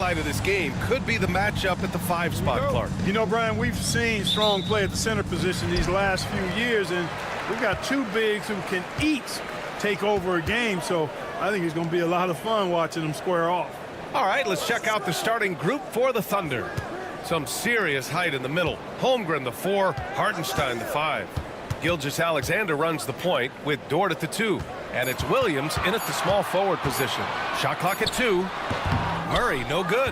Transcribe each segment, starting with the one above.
Highlight of this game could be the matchup at the 5 spot, Clark. You know, Brian, we've seen strong play at the center position these last few years, and we've got two bigs who can each take over a game, so I think it's going to be a lot of fun watching them square off. All right, let's check out the starting group for the Thunder. Some serious height in the middle. Holmgren, the 4, Hartenstein, the 5. Gilgeous-Alexander runs the point with Dort at the 2. And it's Williams in at the small forward position. Shot clock at 2. Murray, no good.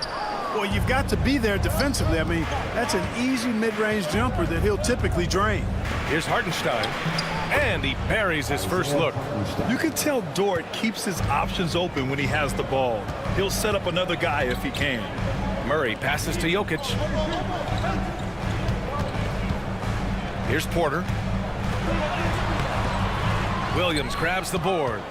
Well, you've got to be there defensively. I mean, that's an easy mid-range jumper that he'll typically drain. Here's Hartenstein. And he buries his first look. You can tell Dort keeps his options open when he has the ball. He'll set up another guy if he can. Murray passes to Jokic. Here's Porter. Williams grabs the board.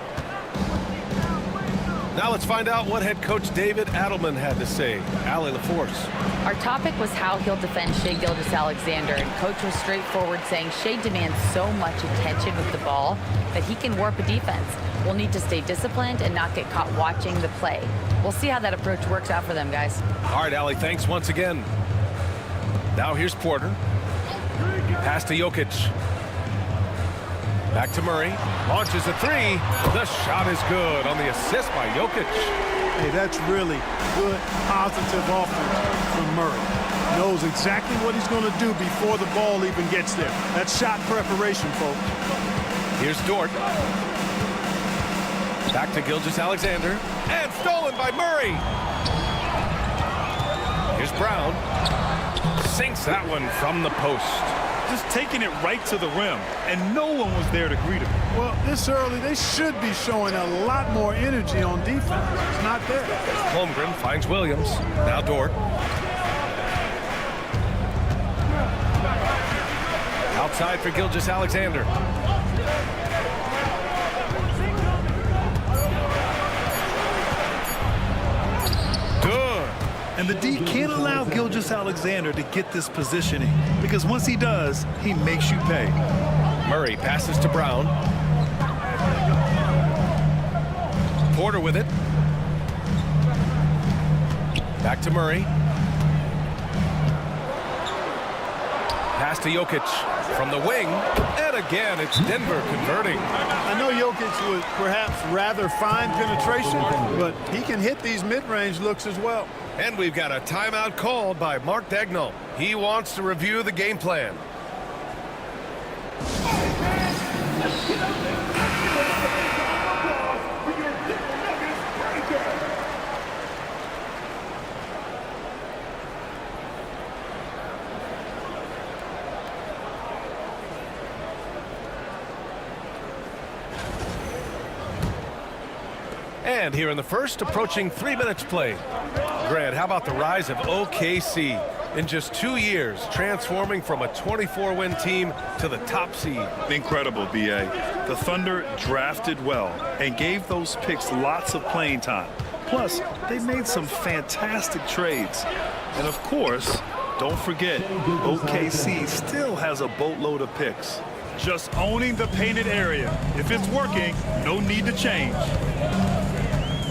Now let's find out what head coach David Adelman had to say. Allie LaForce. Our topic was how he'll defend Shai Gilgeous-Alexander, and coach was straightforward, saying Shai demands so much attention with the ball that he can warp a defense. We'll need to stay disciplined and not get caught watching the play. We'll see how that approach works out for them, guys. All right, Allie, thanks once again. Now here's Porter. Pass to Jokic. Back to Murray. Launches a 3. The shot is good on the assist by Jokic. Hey, that's really good, positive offense from Murray. Knows exactly what he's going to do before the ball even gets there. That's shot preparation, folks. Here's Dort. Back to Gilgeous-Alexander. And stolen by Murray. Here's Brown. Sinks that one from the post. Just taking it right to the rim, and no one was there to greet him. Well, this early, they should be showing a lot more energy on defense. It's not there. Holmgren finds Williams. Now Dort. Outside for Gilgeous-Alexander. And the D can't allow Gilgeous-Alexander to get this positioning, because once he does, he makes you pay. Murray passes to Brown. Porter with it. Back to Murray. Pass to Jokic from the wing. And again, it's Denver converting. I know Jokic would perhaps rather find penetration, but he can hit these mid-range looks as well. And we've got a timeout called by Mark Daigneault. He wants to review the game plan. And here in the first, approaching 3 minutes played. Grant, how about the rise of OKC in just 2 years, transforming from a 24-win team to the top seed? Incredible, B.A. The Thunder drafted well and gave those picks lots of playing time. Plus, they made some fantastic trades. And of course, don't forget, OKC still has a boatload of picks. Just owning the painted area. If it's working, no need to change.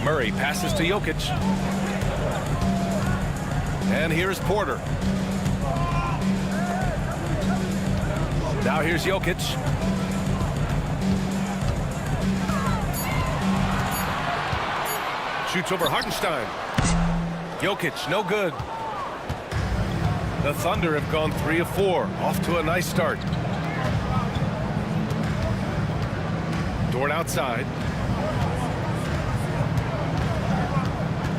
Murray passes to Jokic. And here's Porter. Now here's Jokic. Shoots over Hartenstein. Jokic, no good. The Thunder have gone 3 of 4. Off to a nice start. Dort outside.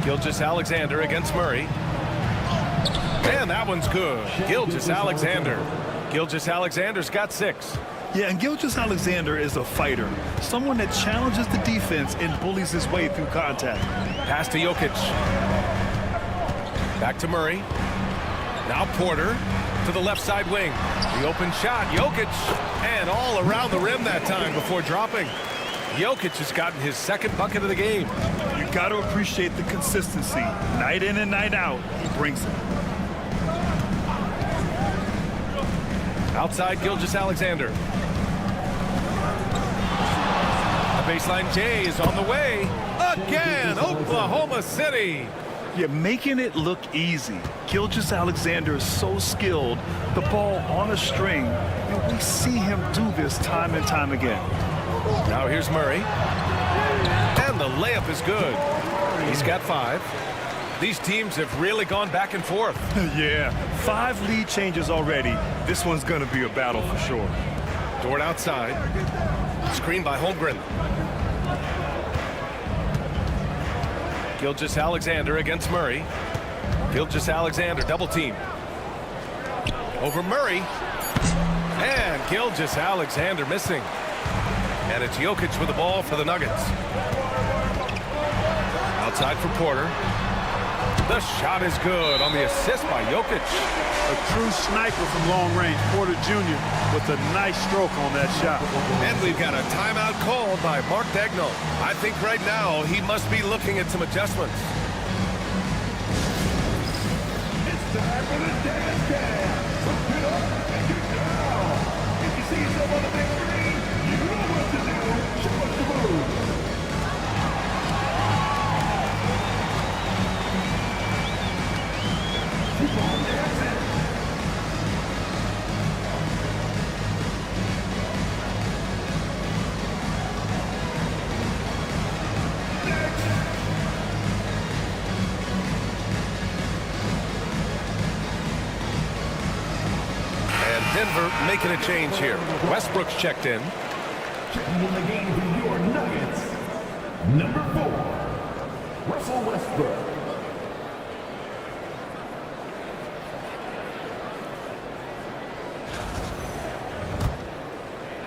Gilgeous-Alexander against Murray. And that one's good. Gilgeous-Alexander. Gilgeous-Alexander's got 6. Yeah, and Gilgeous-Alexander is a fighter. Someone that challenges the defense and bullies his way through contact. Pass to Jokic. Back to Murray. Now Porter to the left side wing. The open shot. Jokic. And all around the rim that time before dropping. Jokic has gotten his 2nd bucket of the game. You got to appreciate the consistency. Night in and night out, he brings it. Outside Gilgeous-Alexander. The baseline J is on the way. Again, Oklahoma City. Yeah, making it look easy. Gilgeous-Alexander is so skilled. The ball on a string, and we see him do this time and time again. Now here's Murray. And the layup is good. He's got 5. These teams have really gone back and forth. Yeah, 5 lead changes already. This one's going to be a battle for sure. Dort outside. Screen by Holmgren. Gilgeous-Alexander against Murray. Gilgeous-Alexander double team. Over Murray. And Gilgeous-Alexander missing. And it's Jokic with the ball for the Nuggets. Outside for Porter. The shot is good on the assist by Jokic. A true sniper from long range. Porter Jr. with a nice stroke on that shot. And we've got a timeout called by Mark Daigneault. I think right now he must be looking at some adjustments. It's time for the dance dance. So get up and get down. If you see yourself on the big screen, you know what to do. Show us the move. Keep on dancing. Denver making a change here. Westbrook's checked in. Checking in the game for your Nuggets. Number 4, Russell Westbrook.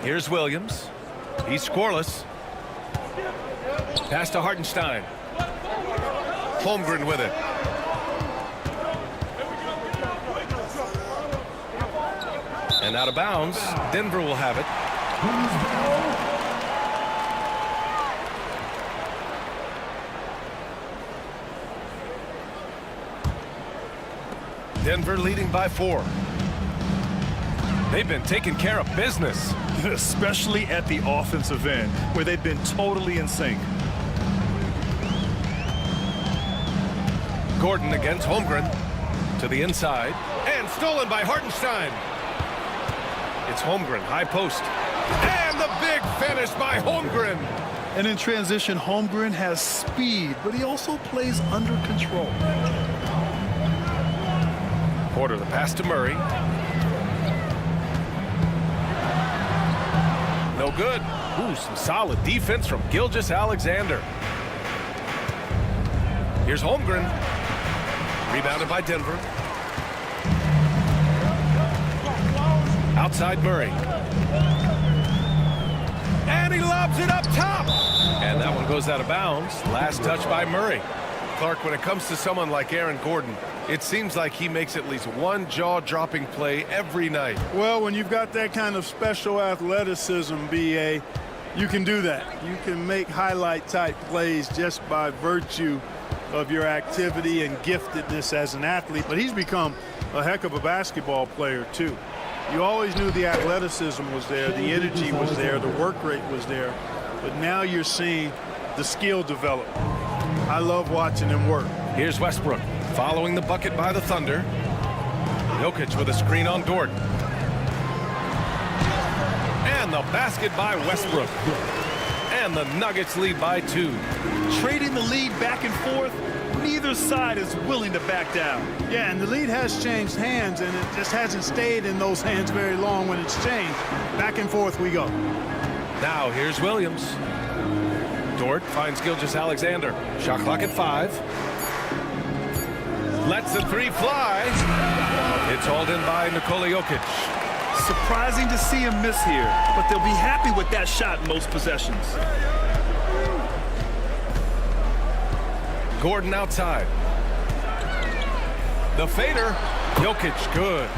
Here's Williams. He's scoreless. Pass to Hartenstein. Holmgren with it. And out of bounds. Denver will have it. Denver leading by 4. They've been taking care of business. Especially at the offensive end, where they've been totally in sync. Gordon against Holmgren. To the inside. And stolen by Hartenstein. It's Holmgren, high post. And the big finish by Holmgren. And in transition, Holmgren has speed, but he also plays under control. Porter, the pass to Murray. No good. Ooh, some solid defense from Gilgeous-Alexander. Here's Holmgren. Rebounded by Denver. Outside Murray. And he lobs it up top. And that one goes out of bounds. Last touch by Murray. Clark, when it comes to someone like Aaron Gordon, it seems like he makes at least one jaw-dropping play every night. Well, when you've got that kind of special athleticism, B.A., you can do that. You can make highlight-type plays just by virtue of your activity and giftedness as an athlete. But he's become a heck of a basketball player, too. You always knew the athleticism was there, the energy was there, the work rate was there. But now you're seeing the skill develop. I love watching him work. Here's Westbrook following the bucket by the Thunder. Jokic with a screen on Dort. And the basket by Westbrook. And the Nuggets lead by 2. Trading the lead back and forth, neither side is willing to back down. Yeah, and the lead has changed hands, and it just hasn't stayed in those hands very long when it's changed. Back and forth we go. Now here's Williams. Dort finds Gilgeous-Alexander. Shot clock at 5. Lets the 3 fly. It's hauled in by Nikola Jokic. Surprising to see him miss here, but they'll be happy with that shot most possessions. Gordon outside. The fader. Jokic good.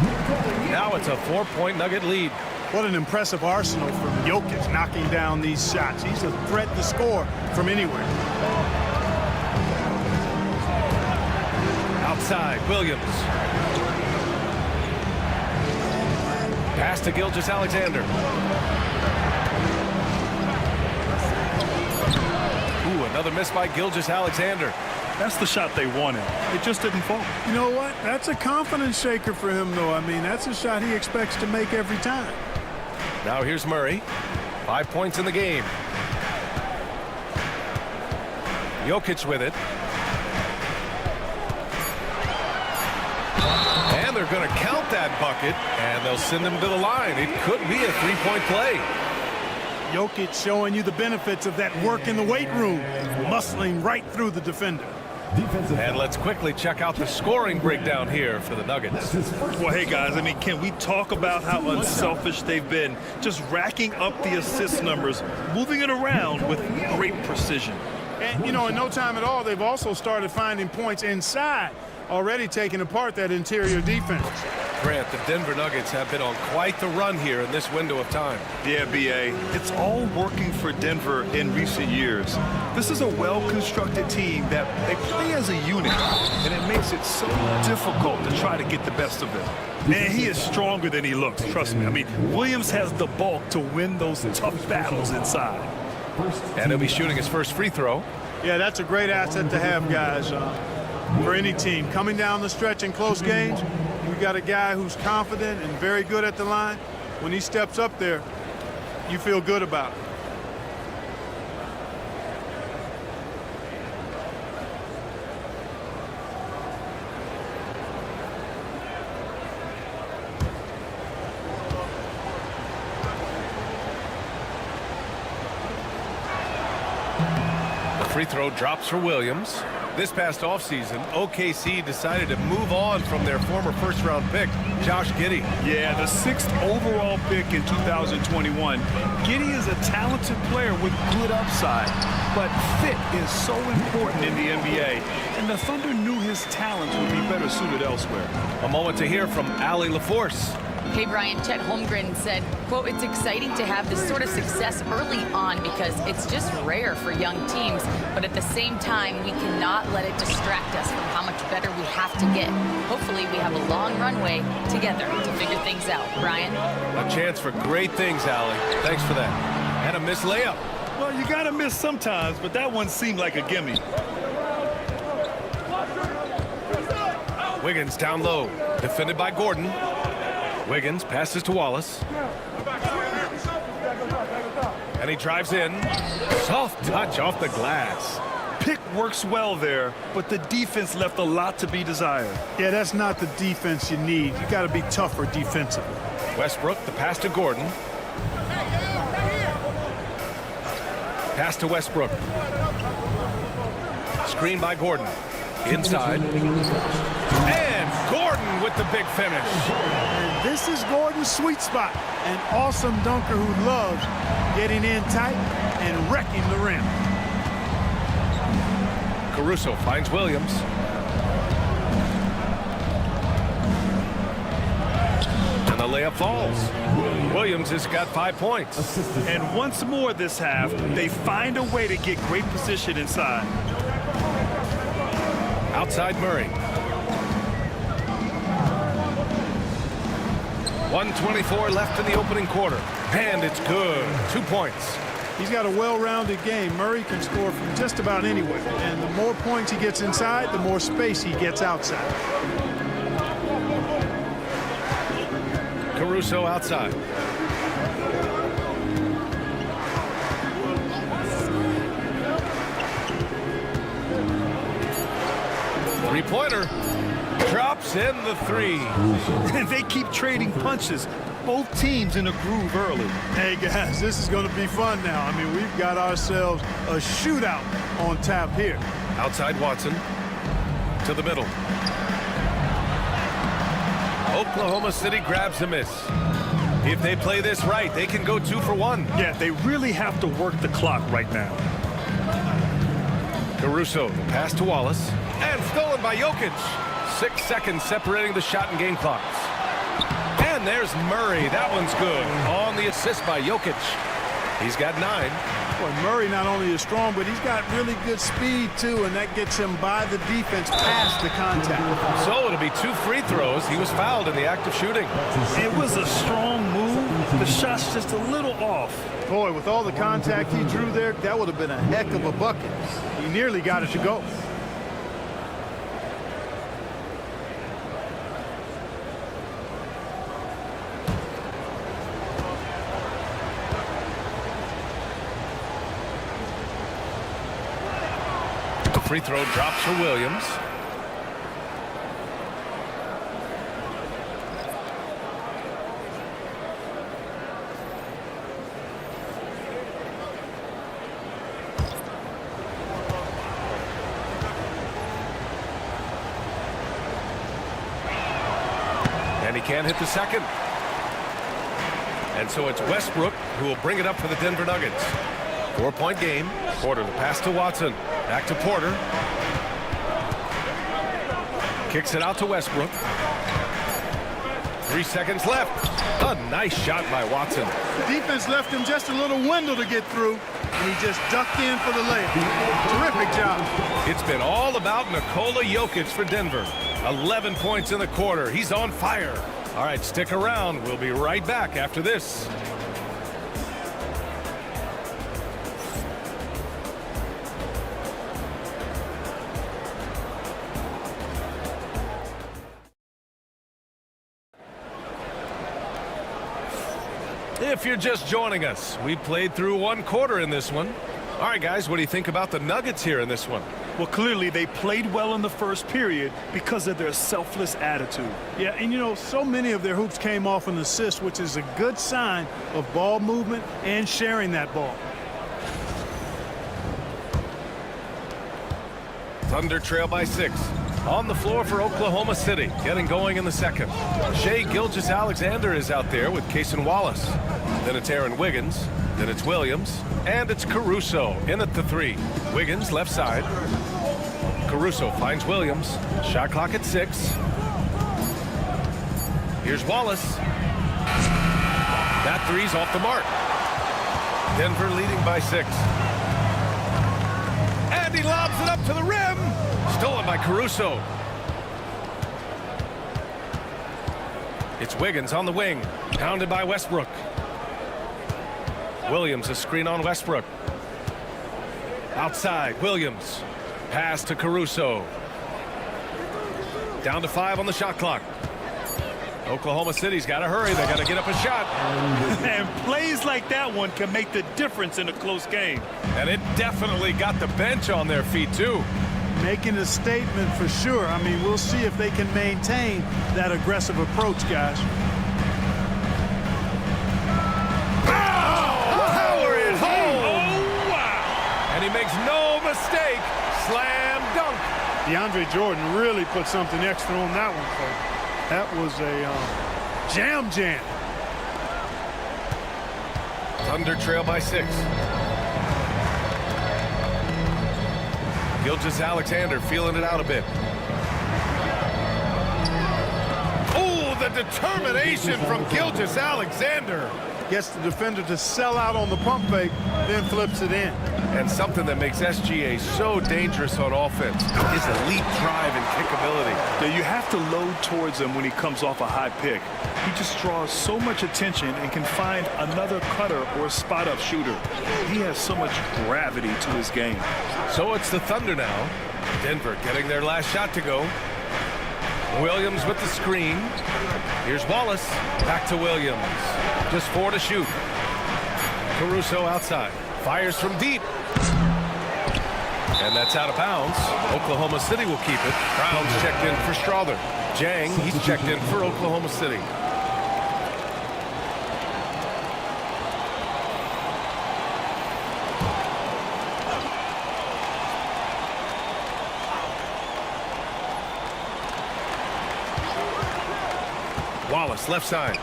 Now it's a 4-point Nugget lead. What an impressive arsenal from Jokic knocking down these shots. He's a threat to score from anywhere. Outside, Williams. Pass to Gilgeous-Alexander. Ooh, another miss by Gilgeous-Alexander. That's the shot they wanted. It just didn't fall. You know what? That's a confidence shaker for him, though. I mean, that's a shot he expects to make every time. Now here's Murray. 5 points in the game. Jokic with it. And they're going to count that bucket, and they'll send him to the line. It could be a three-point play. Jokic showing you the benefits of that work in the weight room, muscling right through the defender. And let's quickly check out the scoring breakdown here for the Nuggets. Well, hey, guys, I mean, can we talk about how unselfish they've been? Just racking up the assist numbers, moving it around with great precision. And, you know, in no time at all, they've also started finding points inside, already taking apart that interior defense. Grant, the Denver Nuggets have been on quite the run here in this window of time. Yeah, B.A., it's all working for Denver in recent years. This is a well-constructed team that they play as a unit, and it makes it so difficult to try to get the best of them. Man, he is stronger than he looks, trust me. I mean, Williams has the bulk to win those tough battles inside. And he'll be shooting his first free throw. Yeah, that's a great asset to have, guys, for any team. Coming down the stretch in close games, we got a guy who's confident and very good at the line. When he steps up there, you feel good about it. The free throw drops for Williams. This past offseason, OKC decided to move on from their former first-round pick, Josh Giddey. Yeah, the 6th overall pick in 2021. Giddey is a talented player with good upside, but fit is so important in the NBA, and the Thunder knew his talents would be better suited elsewhere. A moment to hear from Allie LaForce. Hey, Brian, Chet Holmgren said, quote, "It's exciting to have this sort of success early on because it's just rare for young teams, but at the same time, we cannot let it distract us from how much better we have to get. Hopefully, we have a long runway together to figure things out." Brian? A chance for great things, Allie. Thanks for that. And a missed layup. Well, you gotta miss sometimes, but that one seemed like a gimme. Wiggins down low, defended by Gordon. Wiggins passes to Wallace. And he drives in. Soft touch off the glass. Pick works well there, but the defense left a lot to be desired. Yeah, that's not the defense you need. You got to be tougher defensively. Westbrook, the pass to Gordon. Pass to Westbrook. Screen by Gordon. Inside. And Gordon with the big finish. And this is Gordon's sweet spot. An awesome dunker who loves getting in tight and wrecking the rim. Caruso finds Williams. And the layup falls. Williams has got 5 points. And once more this half, they find a way to get great position inside. Outside Murray. 1:24 left in the opening quarter. And it's good. 2 points. He's got a well-rounded game. Murray can score from just about anywhere. And the more points he gets inside, the more space he gets outside. Caruso outside. Three-pointer. Drops in the three. And they keep trading punches. Both teams in a groove early. Hey, guys, this is going to be fun now. I mean, we've got ourselves a shootout on tap here. Outside Watson. To the middle. Oklahoma City grabs a miss. If they play this right, they can go 2 for 1. Yeah, they really have to work the clock right now. Caruso, the pass to Wallace. And stolen by Jokic. 6 seconds separating the shot and game clocks. And there's Murray. That one's good. On the assist by Jokic. He's got 9. Boy, Murray not only is strong, but he's got really good speed, too, and that gets him by the defense past the contact. So it'll be 2 free throws. He was fouled in the act of shooting. It was a strong move. The shot's just a little off. Boy, with all the contact he drew there, that would have been a heck of a bucket. He nearly got it to go. free throw drops for Williams. And he can't hit the second. And so it's Westbrook who will bring it up for the Denver Nuggets. 4-point game. Porter, the pass to Watson. Back to Porter. Kicks it out to Westbrook. 3 seconds left. A nice shot by Watson. The defense left him just a little window to get through, and he just ducked in for the layup. Terrific job. It's been all about Nikola Jokic for Denver. 11 points in the quarter. He's on fire. All right, stick around. We'll be right back after this. If you're just joining us, we played through 1 quarter in this one. All right, guys, what do you think about the Nuggets here in this one? Well, clearly they played well in the first period because of their selfless attitude. Yeah, and you know, so many of their hoops came off an assist, which is a good sign of ball movement and sharing that ball. Thunder trail by 6. On the floor for Oklahoma City, getting going in the second. Shai Gilgeous-Alexander is out there with Cason Wallace. Then it's Aaron Wiggins. Then it's Williams. And it's Caruso in at the 3. Wiggins left side. Caruso finds Williams. Shot clock at 6. Here's Wallace. That 3's off the mark. Denver leading by 6. And he lobs it up to the rim. Stolen by Caruso. It's Wiggins on the wing. Pounded by Westbrook. Williams, a screen on Westbrook. Outside, Williams. Pass to Caruso. Down to 5 on the shot clock. Oklahoma City's got to hurry. They got to get up a shot. And plays like that one can make the difference in a close game. And it definitely got the bench on their feet, too. Making a statement for sure. I mean, we'll see if they can maintain that aggressive approach, guys. Power it home! Oh, wow! And he makes no mistake. Slam dunk. DeAndre Jordan really put something extra on that one, folks. That was a jam. Thunder trail by 6. Gilgeous-Alexander feeling it out a bit. Oh, the determination from Gilgeous-Alexander. Gets the defender to sell out on the pump fake, then flips it in. And something that makes SGA so dangerous on offense is elite drive and kickability. Yeah, you have to load towards him when he comes off a high pick. He just draws so much attention and can find another cutter or spot-up shooter. He has so much gravity to his game. So it's the Thunder now. Denver getting their last shot to go. Williams with the screen. Here's Wallace. Back to Williams. Just 4 to shoot. Caruso outside. Fires from deep. And that's out of bounds. Oklahoma City will keep it. Brown's checked in for Strother. Jang, he's checked in for Oklahoma City. Wallace, left side.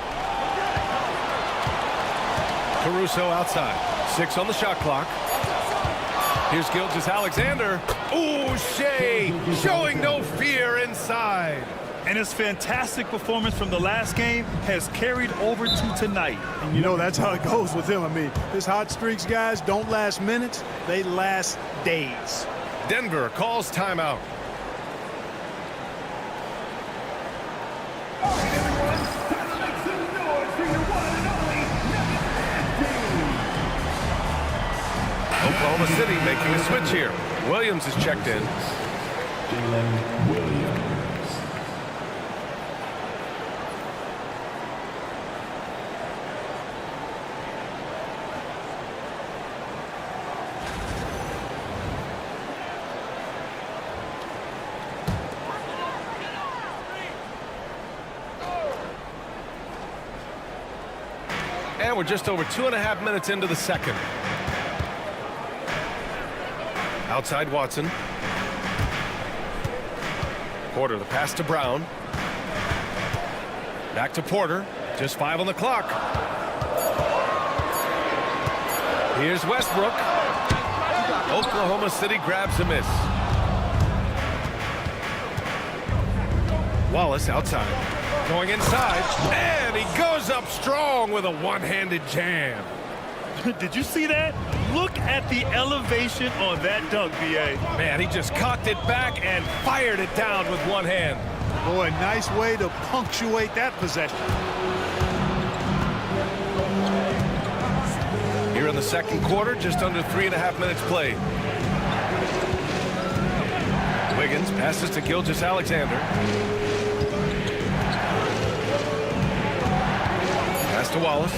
Caruso outside. 6 on the shot clock. Here's Gilgeous-Alexander. Ooh, Shai showing no fear inside. And his fantastic performance from the last game has carried over to tonight. And you know that's how it goes with him. I mean, his hot streaks, guys, don't last minutes. They last days. Denver calls timeout. All right, everyone, time to make some noise for your one and only Nuggets team. Oklahoma City making a switch here. Williams is checked in. Jalen Williams. And we're just over 2.5 minutes into the second. Outside Watson. Porter, the pass to Brown. Back to Porter. Just 5 on the clock. Here's Westbrook. Oklahoma City grabs a miss. Wallace outside. Going inside. And he goes up strong with a one-handed jam. Did you see that? Look at the elevation on that dunk, B.A. Man, he just cocked it back and fired it down with one hand. Boy, nice way to punctuate that possession. Here in the second quarter, just under 3.5 minutes played. Wiggins passes to Gilgeous-Alexander. Pass to Wallace.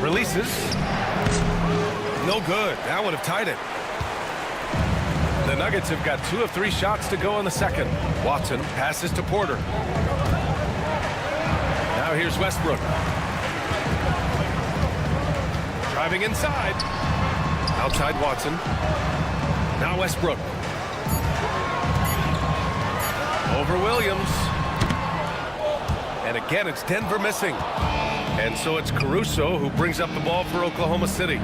Releases. No good. That would have tied it. The Nuggets have got 2 of 3 shots to go in the second. Watson passes to Porter. Now here's Westbrook. Driving inside. Outside Watson. Now Westbrook. Over Williams. And again, it's Denver missing. And so it's Caruso who brings up the ball for Oklahoma City.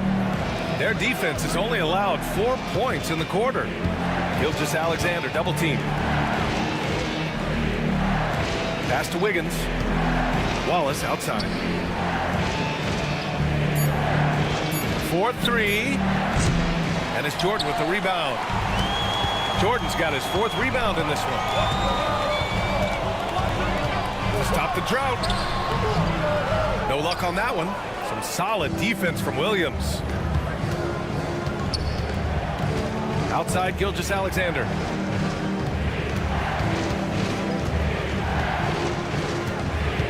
Their defense has only allowed 4 points in the quarter. Gilgeous-Alexander double team. Pass to Wiggins. Wallace outside. 4-3. And it's Jordan with the rebound. Jordan's got his 4th rebound in this one. Stop the drought. No luck on that one. Some solid defense from Williams. Outside Gilgeous-Alexander.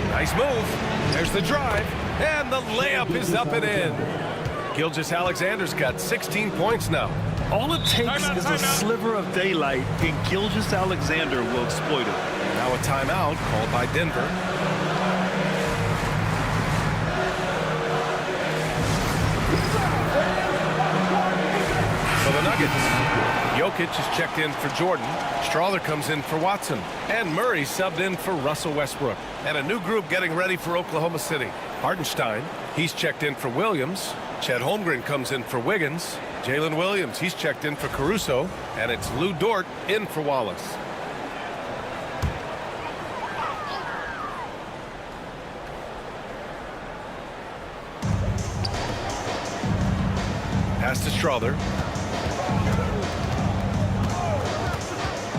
Nice move. There's the drive. And the layup is up and in. Gilgeous-Alexander's got 16 points now. All it takes is a sliver of daylight, and Gilgeous-Alexander will exploit it. Now a timeout called by Denver. For the Nuggets, Jokic is checked in for Jordan. Strawther comes in for Watson. And Murray subbed in for Russell Westbrook. And a new group getting ready for Oklahoma City. Hartenstein, he's checked in for Williams. Chet Holmgren comes in for Wiggins. Jalen Williams, he's checked in for Caruso. And it's Lou Dort in for Wallace. Pass to Strawther.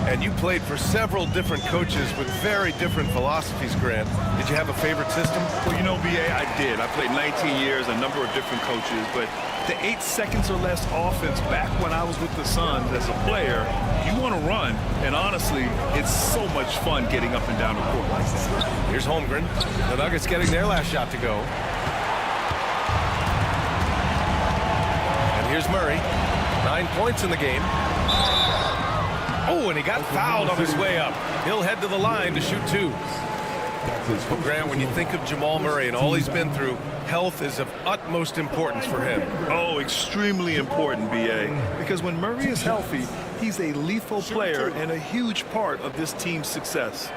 And you played for several different coaches with very different philosophies, Grant. Did you have a favorite system? Well, you know, B.A., I did. I played 19 years, a number of different coaches, but the 8 seconds or less offense back when I was with the Suns as a player, you want to run, and honestly, it's so much fun getting up and down the court like that. Here's Holmgren. The Nuggets getting their last shot to go. And here's Murray. 9 points in the game. Oh, and he got fouled on his way up. He'll head to the line to shoot 2. Well, Grant, when you think of Jamal Murray and all he's been through, health is of utmost importance for him. Oh, extremely important, B.A., because when Murray is healthy, he's a lethal player and a huge part of this team's success.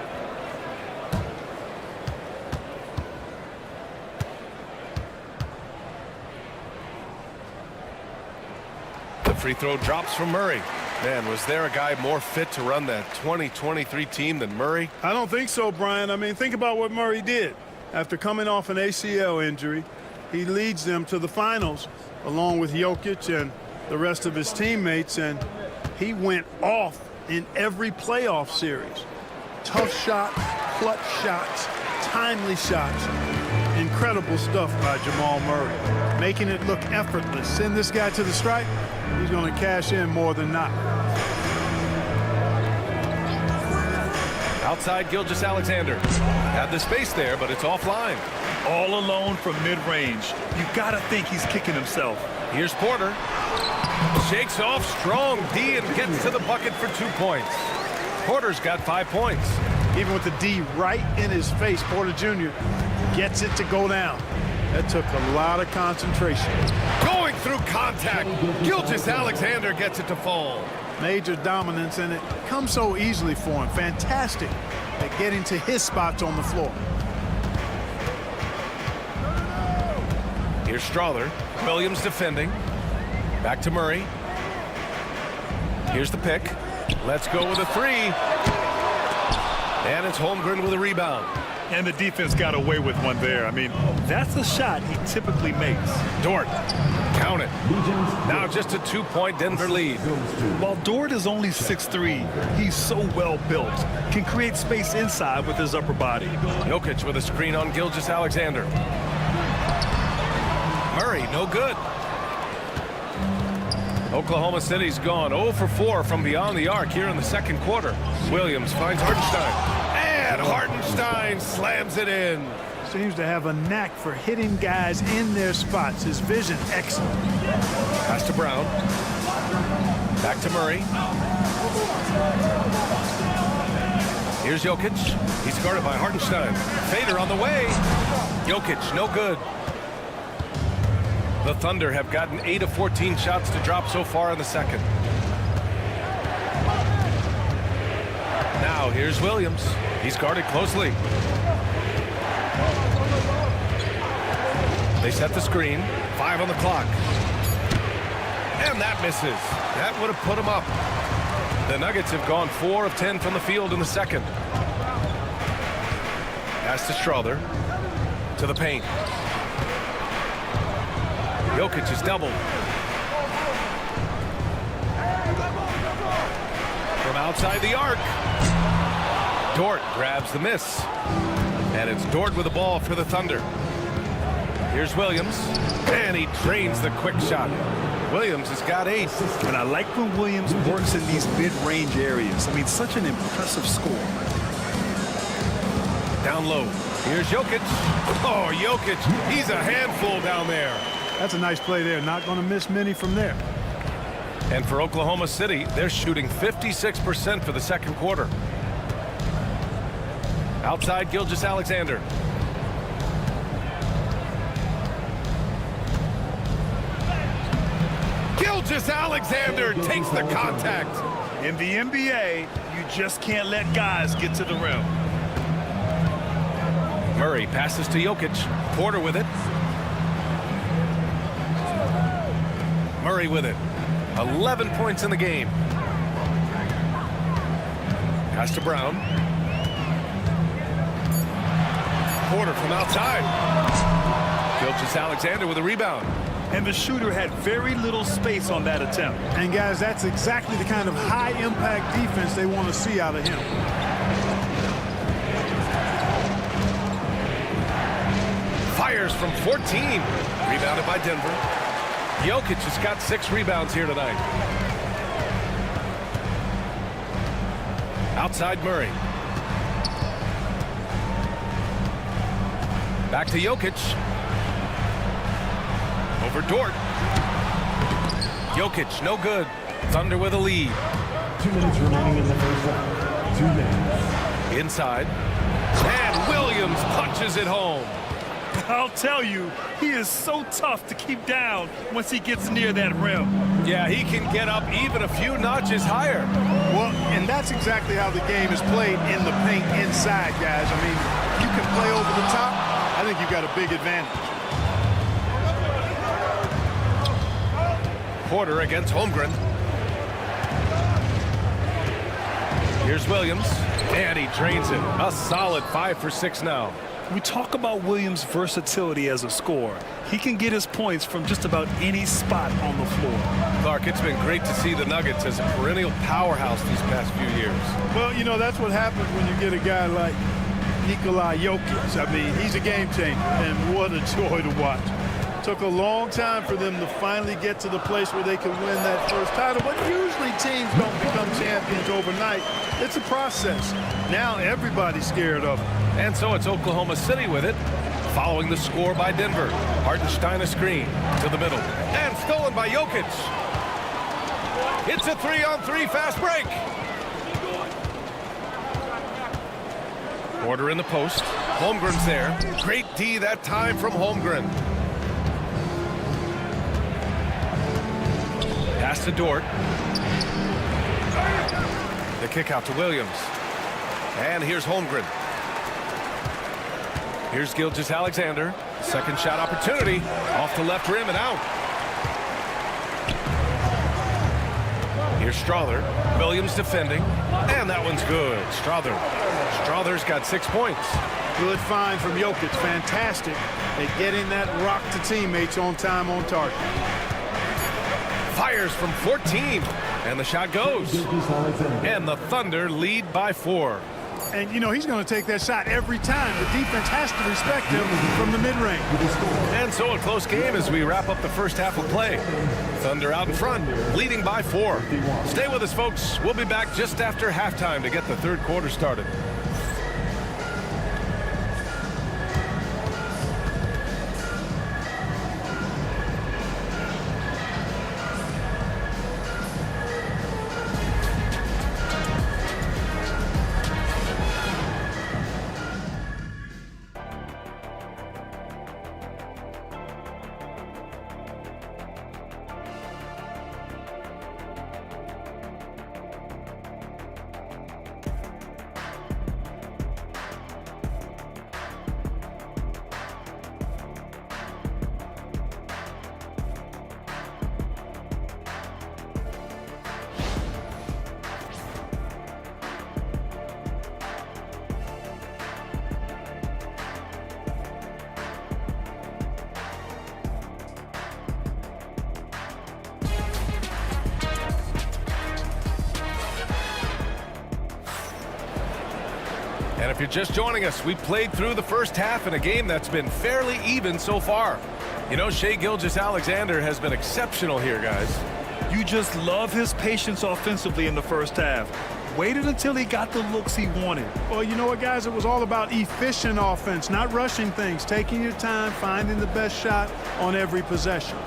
The free throw drops from Murray. Man, was there a guy more fit to run that 2023 team than Murray? I don't think so, Brian. I mean, think about what Murray did. After coming off an ACL injury, he leads them to the finals along with Jokic and the rest of his teammates, and he went off in every playoff series. Tough shots, clutch shots, timely shots. Incredible stuff by Jamal Murray, making it look effortless. Send this guy to the stripe, he's going to cash in more than not. Outside Gilgeous-Alexander. Had the space there, but it's offline. All alone from mid-range. You got to think he's kicking himself. Here's Porter. Shakes off strong D and gets to the bucket for 2 points. Porter's got 5 points. Even with the D right in his face, Porter Jr. gets it to go down. That took a lot of concentration. Going through contact. Gilgeous-Alexander gets it to fall. Major dominance, and it comes so easily for him. Fantastic at getting to his spots on the floor. Here's Strother. Williams defending. Back to Murray. Here's the pick. Let's go with a three. And it's Holmgren with a rebound. And the defense got away with one there. I mean, that's a shot he typically makes. Dort. Count it. Now just a 2-point Denver lead. While Dort is only 6'3", he's so well built. Can create space inside with his upper body. Jokic with a screen on Gilgeous-Alexander. Murray, no good. Oklahoma City's gone 0 for 4 from beyond the arc here in the second quarter. Williams finds Hartenstein. And Hartenstein slams it in. Seems to have a knack for hitting guys in their spots. His vision excellent. Pass to Brown. Back to Murray. Here's Jokic. He's guarded by Hartenstein. Fader on the way. Jokic, no good. The Thunder have gotten 8 of 14 shots to drop so far in the second. Now here's Williams. He's guarded closely. They set the screen. 5 on the clock. And that misses. That would have put him up. The Nuggets have gone 4 of 10 from the field in the second. Pass to Strother. To the paint. Jokic is doubled. From outside the arc. Dort grabs the miss. And it's Dort with the ball for the Thunder. Here's Williams. And he drains the quick shot. Williams has got 8. And I like when Williams works in these mid-range areas. I mean, such an impressive score. Down low. Here's Jokic. Oh, Jokic. He's a handful down there. That's a nice play there. Not going to miss many from there. And for Oklahoma City, they're shooting 56% for the second quarter. Outside Gilgeous-Alexander. Gilgeous-Alexander takes the contact. In the NBA, you just can't let guys get to the rim. Murray passes to Jokic. Porter with it. Murray with it. 11 points in the game. Pass to Brown. Porter from outside. Gilgeous-Alexander with a rebound. And the shooter had very little space on that attempt. And guys, that's exactly the kind of high-impact defense they want to see out of him. Fires from 14. Rebounded by Denver. Jokic has got 6 rebounds here tonight. Outside Murray. Back to Jokic. Over Dort. Jokic, no good. Thunder with a lead. 2 minutes remaining in the first round. 2 minutes. Inside. And Williams punches it home. I'll tell you, he is so tough to keep down once he gets near that rim. Yeah, he can get up even a few notches higher. Well, and that's exactly how the game is played in the paint inside, guys. I mean, you can play over the top. I think you've got a big advantage. Porter against Holmgren. Here's Williams. And he drains it. A solid 5 for 6 now. We talk about Williams' versatility as a scorer. He can get his points from just about any spot on the floor. Clark, it's been great to see the Nuggets as a perennial powerhouse these past few years. Well, you know, that's what happens when you get a guy like Nikola Jokic. I mean, he's a game changer, and what a joy to watch. Took a long time for them to finally get to the place where they can win that first title, but usually teams don't become champions overnight. It's a process. Now everybody's scared of them. And so it's Oklahoma City with it, following the score by Denver. Hartenstein a screen to the middle, and stolen by Jokic. It's a 3-on-3 fast break. Porter in the post. Holmgren's there. Great D that time from Holmgren. Pass to Dort. The kick out to Williams. And here's Holmgren. Here's Gilgeous-Alexander. Second shot opportunity. Off the left rim and out. Here's Strother. Williams defending. And that one's good. Strother's got 6 points. Good find from Jokic. Fantastic at getting that rock to teammates on time, on target. Fires from 14. And the shot goes. And the Thunder lead by 4. And, you know, he's going to take that shot every time. The defense has to respect him from the mid-range. And so a close game as we wrap up the first half of play. Thunder out in front, leading by 4. Stay with us, folks. We'll be back just after halftime to get the third quarter started. And if you're just joining us, we played through the first half in a game that's been fairly even so far. You know, Shai Gilgeous-Alexander has been exceptional here, guys. You just love his patience offensively in the first half. Waited until he got the looks he wanted. Well, you know what, guys? It was all about efficient offense, not rushing things, taking your time, finding the best shot on every possession.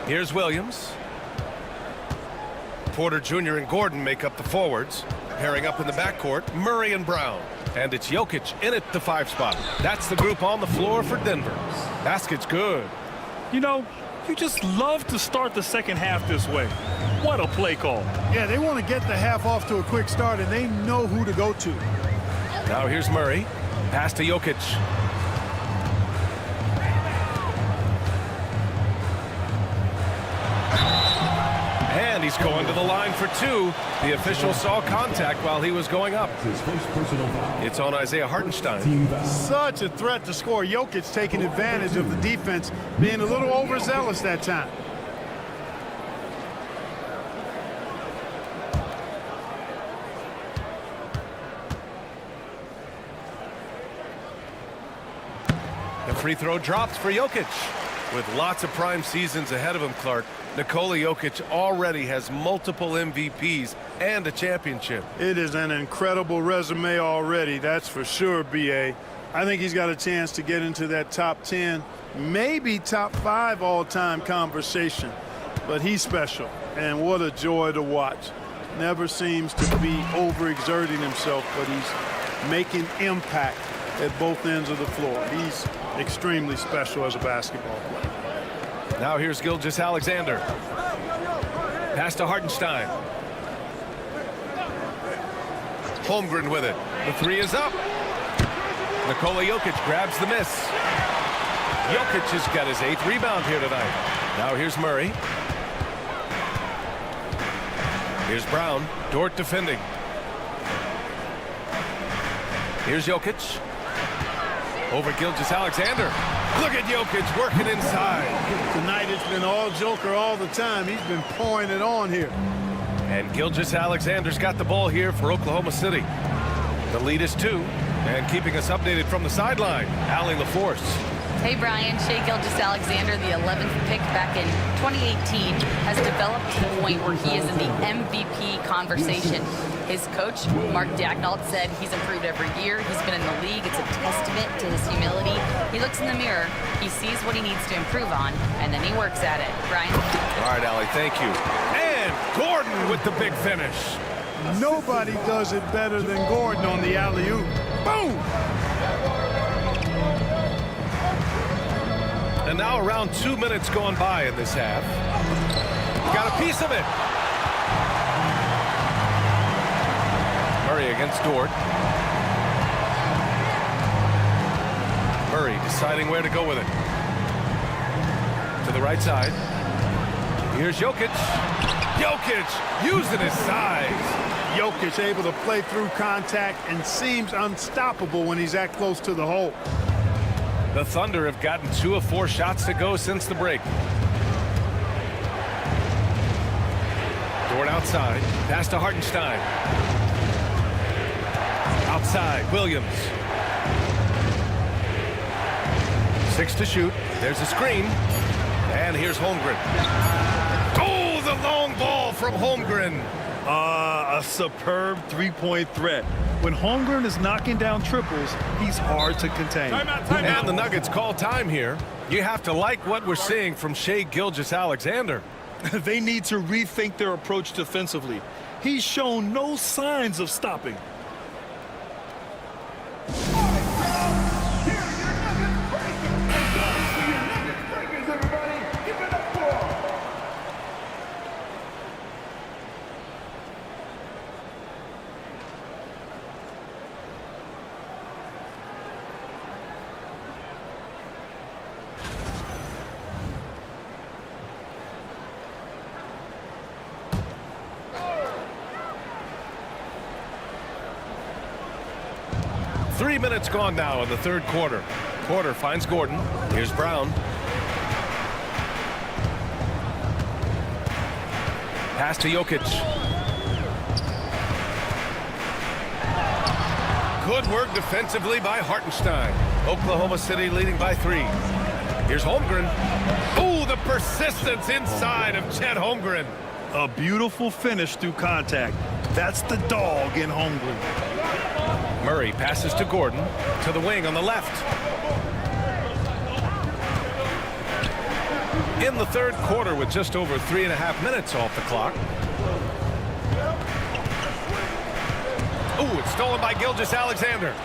Here's Williams. Porter Jr. and Gordon make up the forwards. Pairing up in the backcourt, Murray and Brown. And it's Jokic in at the 5 spot. That's the group on the floor for Denver. Basket's good. You know, you just love to start the second half this way. What a play call. Yeah, they want to get the half off to a quick start, and they know who to go to. Now here's Murray. Pass to Jokic. And he's going to the line for 2. The official saw contact while he was going up. It's on Isaiah Hartenstein. Such a threat to score. Jokic taking advantage of the defense, being a little overzealous that time. The free throw drops for Jokic. With lots of prime seasons ahead of him, Clark, Nikola Jokic already has multiple MVPs and a championship. It is an incredible resume already, that's for sure, B.A. I think he's got a chance to get into that top 10, maybe top 5 all-time conversation. But he's special, and what a joy to watch. Never seems to be overexerting himself, but he's making impact at both ends of the floor. He's extremely special as a basketball player. Now here's Gilgeous-Alexander. Pass to Hartenstein. Holmgren with it. The 3 is up. Nikola Jokic grabs the miss. Jokic has got his 8th rebound here tonight. Now here's Murray. Here's Brown. Dort defending. Here's Jokic. Over Gilgeous-Alexander. Look at Jokic working inside. Tonight it's been all Joker all the time. He's been pouring it on here. And Gilgeous-Alexander's got the ball here for Oklahoma City. The lead is 2. And keeping us updated from the sideline, Allie LaForce. Hey, Brian. Shai Gilgeous-Alexander, the 11th pick back in 2018, has developed to the point where he is in the MVP conversation. His coach, Mark Dagnall, said he's improved every year. He's been in the league. It's a testament to his humility. He looks in the mirror, he sees what he needs to improve on, and then he works at it. Brian? All right, Allie, thank you. And Gordon with the big finish. Nobody does it better than Gordon on the alley-oop. Boom! And now around 2 minutes gone by in this half. Got a piece of it. Murray against Dort. Murray deciding where to go with it. To the right side. Here's Jokic. Jokic using his size. Jokic able to play through contact and seems unstoppable when he's that close to the hole. The Thunder have gotten 2 of 4 shots to go since the break. Dort outside. Pass to Hartenstein. Outside, Williams. 6 to shoot. There's a screen. And here's Holmgren. Oh, the long ball from Holmgren. A superb three-point threat. When Holmgren is knocking down triples, he's hard to contain. And the Nuggets call time here. You have to like what we're seeing from Shai Gilgeous-Alexander. They need to rethink their approach defensively. He's shown no signs of stopping. Three minutes gone now in the third quarter. Porter finds Gordon. Here's Brown. Pass to Jokic. Good work defensively by Hartenstein. Oklahoma City leading by 3. Here's Holmgren. Oh, the persistence inside of Chet Holmgren. A beautiful finish through contact. That's the dog in Holmgren. Murray passes to Gordon, to the wing on the left. In the third quarter with just over 3.5 minutes off the clock. Oh, it's stolen by Gilgeous-Alexander.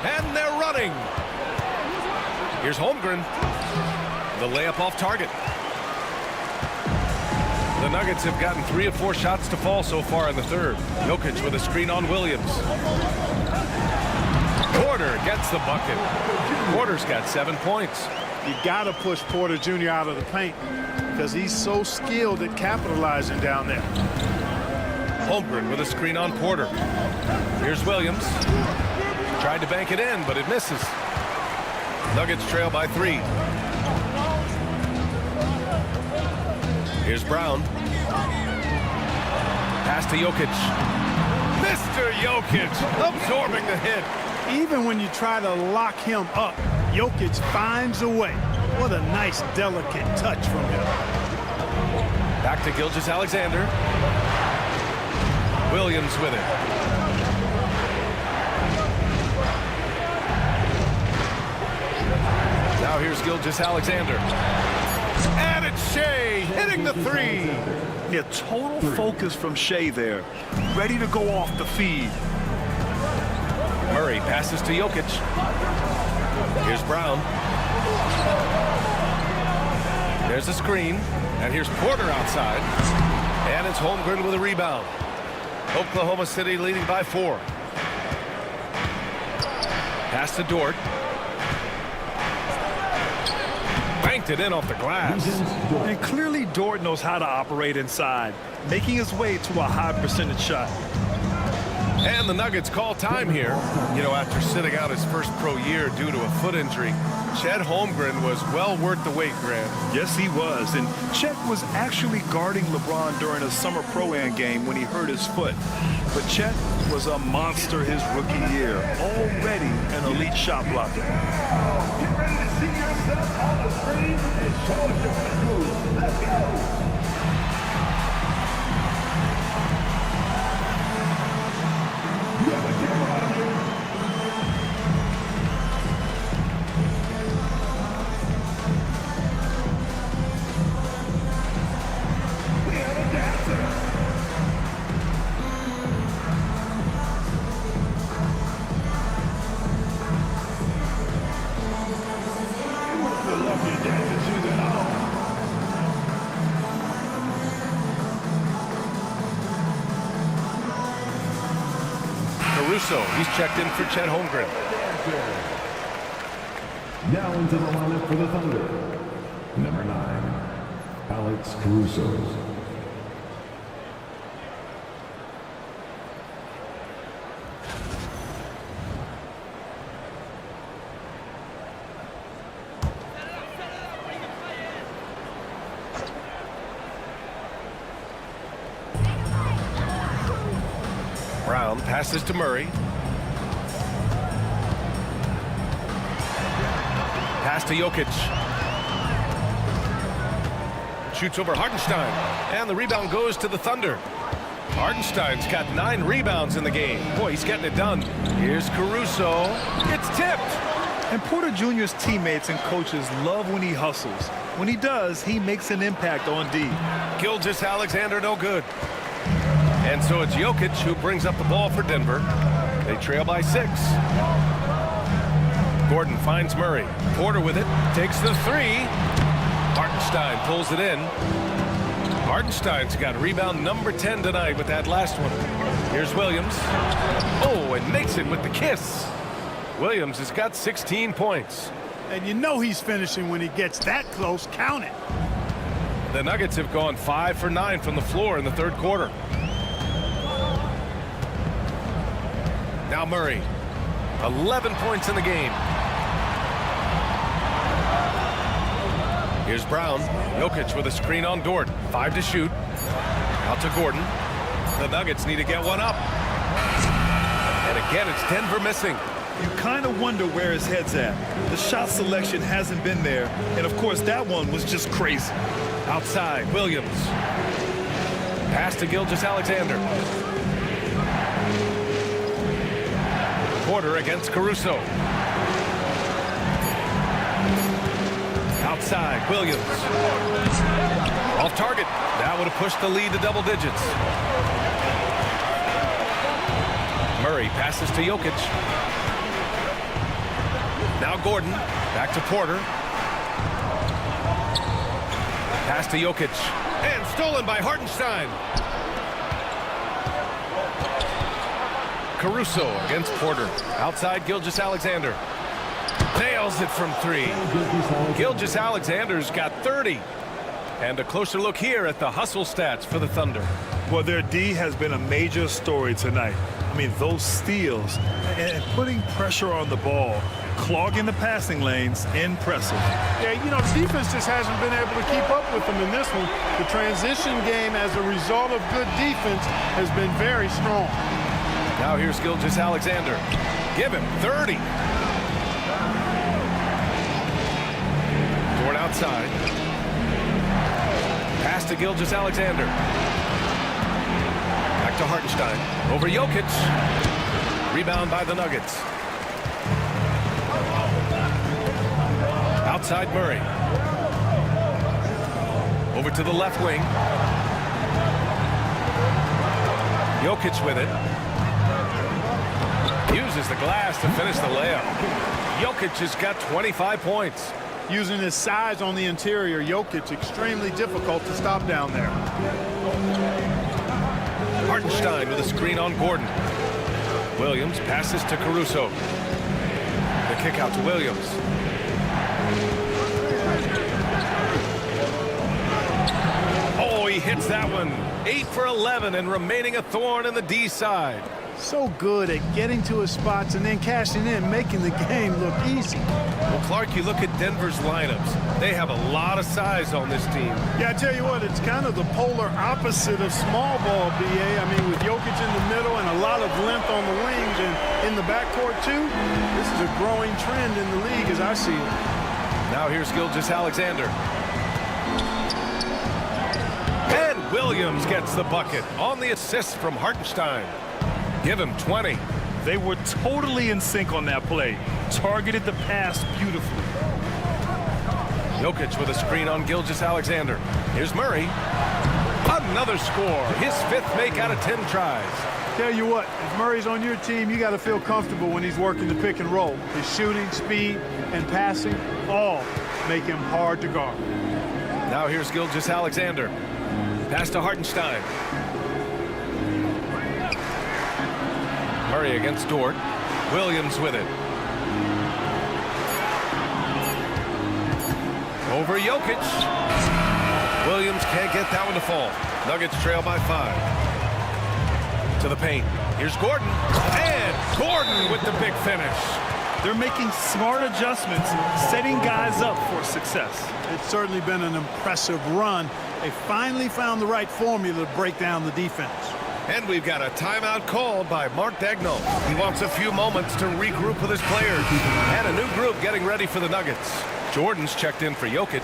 And they're running. Here's Holmgren. The layup off target. The Nuggets have gotten 3 of 4 shots to fall so far in the third. Jokic with a screen on Williams. Porter gets the bucket. Porter's got 7 points. You got to push Porter Jr. out of the paint because he's so skilled at capitalizing down there. Holmgren with a screen on Porter. Here's Williams. Tried to bank it in, but it misses. Nuggets trail by 3. Here's Brown. Pass to Jokic. Mr. Jokic absorbing the hit. Even when you try to lock him up, Jokic finds a way. What a nice, delicate touch from him. Back to Gilgeous-Alexander. Williams with it. Now here's Gilgeous-Alexander. And it's Shai hitting the 3. Yeah, total focus from Shai there. Ready to go off the feed. Murray passes to Jokic. Here's Brown. There's a screen. And here's Porter outside. And it's Holmgren with a rebound. Oklahoma City leading by 4. Pass to Dort. Banked it in off the glass. And clearly Dort knows how to operate inside, making his way to a high percentage shot. And the Nuggets call time here. You know, after sitting out his first pro year due to a foot injury, Chet Holmgren was well worth the wait, Grant. Yes, he was. And Chet was actually guarding LeBron during a summer Pro-Am game when he hurt his foot. But Chet was a monster his rookie year, already an elite shot blocker. Get ready to see yourself on the screen and show us your moves. Let's go. Caruso. He's checked in for Chet Holmgren. Now into the lineup for the Thunder. Number 9, Alex Caruso. Brown passes to Murray. Pass to Jokic. Shoots over Hartenstein. And the rebound goes to the Thunder. Hartenstein's got 9 rebounds in the game. Boy, he's getting it done. Here's Caruso. It's tipped. And Porter Jr.'s teammates and coaches love when he hustles. When he does, he makes an impact on D. Gilgeous-Alexander no good. And so it's Jokic who brings up the ball for Denver. They trail by 6. Gordon finds Murray. Porter with it. Takes the 3. Hartenstein pulls it in. Hartenstein's got rebound number 10 tonight with that last one. Here's Williams. Oh, and makes it with the kiss. Williams has got 16 points. And you know he's finishing when he gets that close. Count it. The Nuggets have gone 5 for 9 from the floor in the third quarter. Now Murray, 11 points in the game. Here's Brown. Jokic with a screen on Dort. 5 to shoot. Out to Gordon. The Nuggets need to get one up. And again, it's Denver missing. You kind of wonder where his head's at. The shot selection hasn't been there. And, of course, that one was just crazy. Outside, Williams. Pass to Gilgeous-Alexander. Porter against Caruso. Outside, Williams. Off target. That would have pushed the lead to double digits. Murray passes to Jokic. Now Gordon. Back to Porter. Pass to Jokic. And stolen by Hartenstein. Caruso against Porter. Outside, Gilgeous-Alexander. Nails it from 3. Gilgeous-Alexander's got 30. And a closer look here at the hustle stats for the Thunder. Well, their D has been a major story tonight. I mean, those steals and putting pressure on the ball, clogging the passing lanes, impressive. Yeah, you know, the defense just hasn't been able to keep up with them in this one. The transition game, as a result of good defense, has been very strong. Now here's Gilgeous-Alexander. Give him 30. Dort outside. Pass to Gilgeous-Alexander. Back to Hartenstein. Over Jokic. Rebound by the Nuggets. Outside Murray. Over to the left wing. Jokic with it. Uses the glass to finish the layup. Jokic has got 25 points. Using his size on the interior, Jokic extremely difficult to stop down there. Hartenstein with a screen on Gordon. Williams passes to Caruso. The kick out to Williams. Oh, he hits that one. 8 for 11 and remaining a thorn in the D side. So good at getting to his spots and then cashing in, making the game look easy. Well, Clark, you look at Denver's lineups. They have a lot of size on this team. Yeah, I tell you what, it's kind of the polar opposite of small ball, BA. I mean, with Jokic in the middle and a lot of length on the wings and in the backcourt, too, this is a growing trend in the league as I see it. Now here's Gilgeous-Alexander. And Williams gets the bucket on the assist from Hartenstein. Give him 20. They were totally in sync on that play. Targeted the pass beautifully. Jokic with a screen on Gilgeous-Alexander. Here's Murray. Another score. His 5th make out of 10 tries. Tell you what, if Murray's on your team, you got to feel comfortable when he's working the pick and roll. His shooting, speed, and passing all make him hard to guard. Now here's Gilgeous-Alexander. Pass to Hartenstein. Murray against Dort. Williams with it. Over Jokic. Williams can't get that one to fall. Nuggets trail by 5. To the paint. Here's Gordon. And Gordon with the big finish. They're making smart adjustments, setting guys up for success. It's certainly been an impressive run. They finally found the right formula to break down the defense. And we've got a timeout called by Mark Daigneault. He wants a few moments to regroup with his players. And a new group getting ready for the Nuggets. Jordan's checked in for Jokic.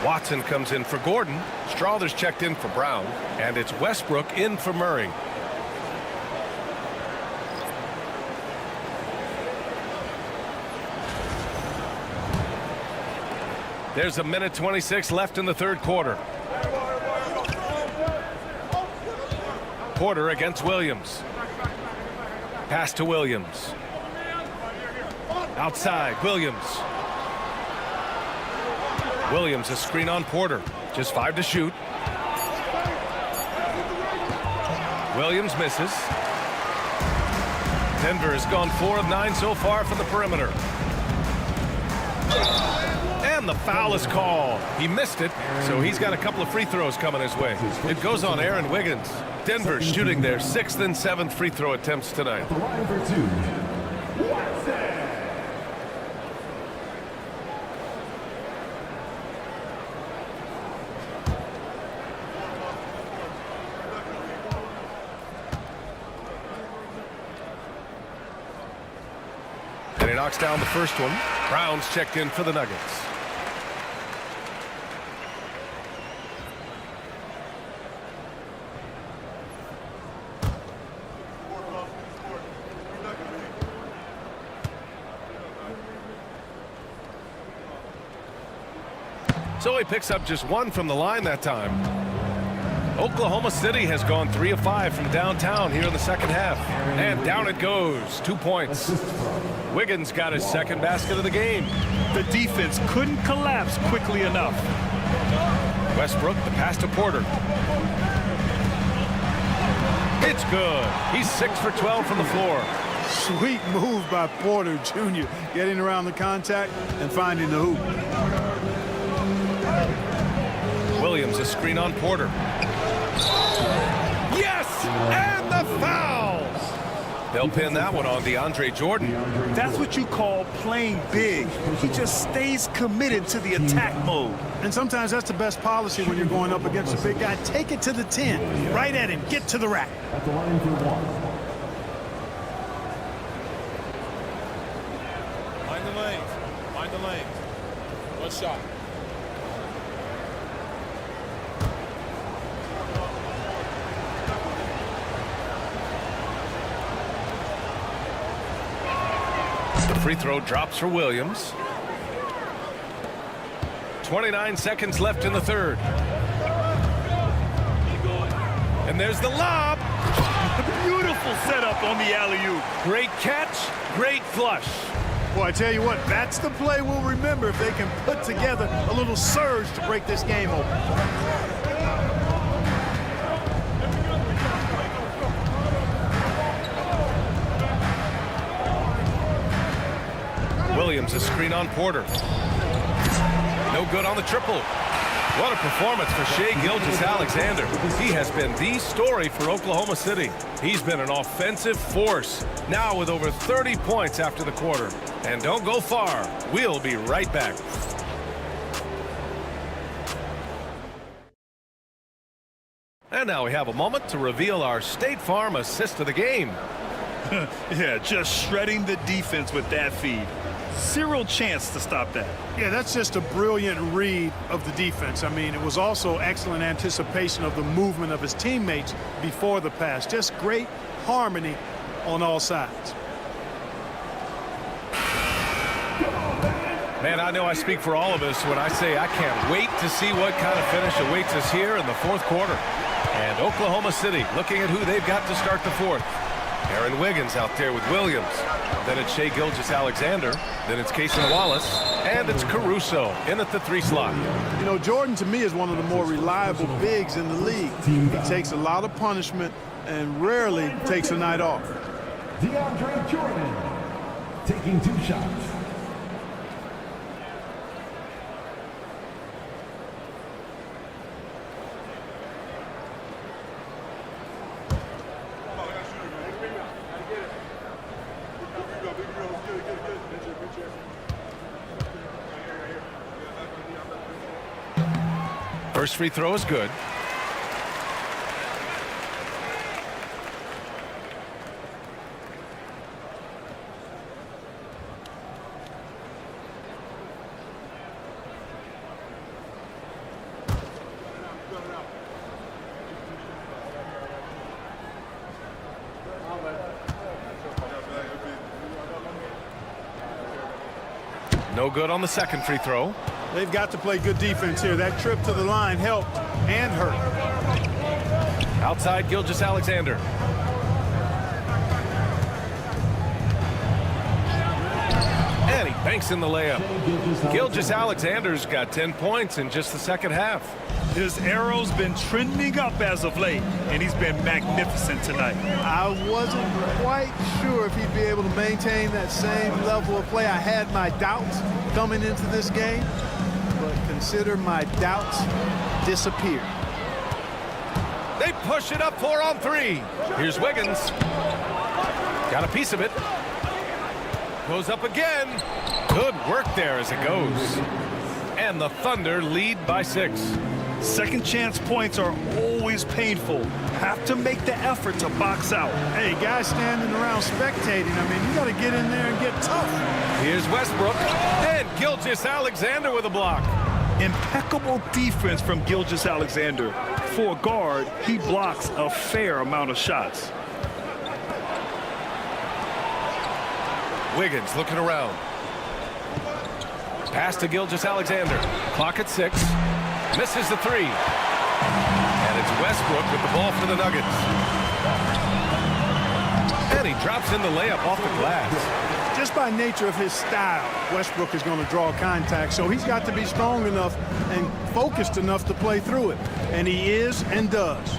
Watson comes in for Gordon. Strawther's checked in for Brown. And it's Westbrook in for Murray. There's a minute 26 left in the third quarter. Porter against Williams. Pass to Williams. Outside, Williams. Williams, a screen on Porter. Just 5 to shoot. Williams misses. Denver has gone 4 of 9 so far from the perimeter. And the foul is called. He missed it, so he's got a couple of free throws coming his way. It goes on Aaron Wiggins. Denver shooting their 6th and 7th free throw attempts tonight. The line for 2. Watson. And he knocks down the first one. Brown's checked in for the Nuggets. So he picks up just 1 from the line that time. Oklahoma City has gone 3 of 5 from downtown here in the second half. And down it goes. 2 points. Wiggins got his second basket of the game. The defense couldn't collapse quickly enough. Westbrook, the pass to Porter. It's good. He's 6 for 12 from the floor. Sweet move by Porter Jr. Getting around the contact and finding the hoop. Williams, a screen on Porter. Yes! And the foul! They'll pin that one on DeAndre Jordan. That's what you call playing big. He just stays committed to the attack mode. And sometimes that's the best policy when you're going up against a big guy. Take it to the 10. Right at him. Get to the rack. At the line for 1. Mind the lanes. Mind the lanes. One shot. The free throw drops for Williams. 29 seconds left in the third. And there's the lob. Beautiful setup on the alley-oop. Great catch, great flush. Boy, I tell you what, that's the play we'll remember if they can put together a little surge to break this game open. Williams, a screen on Porter. No good on the triple. What a performance for Shai Gilgeous-Alexander. He has been the story for Oklahoma City. He's been an offensive force, now with over 30 points after the quarter. And don't go far. We'll be right back. And now we have a moment to reveal our State Farm assist of the game. Yeah, just shredding the defense with that feed. Zero chance to stop that. Yeah, that's just a brilliant read of the defense. I mean, it was also excellent anticipation of the movement of his teammates before the pass. Just great harmony on all sides. Man, I know I speak for all of us when I say I can't wait to see what kind of finish awaits us here in the fourth quarter. And Oklahoma City looking at who they've got to start the fourth. Aaron Wiggins out there with Williams. Then it's Shai Gilgeous-Alexander. Then it's Cason Wallace. And it's Caruso in at the 3 slot. You know, Jordan to me is one of the more reliable bigs in the league. He takes a lot of punishment and rarely takes a night off. DeAndre Jordan, taking 2 shots. First free throw is good. No good on the second free throw. They've got to play good defense here. That trip to the line helped and hurt. Outside Gilgeous-Alexander. And he banks in the layup. Gilgeous-Alexander's got 10 points in just the second half. His arrow's been trending up as of late, and he's been magnificent tonight. I wasn't quite sure if he'd be able to maintain that same level of play. I had my doubts coming into this game, but consider my doubts disappear. They push it up 4 on 3. Here's Wiggins. Got a piece of it. Goes up again. Good work there as it goes. And the Thunder lead by 6. Second chance points are always painful. Have to make the effort to box out. Hey, guys standing around spectating, I mean, you got to get in there and get tough. Here's Westbrook. And Gilgeous-Alexander with a block. Impeccable defense from Gilgeous-Alexander. For a guard, he blocks a fair amount of shots. Wiggins looking around. Pass to Gilgeous-Alexander. Clock at 6. Misses the 3. And it's Westbrook with the ball for the Nuggets. And he drops in the layup off the glass. Just by nature of his style, Westbrook is going to draw contact, so he's got to be strong enough and focused enough to play through it. And he is and does.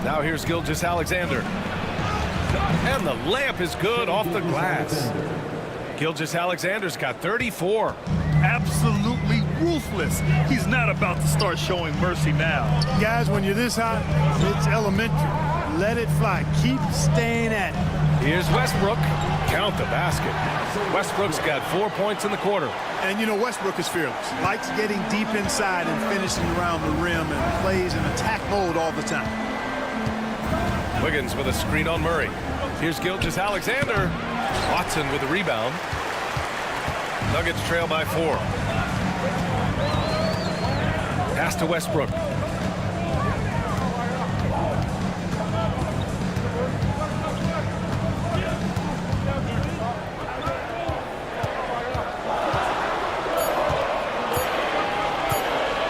Now here's Gilgeous-Alexander. And the layup is good off the glass. Gilgeous-Alexander's got 34. Absolutely ruthless. He's not about to start showing mercy now. Guys, when you're this hot, it's elementary. Let it fly. Keep staying at it. Here's Westbrook. Count the basket. Westbrook's got 4 points in the quarter. And, you know, Westbrook is fearless. Likes getting deep inside and finishing around the rim and plays in attack mode all the time. Wiggins with a screen on Murray. Here's Gilgeous-Alexander. Watson with the rebound. Nuggets trail by 4. Pass to Westbrook.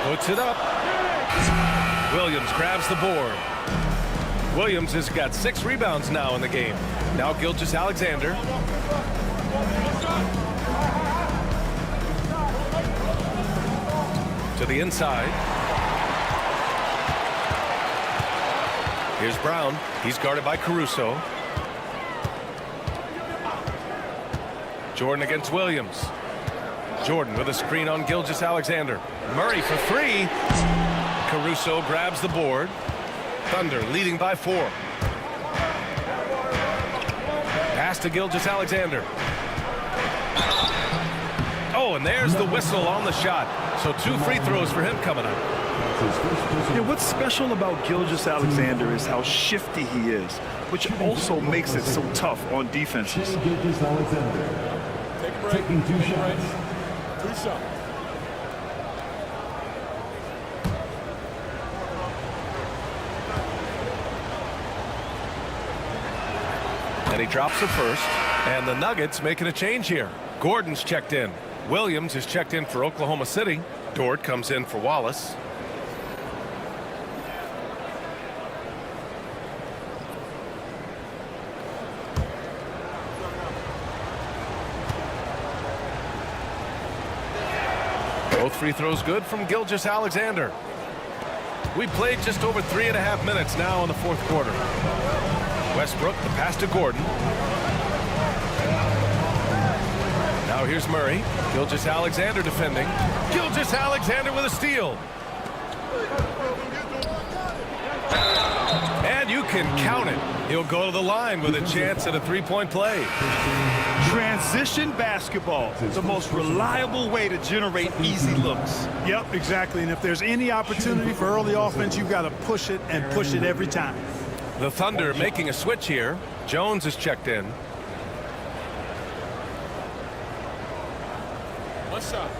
Puts it up. Williams grabs the board. Williams has got 6 rebounds now in the game. Now Gilgeous-Alexander. To the inside. Here's Brown. He's guarded by Caruso. Jordan against Williams. Jordan with a screen on Gilgeous-Alexander. Murray for 3. Caruso grabs the board. Thunder leading by 4. Pass to Gilgeous-Alexander. Oh, and there's the whistle on the shot. So 2 free throws for him coming up. Yeah, what's special about Gilgeous-Alexander is how shifty he is, which also makes it so tough on defenses. Gilgeous-Alexander, taking 2 shots. 2 shots. And he drops the first. And the Nuggets making a change here. Gordon's checked in. Williams is checked in for Oklahoma City. Dort comes in for Wallace. Both free throws good from Gilgeous-Alexander. We played just over 3.5 minutes now in the 4th quarter. Westbrook, the pass to Gordon. here's Murray. Gilgeous-Alexander defending. Gilgeous-Alexander with a steal. And you can count it. He'll go to the line with a chance at a three-point play. Transition basketball, the most reliable way to generate easy looks. Yep, exactly. And if there's any opportunity for early offense, you've got to push it and push it every time. The Thunder making a switch here. Jones is checked in. One shot.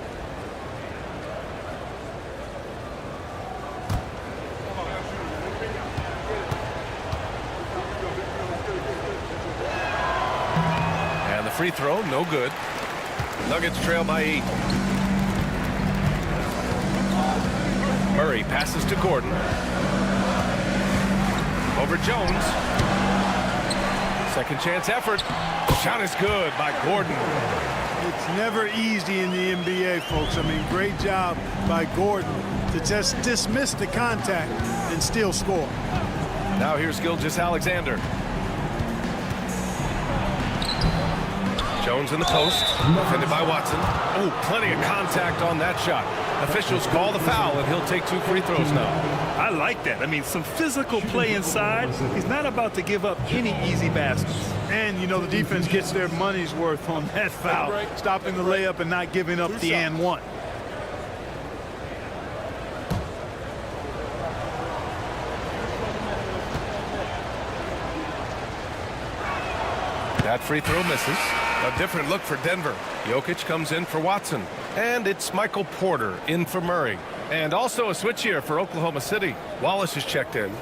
And the free throw, no good. Nuggets trail by 8. Murray passes to Gordon. Over Jones. Second chance effort. Shot is good by Gordon. It's never easy in the NBA, folks. I mean, great job by Gordon to just dismiss the contact and still score. Now here's Gilgeous-Alexander. Jones in the post, defended by Watson. Oh, plenty of contact on that shot. Officials call the foul, and he'll take 2 free throws now. I like that. I mean, some physical play inside. He's not about to give up any easy baskets. And, you know, the defense gets their money's worth on that foul, stopping the layup and not giving up the and one. That free throw misses. A different look for Denver. Jokic comes in for Watson. And it's Michael Porter in for Murray. And also a switch here for Oklahoma City. Wallace is checked in.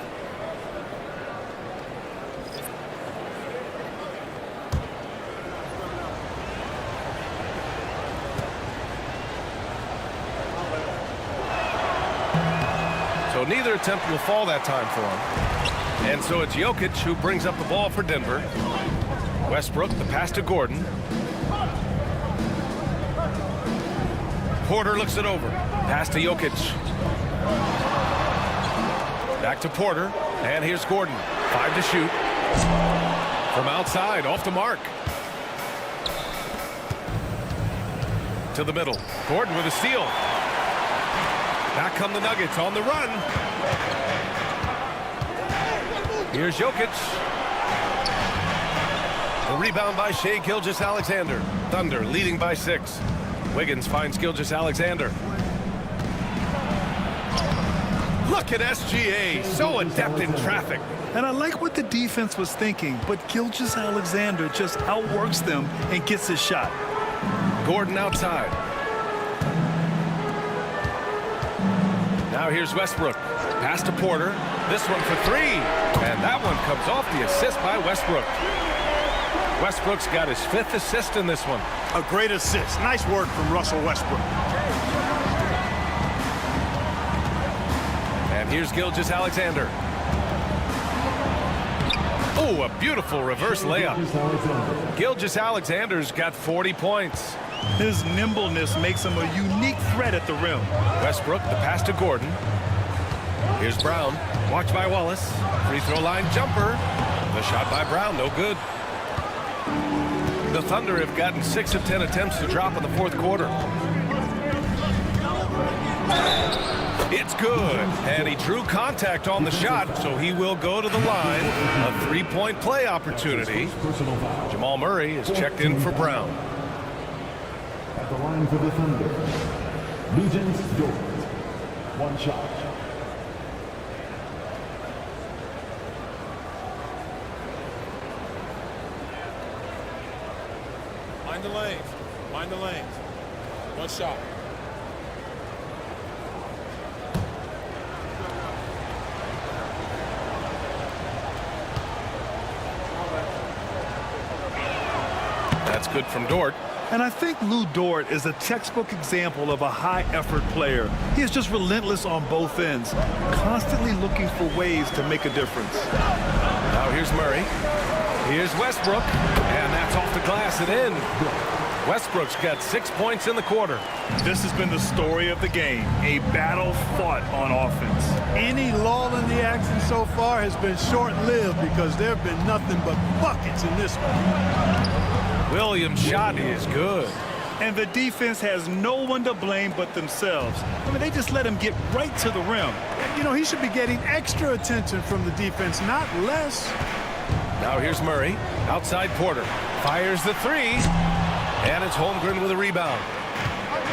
So neither attempt will fall that time for him. And so it's Jokic who brings up the ball for Denver. Westbrook, the pass to Gordon. Porter looks it over. Pass to Jokic. Back to Porter. And here's Gordon. 5 to shoot. From outside, off the mark. To the middle. Gordon with a steal. Back come the Nuggets on the run. Here's Jokic. The rebound by Shai Gilgeous-Alexander. Thunder leading by 6. Wiggins finds Gilgeous-Alexander. Look at SGA, so adept in traffic. And I like what the defense was thinking, but Gilgeous-Alexander just outworks them and gets his shot. Gordon outside. Now here's Westbrook. Pass to Porter. This one for 3. And that one comes off the assist by Westbrook. Westbrook's got his 5th assist in this one. A great assist. Nice work from Russell Westbrook. And here's Gilgeous-Alexander. Oh, a beautiful reverse layup. Gilgeous-Alexander's got 40 points. His nimbleness makes him a unique threat at the rim. Westbrook, the pass to Gordon. Here's Brown. Watched by Wallace. Free throw line jumper. The shot by Brown, no good. The Thunder have gotten 6 of 10 attempts to drop in the 4th quarter. It's good. And he drew contact on the shot, so he will go to the line. A 3-point play opportunity. Jamal Murray is checked in for Brown. At the line for the Thunder, Regents Dort. 1 shot. Mind the lanes. Mind the lanes. 1 shot. That's good from Dort. And I think Lou Dort is a textbook example of a high-effort player. He is just relentless on both ends, constantly looking for ways to make a difference. Now here's Murray. Here's Westbrook. And that's off the glass and in. Westbrook's got 6 points in the quarter. This has been the story of the game, a battle fought on offense. Any lull in the action so far has been short-lived because there have been nothing but buckets in this one. Williams' shot is good. And the defense has no one to blame but themselves. I mean, they just let him get right to the rim. You know, he should be getting extra attention from the defense, not less. Now here's Murray. Outside Porter. Fires the three. And it's Holmgren with a rebound.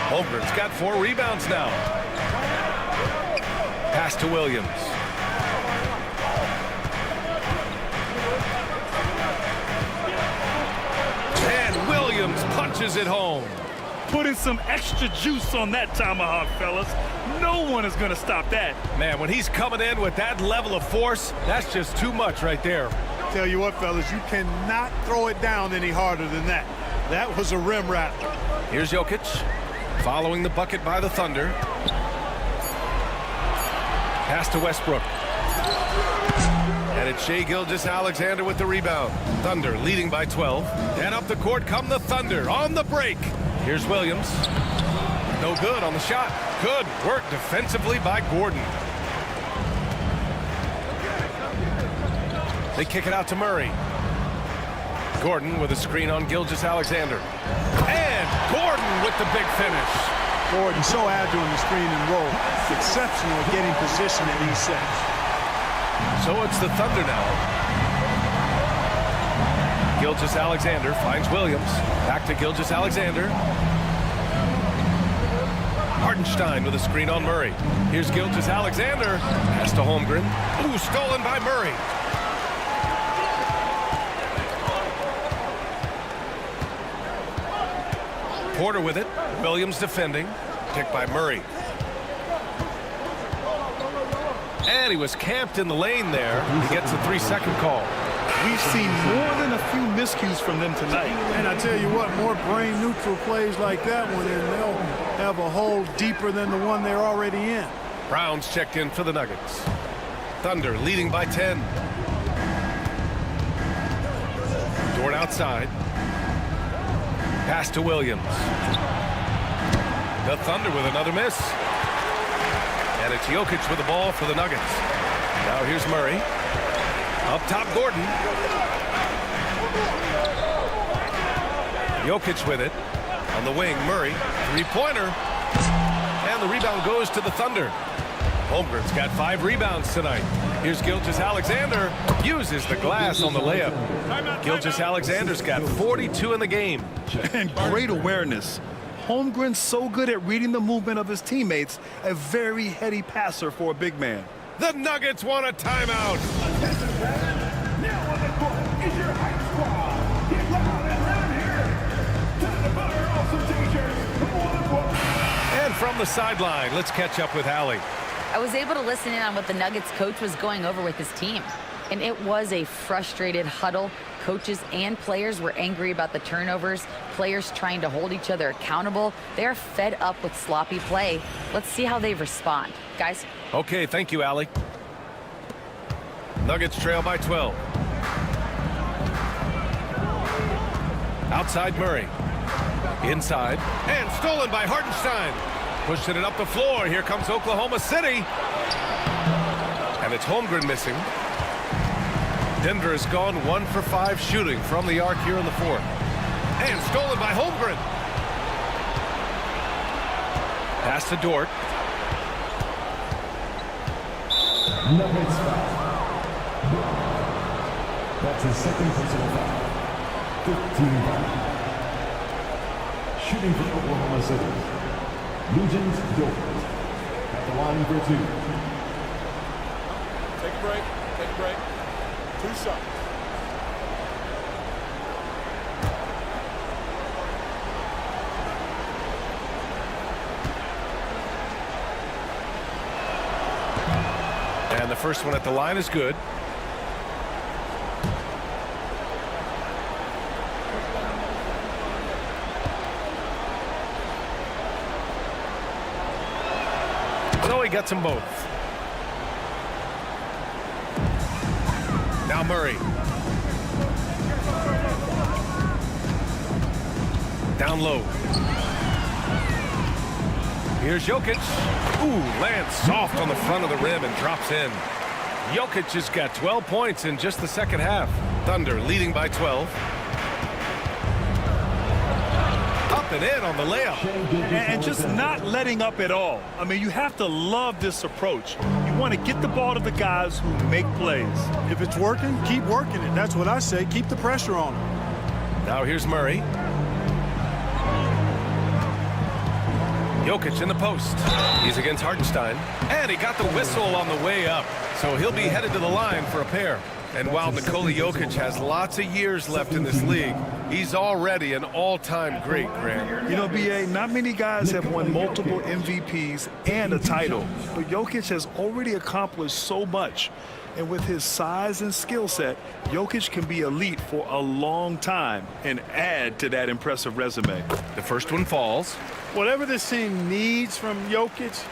Holmgren's got 4 rebounds now. Pass to Williams. And Williams punches it home. Putting some extra juice on that tomahawk, fellas. No one is going to stop that. Man, when he's coming in with that level of force, that's just too much right there. Tell you what, fellas, you cannot throw it down any harder than that. That was a rim rattler. Here's Jokic, following the bucket by the Thunder. Pass to Westbrook. And it's Shai Gilgeous-Alexander with the rebound. Thunder leading by 12. And up the court come the Thunder on the break. Here's Williams. No good on the shot. Good work defensively by Gordon. They kick it out to Murray. Gordon with a screen on Gilgeous-Alexander. And Gordon with the big finish. Gordon so agile in the screen and roll. Exceptional at getting position in these sets. So it's the Thunder now. Gilgeous-Alexander finds Williams. Back to Gilgeous-Alexander. Hartenstein with a screen on Murray. Here's Gilgeous-Alexander. Pass to Holmgren. Ooh, stolen by Murray. Porter with it. Williams defending. Picked by Murray. And he was camped in the lane there. He gets a 3-second call. We've seen more than a few miscues from them tonight. And I tell you what, more brain-neutral plays like that one, and they'll have a hole deeper than the one they're already in. Brown's checked in for the Nuggets. Thunder leading by 10. Dort outside. Pass to Williams. The Thunder with another miss. And it's Jokic with the ball for the Nuggets. Now here's Murray. Up top, Gordon. Jokic with it. On the wing, Murray. Three-pointer. And the rebound goes to the Thunder. Holmgren's got 5 rebounds tonight. Here's Gilgeous-Alexander. Uses the glass on the layup. Gilgeous-Alexander's got 42 in the game. And great awareness. Holmgren's so good at reading the movement of his teammates. A very heady passer for a big man. The Nuggets want a timeout. Now on the court is your hype squad. Get loud and loud here. Time to fire off some t-shirts. And from the sideline, let's catch up with Allie. I was able to listen in on what the Nuggets coach was going over with his team. And it was a frustrated huddle. Coaches and players were angry about the turnovers. Players trying to hold each other accountable. They're fed up with sloppy play. Let's see how they respond. Guys? Okay, thank you, Allie. Nuggets trail by 12. Outside Murray. Inside. And stolen by Hartenstein. Pushing it up the floor. Here comes Oklahoma City. And it's Holmgren missing. Denver has gone 1 for 5 shooting from the arc here in the 4th. And stolen by Holmgren. Pass to Dort. Nuggets foul. That's his second personal foul. 15 foul. Shooting for Oklahoma City. Legends Dort. At the line for 2. Take a break. Take a break. 2 shots. And the first one at the line is good. So he gets them both. Now Murray. Down low. Here's Jokic. Ooh, lands soft on the front of the rim and drops in. Jokic has got 12 points in just the second half. Thunder leading by 12. Up dropping in on the layup. And just not letting up at all. I mean, you have to love this approach. You want to get the ball to the guys who make plays. If it's working, keep working it. That's what I say. Keep the pressure on him. Now here's Murray. Jokic in the post. He's against Hartenstein. And he got the whistle on the way up. So he'll be headed to the line for a pair. And while Nikola Jokic has lots of years left in this league, he's already an all-time great, Grant. You know, B.A., not many guys have won multiple MVPs and a title. But Jokic has already accomplished so much. And with his size and skill set, Jokic can be elite for a long time and add to that impressive resume. The first one falls. Whatever this team needs from Jokic,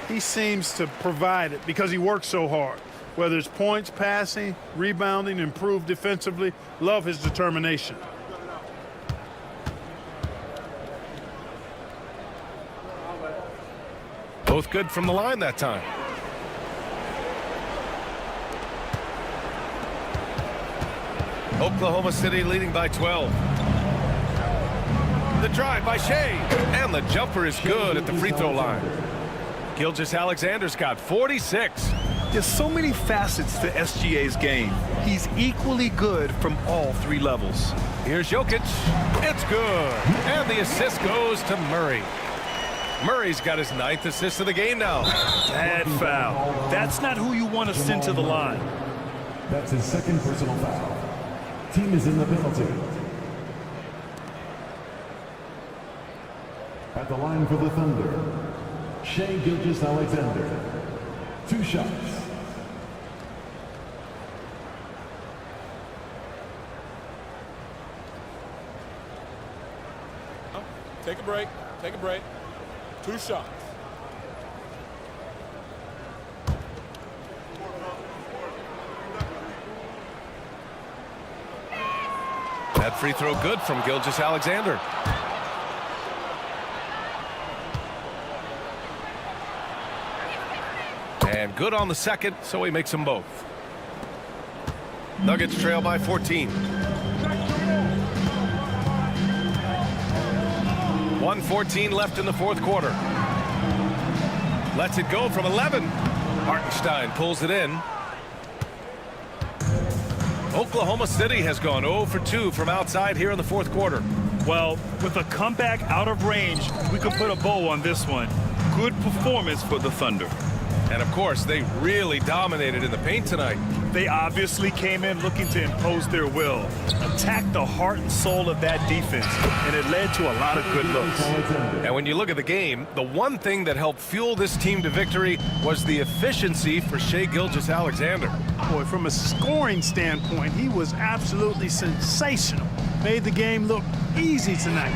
he seems to provide it because he works so hard. Whether it's points, passing, rebounding, improved defensively, love his determination. Both good from the line that time. Oklahoma City leading by 12. The drive by Shea, and the jumper is good at the free throw line. Gilgeous-Alexander's got 46. There's so many facets to SGA's game. He's equally good from all three levels. Here's Jokic. It's good. And the assist goes to Murray. Murray's got his 9th assist of the game now. Bad foul. That's not who you want to send to the line. That's his second personal foul. Team is in the penalty. At the line for the Thunder, Shea Gilgeous-Alexander. 2 shots. Take a break. Take a break. 2 shots. That free throw good from Gilgeous-Alexander. And good on the second, so he makes them both. Nuggets trail by 14. 1:14 left in the fourth quarter. Lets it go from 11. Hartenstein pulls it in. Oklahoma City has gone 0 for 2 from outside here in the fourth quarter. Well, with a comeback out of range, we can put a bow on this one. Good performance for the Thunder. And of course, they really dominated in the paint tonight. They obviously came in looking to impose their will, attack the heart and soul of that defense, and it led to a lot of good looks. And when you look at the game, the one thing that helped fuel this team to victory was the efficiency for Shea Gilgeous-Alexander. Boy, from a scoring standpoint, he was absolutely sensational. Made the game look easy tonight.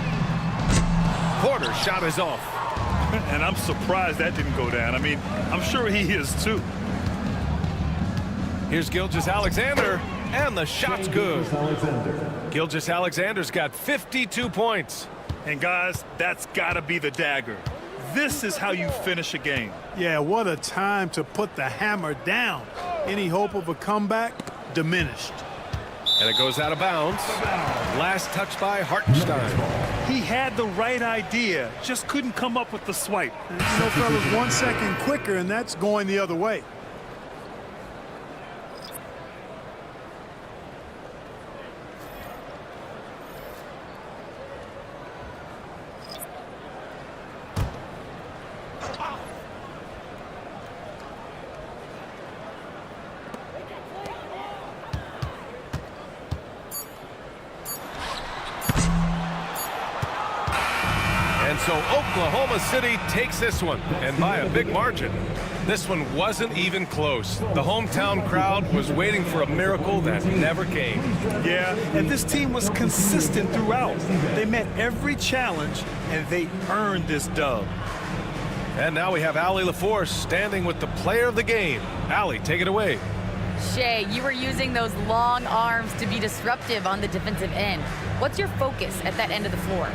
Porter's shot is off. And I'm surprised that didn't go down. I mean, I'm sure he is too. Here's Gilgeous-Alexander, and the shot's good. Gilgeous-Alexander's got 52 points. And guys, that's got to be the dagger. This is how you finish a game. Yeah, what a time to put the hammer down. Any hope of a comeback diminished. And it goes out of bounds. Last touch by Hartenstein. He had the right idea, just couldn't come up with the swipe. And, you know, fellas, 1 second quicker, and that's going the other way. So Oklahoma City takes this one, and by a big margin. This one wasn't even close. The hometown crowd was waiting for a miracle that never came. Yeah, and this team was consistent throughout. They met every challenge, and they earned this dub. And now we have Allie LaForce standing with the player of the game. Allie, take it away. Shea, you were using those long arms to be disruptive on the defensive end. What's your focus at that end of the floor?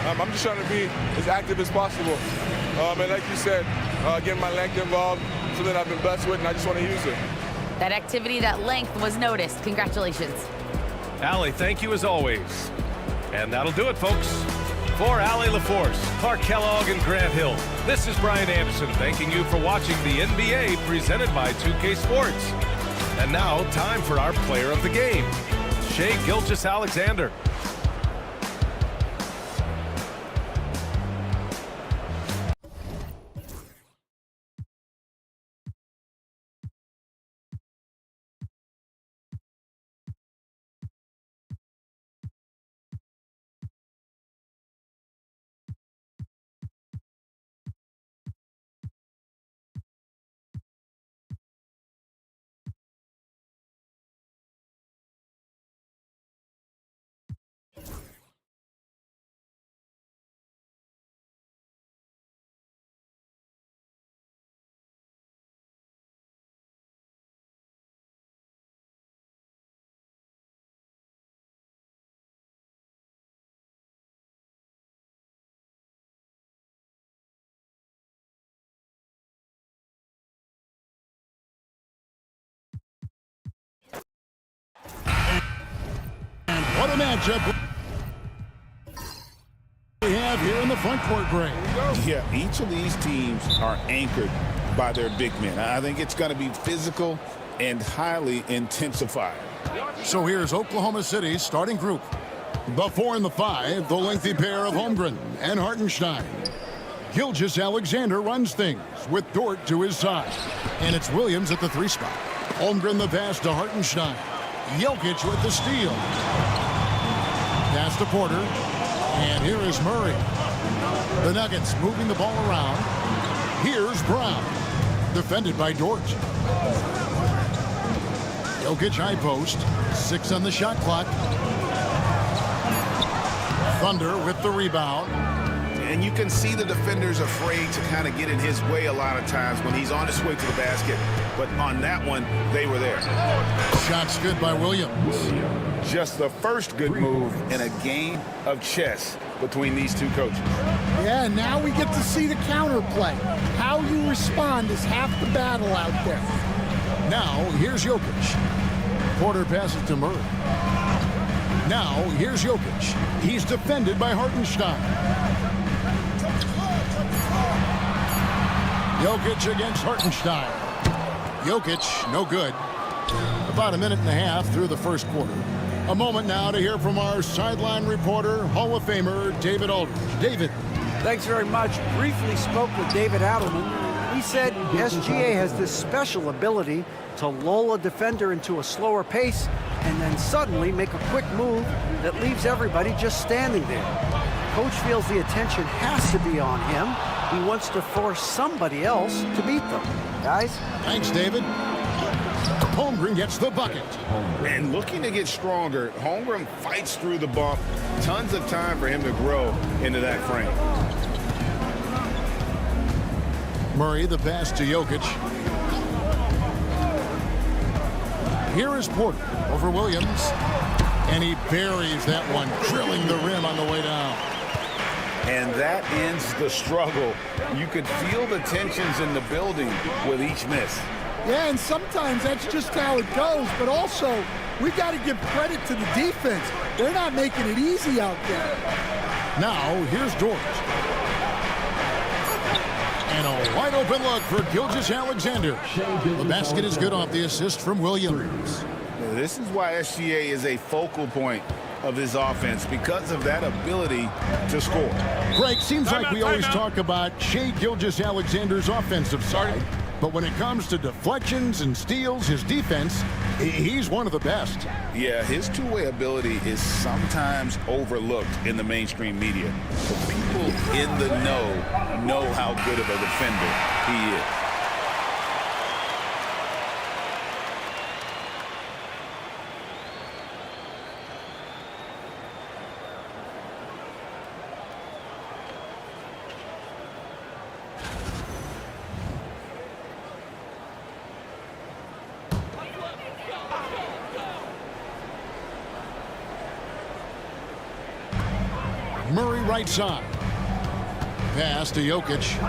I'm just trying to be as active as possible. And like you said, getting my length involved, something I've been blessed with, and I just want to use it. That activity, that length was noticed. Congratulations. Allie, thank you as always. And that'll do it, folks. For Allie LaForce, Clark Kellogg, and Grant Hill, this is Brian Anderson thanking you for watching the NBA presented by 2K Sports. And now, time for our player of the game, Shai Gilgeous-Alexander. What a matchup we have here in the front court, Gray. Yeah, each of these teams are anchored by their big men. I think it's going to be physical and highly intensified. So here's Oklahoma City's starting group. The 4 and the 5, the lengthy pair of Holmgren and Hartenstein. Gilgeous-Alexander runs things with Dort to his side. And it's Williams at the 3 spot. Holmgren the pass to Hartenstein. Jokic with the steal. Pass to Porter. And here is Murray. The Nuggets moving the ball around. Here's Brown. Defended by Dort. Jokic high post. 6 on the shot clock. Thunder with the rebound. And you can see the defenders afraid to kind of get in his way a lot of times when he's on his way to the basket. But on that one, they were there. Shots good by Williams. Just the first good move in a game of chess between these two coaches. Yeah, now we get to see the counterplay. How you respond is half the battle out there. Now, here's Jokic. Porter passes to Murray. Now, here's Jokic. He's defended by Hartenstein. Jokic against Hartenstein. Jokic, no good. About a minute and a half through the first quarter. A moment now to hear from our sideline reporter, Hall of Famer David Aldridge. David. Thanks very much. Briefly spoke with David Adelman. He said SGA has this special ability to lull a defender into a slower pace and then suddenly make a quick move that leaves everybody just standing there. Coach feels the attention has to be on him. He wants to force somebody else to beat them. Guys? Thanks, David. Holmgren gets the bucket. And looking to get stronger, Holmgren fights through the bump. Tons of time for him to grow into that frame. Murray, the pass to Jokic. Here is Porter over Williams. And he buries that one, drilling the rim on the way down. And that ends the struggle. You could feel the tensions in the building with each miss. Yeah, and sometimes that's just how it goes. But also, we got to give credit to the defense. They're not making it easy out there. Now, here's Dort. And a wide open look for Gilgeous-Alexander. The basket is good off the assist from Williams. This is why SGA is a focal point of his offense, because of that ability to score. Greg, seems like we always talk about Shai Gilgeous-Alexander's offensive side, but when it comes to deflections and steals, his defense, he's one of the best. Yeah, his two-way ability is sometimes overlooked in the mainstream media. But people in the know how good of a defender he is. Murray right side. Pass to Jokic.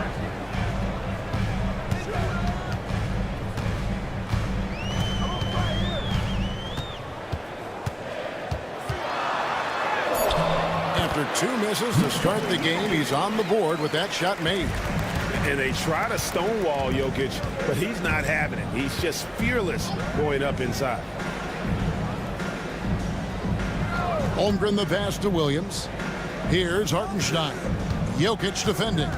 After After 2 misses to start the game, he's on the board with that shot made. And they try to stonewall Jokic, but he's not having it. He's just fearless going up inside. Holmgren the pass to Williams. Here's Hartenstein. Jokic defending.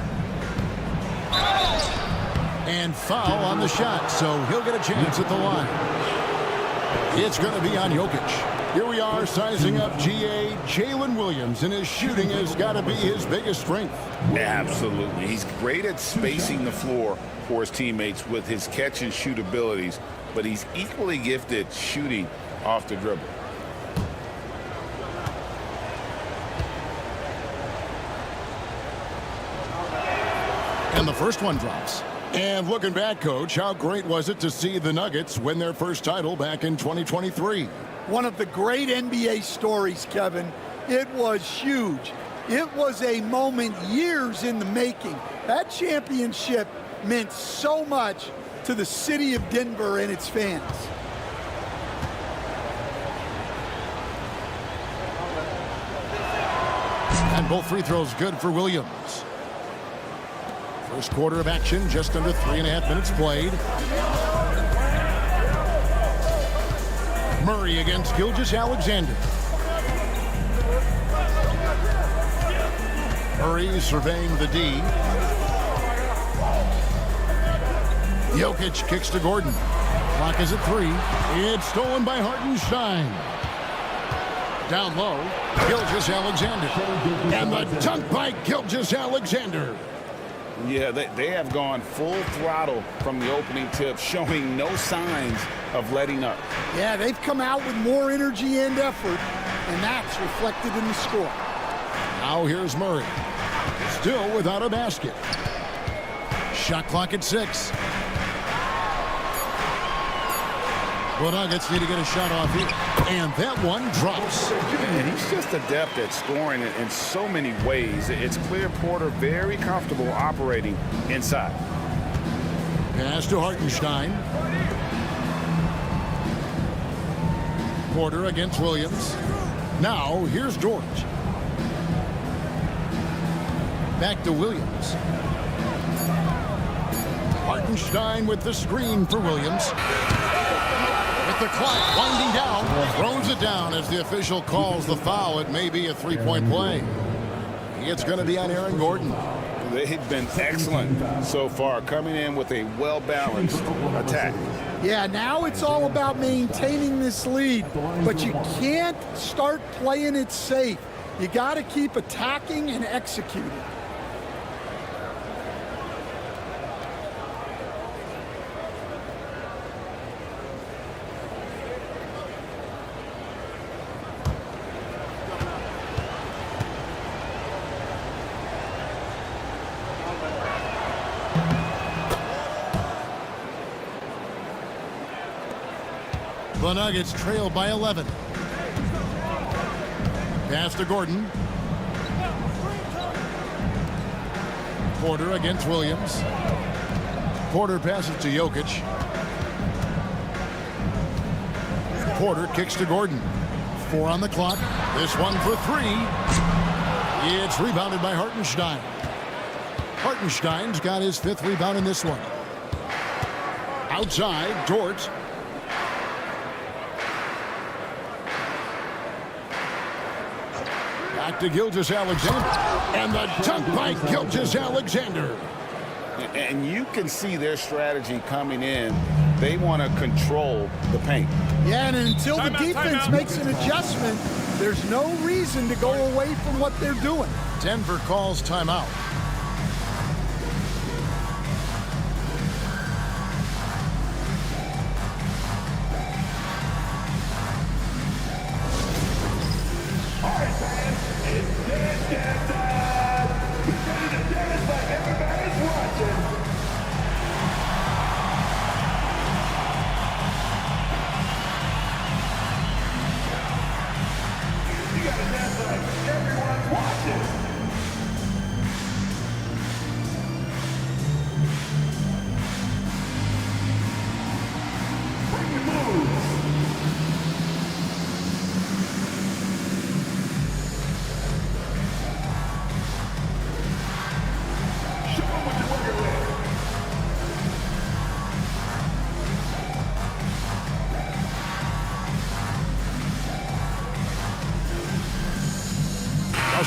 And foul on the shot, so he'll get a chance at the line. It's going to be on Jokic. Here we are sizing up GA. Jalen Williams, and his shooting has got to be his biggest strength. Absolutely. He's great at spacing the floor for his teammates with his catch and shoot abilities, but he's equally gifted shooting off the dribble. And the first one drops. And looking back, Coach, how great was it to see the Nuggets win their first title back in 2023? One of the great NBA stories, Kevin. It was huge. It was a moment years in the making. That championship meant so much to the city of Denver and its fans. And both free throws good for Williams. First quarter of action, just under 3.5 minutes played. Murray against Gilgeous-Alexander. Murray surveying the D. Jokic kicks to Gordon. Clock is at 3. It's stolen by Hartenstein. Down low, Gilgeous-Alexander. And the dunk by Gilgeous-Alexander. Yeah, they have gone full throttle from the opening tip, showing no signs of letting up. Yeah, they've come out with more energy and effort, and that's reflected in the score. Now here's Murray. Still without a basket. Shot clock at 6. The Nuggets need to get a shot off here. And that one drops. And he's just adept at scoring in so many ways. It's clear Porter very comfortable operating inside. Pass to Hartenstein. Porter against Williams. Now here's George. Back to Williams. Hartenstein with the screen for Williams. With the clock winding down, throws it down as the official calls the foul. It may be a three-point play. It's going to be on Aaron Gordon. They've been excellent so far, coming in with a well-balanced attack. Yeah, now it's all about maintaining this lead, but you can't start playing it safe. You got to keep attacking and executing. The Nuggets trail by 11. Pass to Gordon. Porter against Williams. Porter passes to Jokic. Porter kicks to Gordon. 4 on the clock. This one for 3. It's rebounded by Hartenstein. Hartenstein's got his 5th rebound in this one. Outside, Dort. Back to Gilgeous-Alexander. And the dunk by Gilgeous-Alexander. And you can see their strategy coming in. They want to control the paint. Yeah, and until the defense makes an adjustment, there's no reason to go away from what they're doing. Denver calls timeout.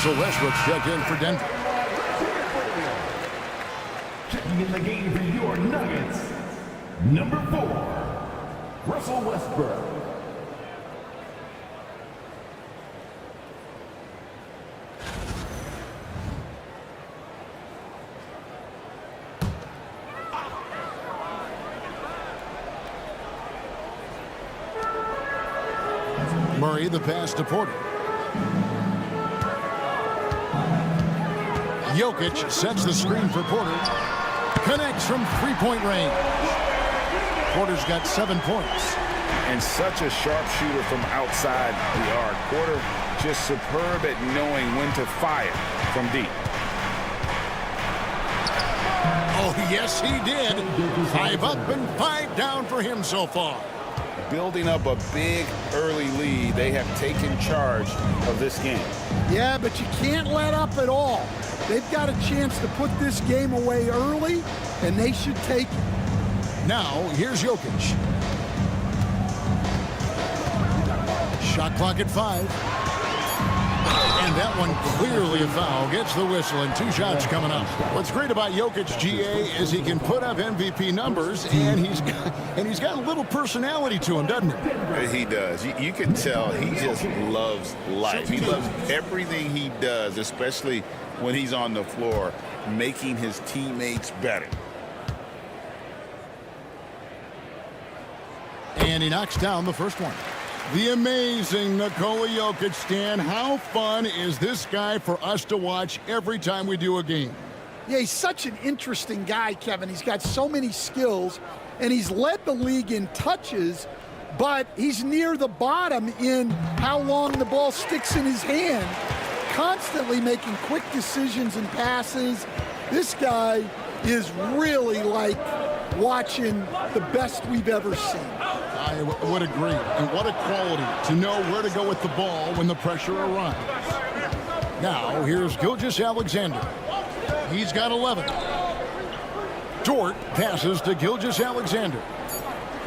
Russell Westbrook's checked in for Denver. Checking in the game for your Nuggets, number 4, Russell Westbrook. Murray, the pass to Porter. Jokic sets the screen for Porter. Connects from three-point range. Porter's got 7 points. And such a sharpshooter from outside the arc. Porter just superb at knowing when to fire from deep. Oh, yes, he did. 5 up and 5 down for him so far. Building up a big early lead, they have taken charge of this game. Yeah, but you can't let up at all. They've got a chance to put this game away early, and they should take it. Now, here's Jokic. Shot clock at 5. And that one clearly a foul. Gets the whistle, and 2 shots coming up. What's great about Jokic, GA, is he can put up MVP numbers, and he's got a little personality to him, doesn't he? He does. You can tell he just loves life. He loves everything he does, especially when he's on the floor, making his teammates better. And he knocks down the first one. The amazing Nikola Jokic, Stan. How fun is this guy for us to watch every time we do a game? Yeah, he's such an interesting guy, Kevin. He's got so many skills, and he's led the league in touches, but he's near the bottom in how long the ball sticks in his hand. Constantly making quick decisions and passes. This guy is really like watching the best we've ever seen. I would agree. And what a quality to know where to go with the ball when the pressure arrives. Now, here's Gilgeous-Alexander. He's got 11. Dort passes to Gilgeous-Alexander.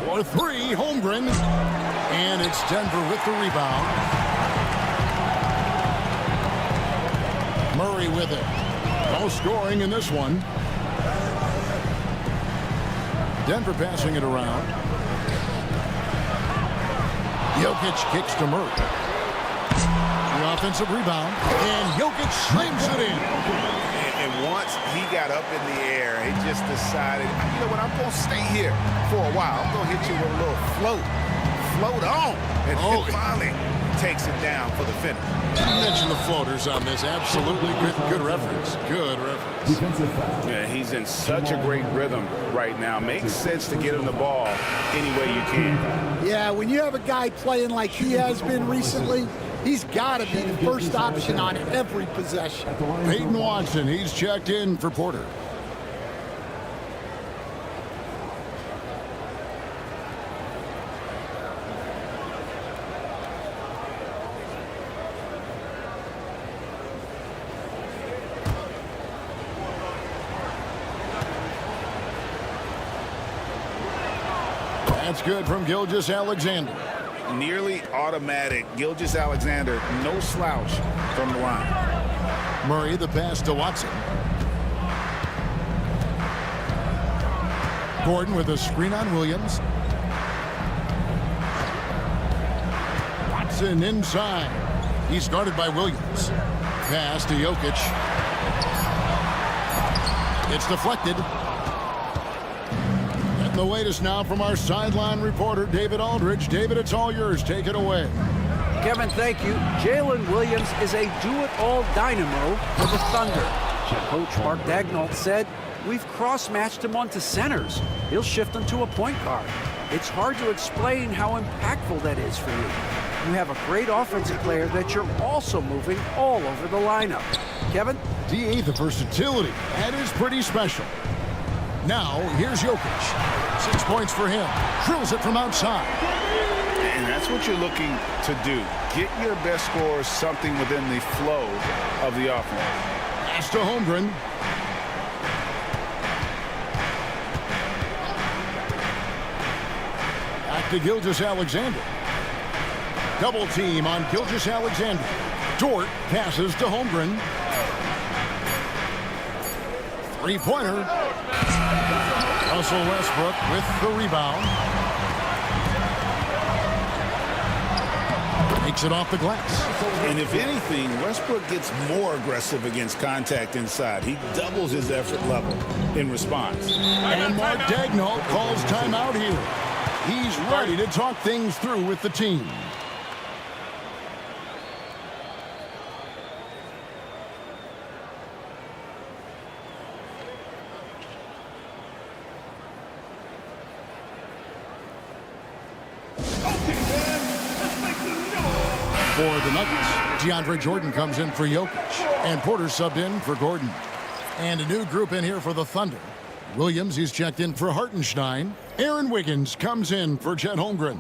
For 3, Holmgren. And it's Denver with the rebound. Murray with it. No scoring in this one. Denver passing it around. Jokic kicks to Murray. The offensive rebound. And Jokic slams it in. And once he got up in the air, he just decided, you know what, I'm going to stay here for a while. I'm going to hit you with a little float. Float on. And he finally takes it down for the finish. You mentioned the floaters on this. Absolutely good reference. Good reference. Yeah, he's in such a great rhythm right now. Makes sense to get him the ball any way you can. Yeah, when you have a guy playing like he has been recently, he's got to be the first option on every possession. Peyton Watson, he's checked in for Porter. That's good from Gilgeous-Alexander. Nearly automatic. Gilgeous-Alexander, no slouch from the line. Murray, the pass to Watson. Gordon with a screen on Williams. Watson inside. He's guarded by Williams. Pass to Jokic. It's deflected. The latest now from our sideline reporter, David Aldridge. David, it's all yours. Take it away. Kevin, thank you. Jalen Williams is a do-it-all dynamo for the Thunder. Coach Mark Daigneault said, we've cross-matched him onto centers. He'll shift them to a point guard. It's hard to explain how impactful that is for you. You have a great offensive player that you're also moving all over the lineup. Kevin? DA, the versatility. That is pretty special. Now, here's Jokic. 6 points for him. Drills it from outside. And that's what you're looking to do. Get your best scorers something within the flow of the offense. Pass to Holmgren. Back to Gilgeous-Alexander. Double team on Gilgeous-Alexander. Dort passes to Holmgren. Three-pointer. Russell Westbrook with the rebound. Takes it off the glass. And if anything, Westbrook gets more aggressive against contact inside. He doubles his effort level in response. And Mark Daigneault calls timeout here. He's ready to talk things through with the team. For the Nuggets, DeAndre Jordan comes in for Jokic, and Porter subbed in for Gordon. And a new group in here for the Thunder. Williams, he's checked in for Hartenstein. Aaron Wiggins comes in for Chet Holmgren.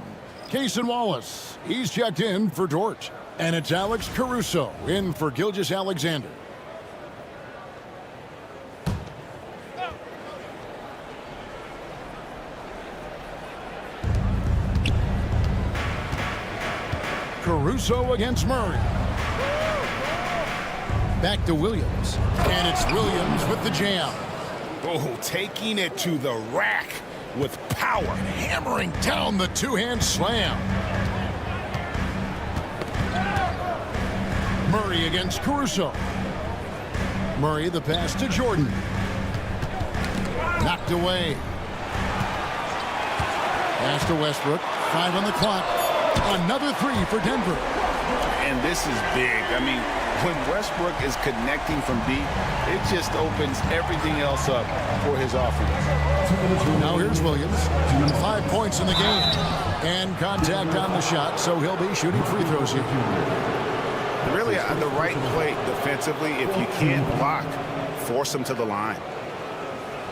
Cason Wallace, he's checked in for Dort. And it's Alex Caruso in for Gilgeous-Alexander. Caruso against Murray. Back to Williams. And it's Williams with the jam. Oh, taking it to the rack with power. Hammering down the two-hand slam. Murray against Caruso. Murray the pass to Jordan. Knocked away. Pass to Westbrook. 5 on the clock. Another three for Denver. And this is big. I mean, when Westbrook is connecting from deep, it just opens everything else up for his offense. Now here's Williams. 5 points in the game. And contact on the shot, so he'll be shooting free throws here. Really, the right play defensively. If you can't block, force him to the line.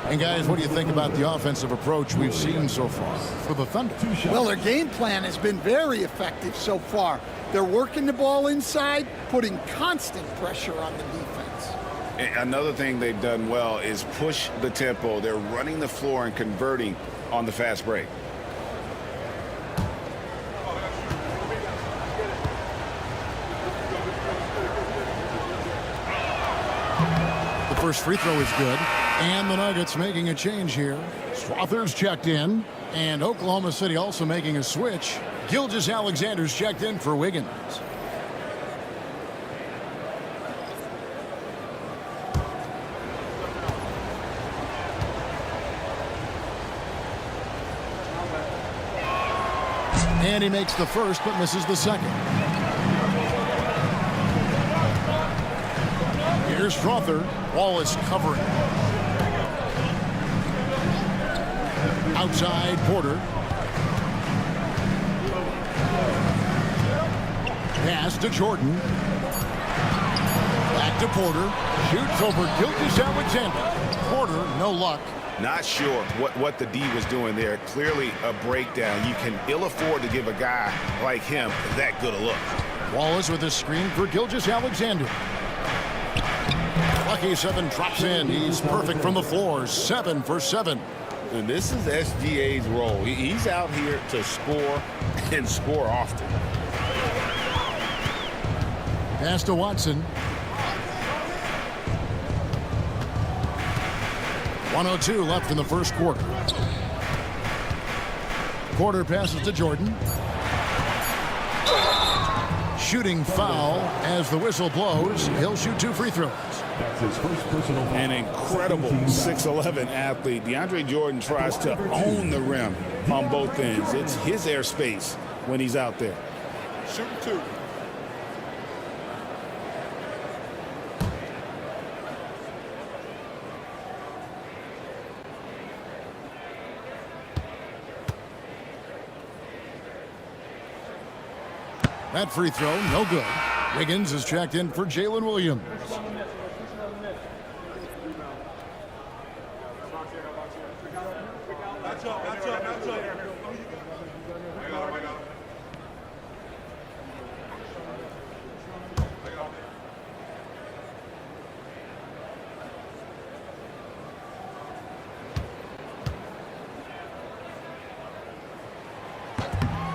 And guys, what do you think about the offensive approach we've seen so far for the Thunder? Well, their game plan has been very effective so far. They're working the ball inside, putting constant pressure on the defense. Another thing they've done well is push the tempo. They're running the floor and converting on the fast break. The first free throw is good. And the Nuggets making a change here. Strother's checked in. And Oklahoma City also making a switch. Gilgeous-Alexander's checked in for Wiggins. And he makes the first but misses the second. Here's Strother. Wallace covering. Outside Porter. Pass to Jordan. Back to Porter. Shoots over Gilgeous-Alexander. Porter, no luck. Not sure what the D was doing there. Clearly a breakdown. You can ill afford to give a guy like him that good a look. Wallace with a screen for Gilgeous-Alexander. Lucky 7 drops in. He's perfect from the floor. 7 for 7. And this is SGA's role. He's out here to score and score often. Pass to Watson. 1:02 left in the first quarter. Porter passes to Jordan. Shooting foul as the whistle blows. He'll shoot 2 free throws. An incredible 6'11" athlete. DeAndre Jordan tries to own the rim on both ends. It's his airspace when he's out there. Shooting 2. That free throw, no good. Wiggins is checked in for Jalen Williams.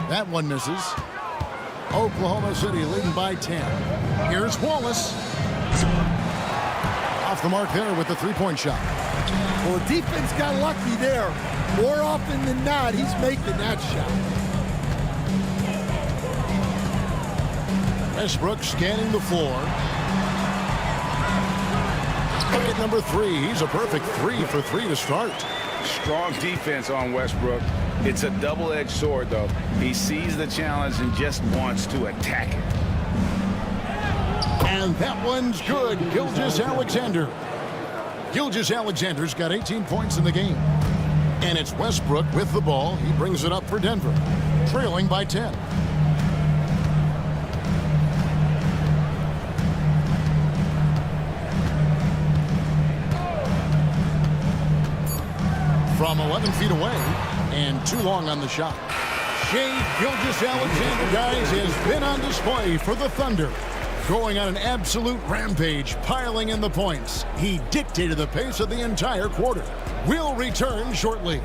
That one misses. Oklahoma City leading by 10. Here's Wallace. Off the mark there with the three-point shot. Well, the defense got lucky there. More often than not, he's making that shot. Westbrook scanning the floor. Bucket number 3. He's a perfect 3 for 3 to start. Strong defense on Westbrook. It's a double-edged sword, though. He sees the challenge and just wants to attack it. And that one's good. Gilgeous-Alexander. Gilgeous-Alexander's got 18 points in the game. And it's Westbrook with the ball. He brings it up for Denver, trailing by 10. From 11 feet away, and too long on the shot. Shai Gilgeous-Alexander, guys, has been on display for the Thunder. Going on an absolute rampage, piling in the points. He dictated the pace of the entire quarter. We'll return shortly.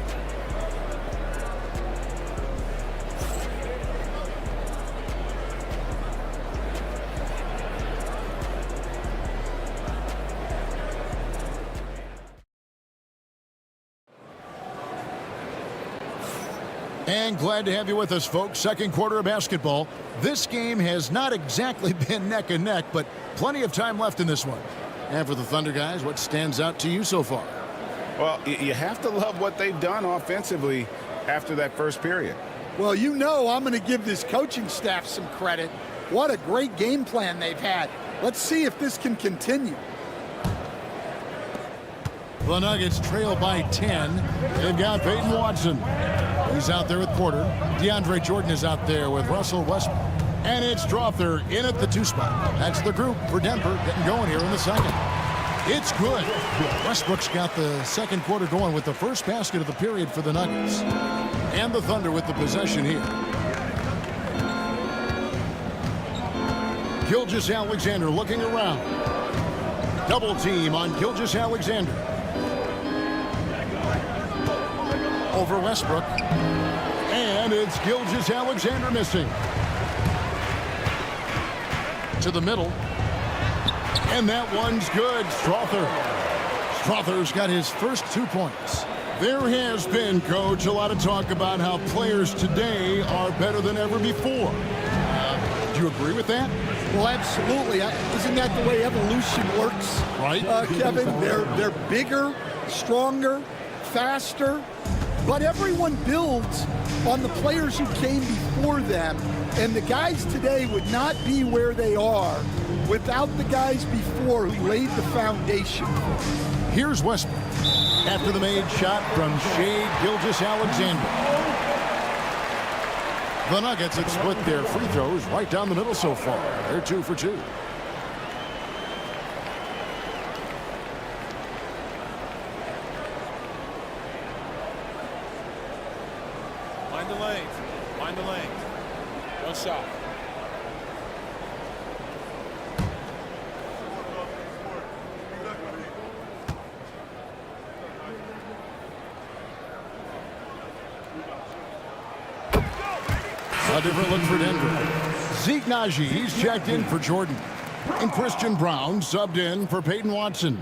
And glad to have you with us, folks. Second quarter of basketball. This game has not exactly been neck and neck, but plenty of time left in this one. And for the Thunder guys, what stands out to you so far? Well, you have to love what they've done offensively after that first period. Well, you know I'm going to give this coaching staff some credit. What a great game plan they've had. Let's see if this can continue. The Nuggets trail by 10. They've got Peyton Watson. He's out there with Porter. DeAndre Jordan is out there with Russell Westbrook. And it's Strawther in at the 2 spot. That's the group for Denver getting going here in the second. It's good. Westbrook's got the second quarter going with the first basket of the period for the Nuggets. And the Thunder with the possession here. Gilgeous-Alexander looking around. Double team on Gilgeous-Alexander. Over Westbrook. And it's Gilgeous-Alexander missing. To the middle. And that one's good. Strawther's got his first 2 points. There has been, Coach, a lot of talk about how players today are better than ever before. Do you agree with that? Well, absolutely. Isn't that the way evolution works? Right. Kevin, they're bigger, stronger, faster. But everyone builds on the players who came before them. And the guys today would not be where they are without the guys before who laid the foundation. Here's Westbrook after the made shot from Shai Gilgeous-Alexander. The Nuggets have split their free throws right down the middle so far. They're 2 for 2. Find the lanes. Find the lanes. One shot. A different look for Denver. Zeke Naji, he's checked in for Jordan. And Christian Brown subbed in for Peyton Watson.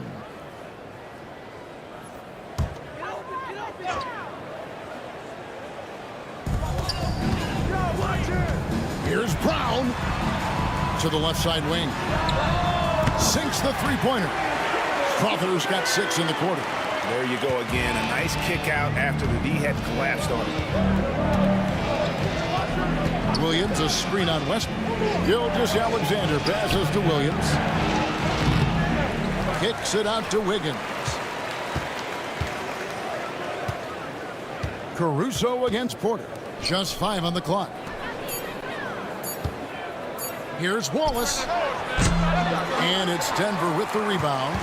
Here's Brown to the left side wing. Sinks the three-pointer. Strawther's got 6 in the quarter. There you go again. A nice kick out after the D had collapsed on him. Williams, a screen on Westbrook. Gilgeous-Alexander passes to Williams. Kicks it out to Wiggins. Caruso against Porter. Just 5 on the clock. Here's Wallace. And it's Denver with the rebound.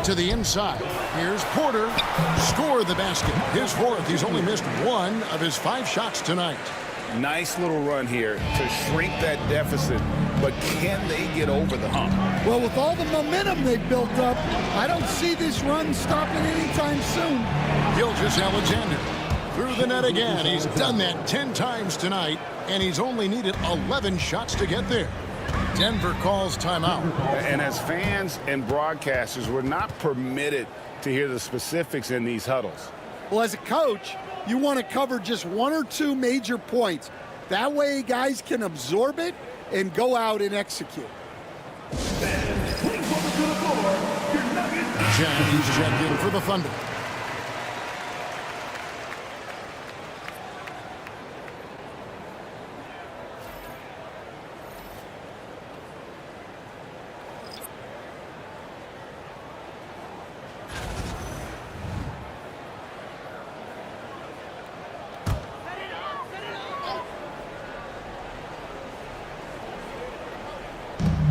To the inside. Here's Porter. Scored the basket. His 4th. He's only missed 1 of his 5 shots tonight. Nice little run here to shrink that deficit, but can they get over the hump? Well, with all the momentum they've built up, I don't see this run stopping anytime soon. Gilgeous-Alexander Through the net again. He's done that 10 times tonight, and he's only needed 11 shots to get there. Denver calls timeout. And as fans and broadcasters, we're not permitted to hear the specifics in these huddles. Well, as a coach, you want to cover just one or two major points. That way guys can absorb it and go out and execute. He's checked in for the Thunder.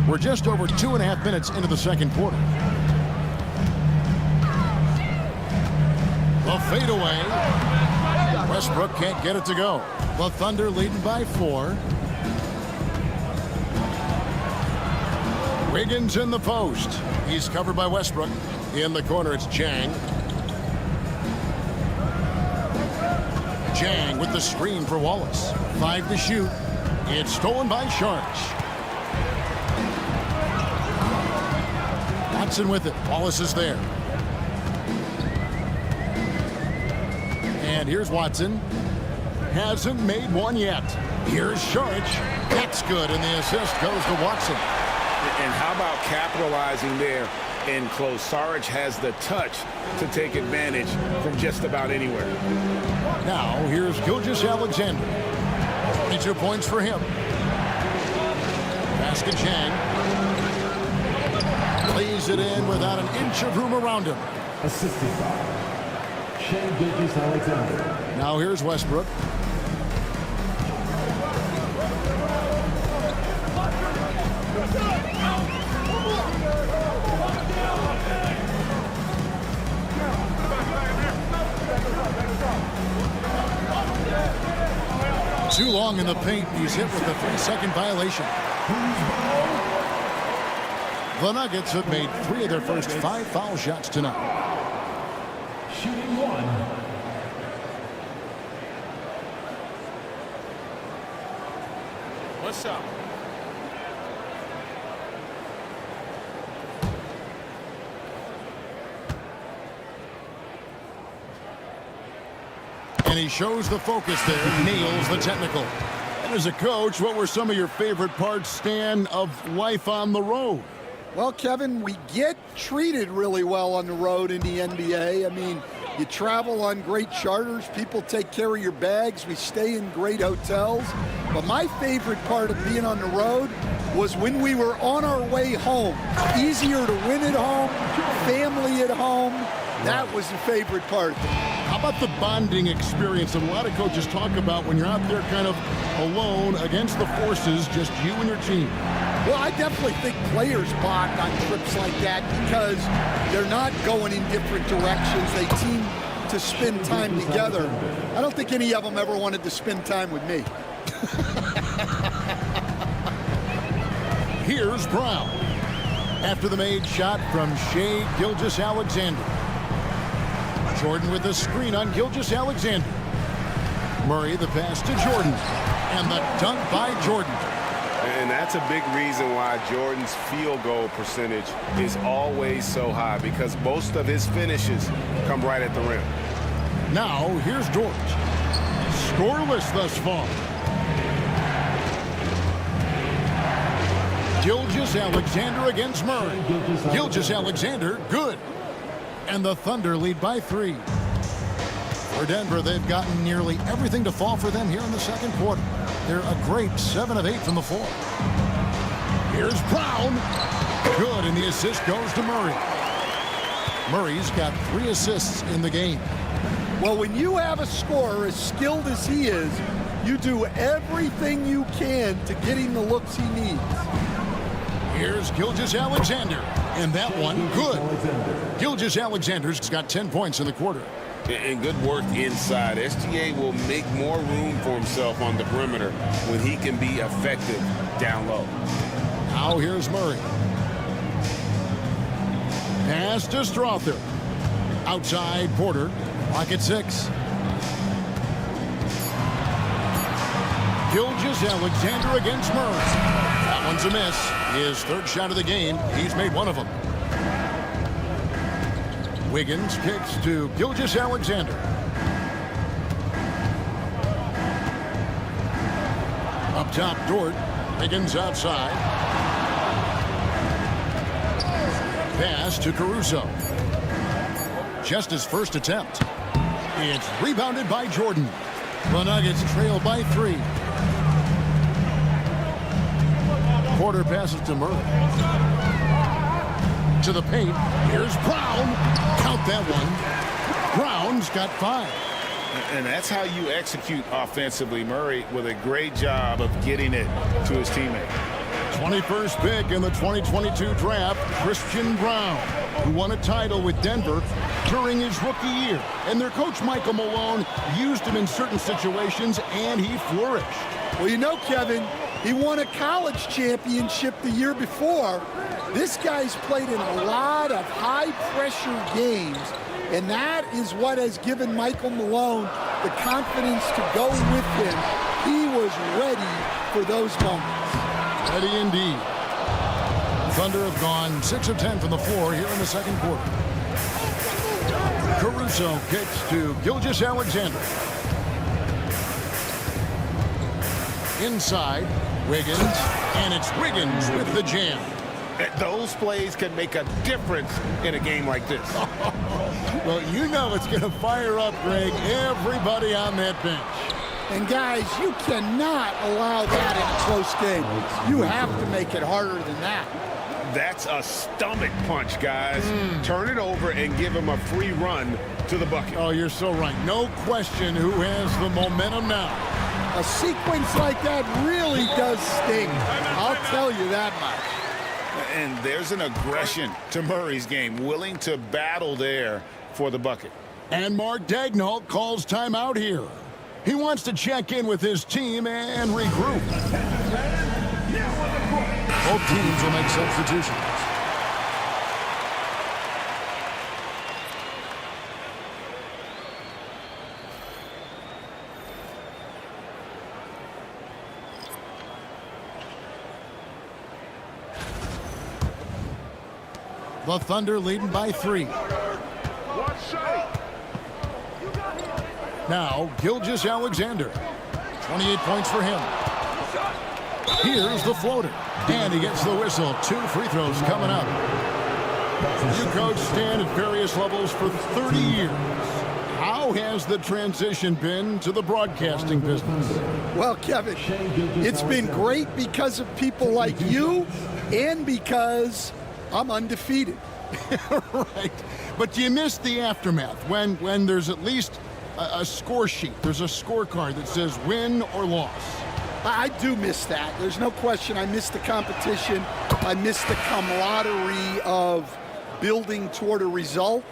We're just over 2.5 minutes into the second quarter. The fadeaway. Westbrook can't get it to go. The Thunder leading by 4. Wiggins in the post. He's covered by Westbrook. In the corner, it's Jang. Jang with the screen for Wallace. 5 to shoot. It's stolen by Sharch. Watson with it. Wallace is there. And here's Watson. Hasn't made one yet. Here's Sharch. That's good, and the assist goes to Watson. And how about capitalizing there in close? Saric has the touch to take advantage from just about anywhere. Now, here's Gilgeous-Alexander. 22 points for him. Basket Chang. Lays it in without an inch of room around him. Assisted by Shane Gilgeous-Alexander. Now here's Westbrook. Too long in the paint. He's hit with a 3-second violation. The Nuggets have made 3 of their first 5 foul shots tonight. Shooting 1. One shot. And he shows the focus there, nails the technical. And as a coach, what were some of your favorite parts, Stan, of life on the road? Well, Kevin, we get treated really well on the road in the NBA. I mean, you travel on great charters. People take care of your bags. We stay in great hotels. But my favorite part of being on the road was when we were on our way home. Easier to win at home, family at home. That was the favorite part. How about the bonding experience that a lot of coaches talk about when you're out there kind of alone against the forces, just you and your team? Well, I definitely think players bond on trips like that because they're not going in different directions. They team to spend time together. I don't think any of them ever wanted to spend time with me. Here's Brown. After the made shot from Shai Gilgeous-Alexander. Jordan with the screen on Gilgeous-Alexander. Murray the pass to Jordan. And the dunk by Jordan. And that's a big reason why Jordan's field goal percentage is always so high, because most of his finishes come right at the rim. Now, here's George. Scoreless thus far. Gilgeous-Alexander against Murray. Gilgeous-Alexander, good. And the Thunder lead by 3. For Denver, they've gotten nearly everything to fall for them here in the second quarter. They're a great 7 of 8 from the floor. Here's Brown. Good, and the assist goes to Murray. Murray's got 3 assists in the game. Well, when you have a scorer as skilled as he is, you do everything you can to get him the looks he needs. Here's Gilgeous-Alexander, and that one good. Gilgeous-Alexander's got 10 points in the quarter. And good work inside. SGA will make more room for himself on the perimeter when he can be effective down low. Now here's Murray. Pass to Strother. Outside Porter. Lock at 6. Gilgeous-Alexander against Murray. That one's a miss. His third shot of the game. He's made one of them. Wiggins kicks to Gilgeous-Alexander. Up top, Dort. Wiggins outside. Pass to Caruso. Just his first attempt. It's rebounded by Jordan. The Nuggets trail by 3. Porter passes to Murray. To the paint. Here's Brown. Count that one. Brown's got 5. And that's how you execute offensively. Murray with a great job of getting it to his teammate. 21st pick in the 2022 draft, Christian Brown, who won a title with Denver during his rookie year. And their coach, Michael Malone, used him in certain situations, and he flourished. Well, you know, Kevin, he won a college championship the year before. This guy's played in a lot of high-pressure games, and that is what has given Michael Malone the confidence to go with him. He was ready for those moments. Ready indeed. Thunder have gone 6 of 10 from the floor here in the second quarter. Caruso kicks to Gilgeous-Alexander. Inside, Wiggins, and it's Wiggins with the jam. Those plays can make a difference in a game like this. Well, you know it's going to fire up, Greg, everybody on that bench. And guys, you cannot allow that in a close game. You have to make it harder than that. That's a stomach punch, guys. Turn it over and give him a free run to the bucket. Oh, you're so right. No question who has the momentum now. A sequence like that really does sting. I'll tell you that much. And there's an aggression to Murray's game, willing to battle there for the bucket. And Mark Daigneault calls timeout here. He wants to check in with his team and regroup. Both teams will make substitutions. The Thunder leading by 3. Now, Gilgeous-Alexander. 28 points for him. Here's the floater. And he gets the whistle. 2 free throws coming up. You coach Stan at various levels for 30 years. How has the transition been to the broadcasting business? Well, Kevin, it's been great because of people like you and because I'm undefeated. Right. But do you miss the aftermath when there's at least a score sheet? There's a scorecard that says win or loss. I do miss that. There's no question. I miss the competition. I miss the camaraderie of building toward a result.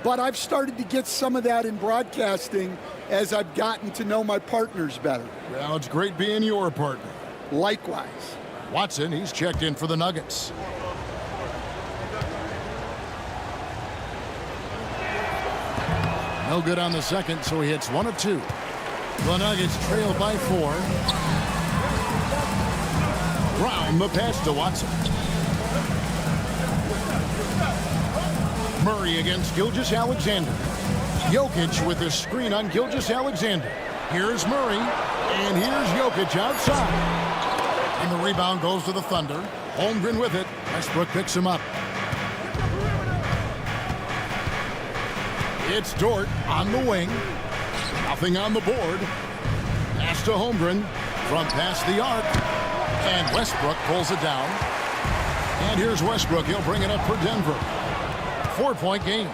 But I've started to get some of that in broadcasting as I've gotten to know my partners better. Well, it's great being your partner. Likewise. Watson, he's checked in for the Nuggets. No good on the second, so he hits 1 of 2. The Nuggets trail by 4. Brown, the pass to Watson. Murray against Gilgeous-Alexander. Jokic with a screen on Gilgeous-Alexander. Here's Murray, and here's Jokic outside. And the rebound goes to the Thunder. Holmgren with it. Westbrook picks him up. It's Dort on the wing. Nothing on the board. Pass to Holmgren from past the arc. And Westbrook pulls it down. And here's Westbrook. He'll bring it up for Denver. 4-point game.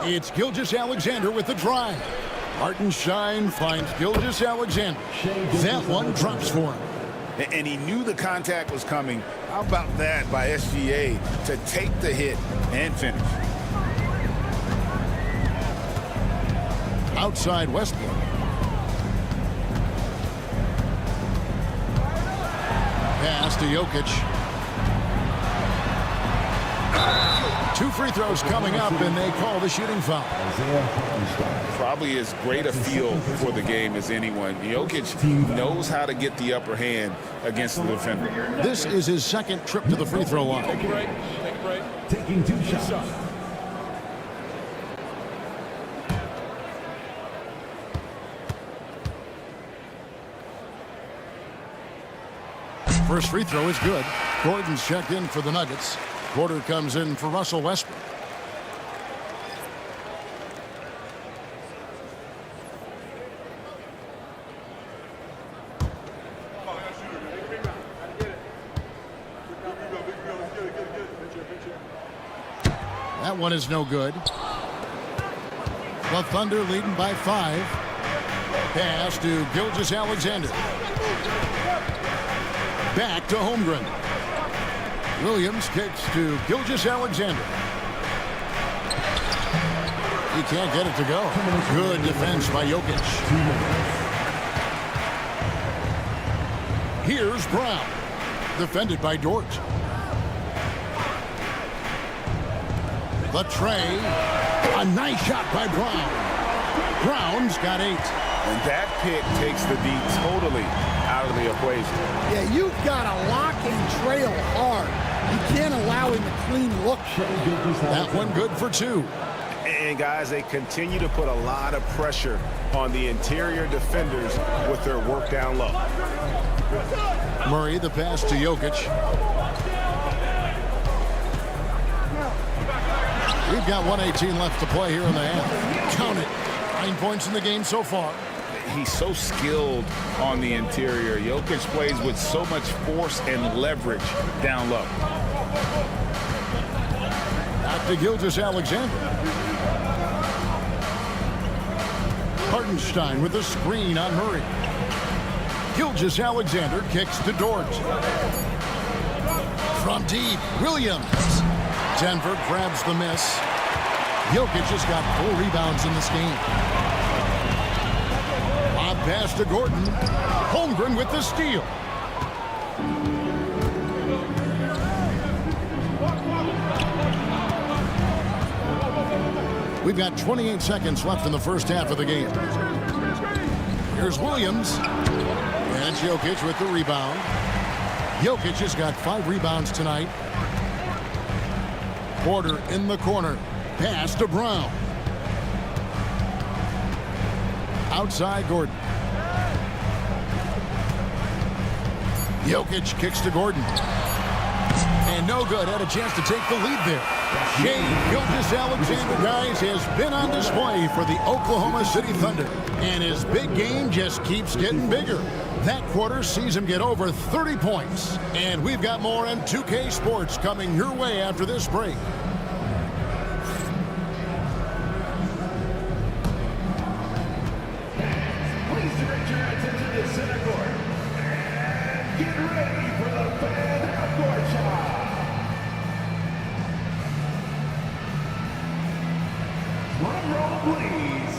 It's Gilgeous-Alexander with the drive. Hartenstein finds Gilgeous-Alexander. That one drops for him. And he knew the contact was coming. How about that by SGA to take the hit and finish? Outside Westbrook. Pass to Jokic. Two free throws coming up, and they call the shooting foul. Probably as great a feel for the game as anyone. Jokic knows how to get the upper hand against the defender. This is his second trip to the free throw line. Take a break. Take a break. Taking 2 shots. First free throw is good. Gordon's checked in for the Nuggets. Porter comes in for Russell Westbrook. That one is no good. The Thunder leading by 5. Pass to Gilgeous-Alexander. Back to Holmgren. Williams kicks to Gilgeous-Alexander. He can't get it to go. Good defense by Jokic. Here's Brown. Defended by Dort. The tray. A nice shot by Brown. Brown's got 8. And that pick takes the D totally out of the equation. Yeah, you've got to lock and trail hard. You can't allow him a clean look. That one good for 2. And guys, they continue to put a lot of pressure on the interior defenders with their work down low. Murray, the pass to Jokic. We've got 1:18 left to play here in the half. Count it. 9 points in the game so far. He's so skilled on the interior. Jokic plays with so much force and leverage down low. Out to Gilgeous-Alexander. Hartenstein with the screen on Murray. Gilgeous-Alexander kicks to Dort. From deep, Williams. Denver grabs the miss. Jokic has got 4 rebounds in this game. Lob pass to Gordon. Holmgren with the steal. We've got 28 seconds left in the first half of the game. Here's Williams. And Jokic with the rebound. Jokic has got 5 rebounds tonight. Porter in the corner. Pass to Brown. Outside Gordon. Jokic kicks to Gordon. And no good. Had a chance to take the lead there. Shai Gilgeous-Alexander, guys, has been on display for the Oklahoma City Thunder. And his big game just keeps getting bigger. That quarter sees him get over 30 points. And we've got more on 2K Sports coming your way after this break. Please direct your attention to center court. And get ready for the fan half-court shot. Drum roll, please.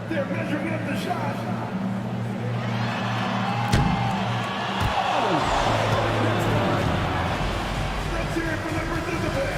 They're measuring up the shot. Let's hear it for the participant.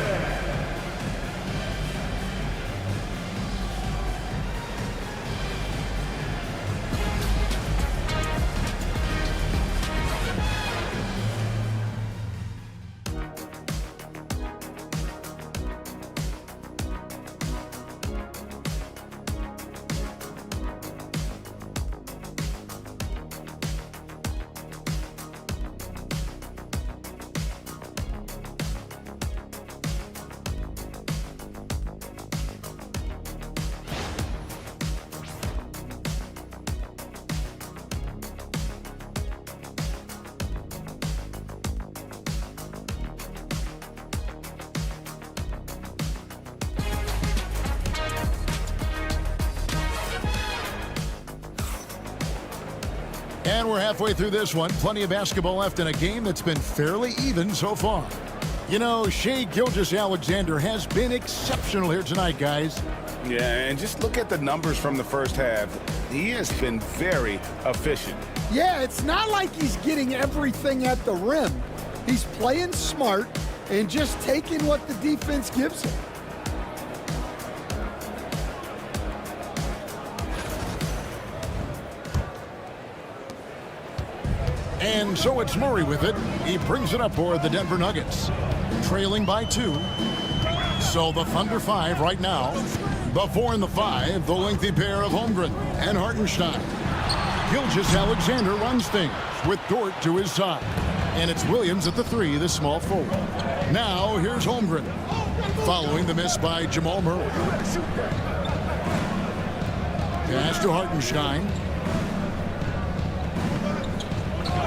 And we're halfway through this one. Plenty of basketball left in a game that's been fairly even so far. You know, Shai Gilgeous-Alexander has been exceptional here tonight, guys. Yeah, and just look at the numbers from the first half. He has been very efficient. Yeah, it's not like he's getting everything at the rim. He's playing smart and just taking what the defense gives him. And so it's Murray with it. He brings it up for the Denver Nuggets, trailing by 2. So the Thunder 5 right now. The 4 and the 5, the lengthy pair of Holmgren and Hartenstein. Gilgeous-Alexander runs things with Dort to his side. And it's Williams at the 3, the small forward. Now here's Holmgren, following the miss by Jamal Murray. Pass to Hartenstein.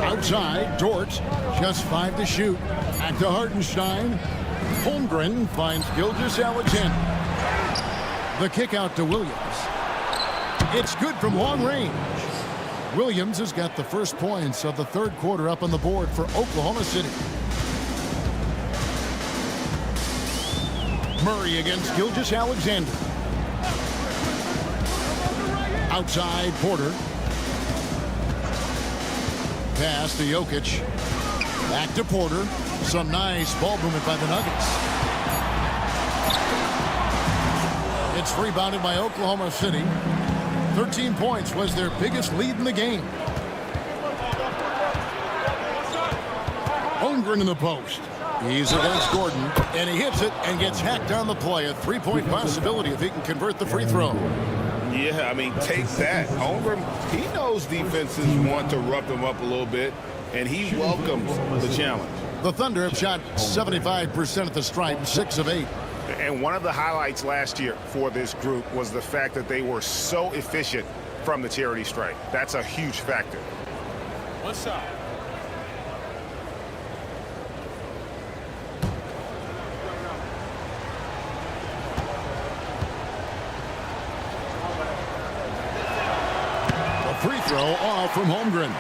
Outside, Dort, just 5 to shoot. Back to Hartenstein. Holmgren finds Gilgeous-Alexander. The kick out to Williams. It's good from long range. Williams has got the first points of the third quarter up on the board for Oklahoma City. Murray against Gilgeous-Alexander. Outside, Porter. Pass to Jokic. Back to Porter. Some nice ball movement by the Nuggets. It's rebounded by Oklahoma City. 13 points was their biggest lead in the game. Holmgren in the post. He's against Gordon, and he hits it and gets hacked on the play. A three-point possibility if he can convert the free throw. Yeah, I mean, take that. Holmgren, he knows defenses want to rough him up a little bit, and he welcomes the challenge. The Thunder have shot 75% at the stripe, 6 of 8. And one of the highlights last year for this group was the fact that they were so efficient from the charity stripe. That's a huge factor. One shot. A free throw off from Holmgren.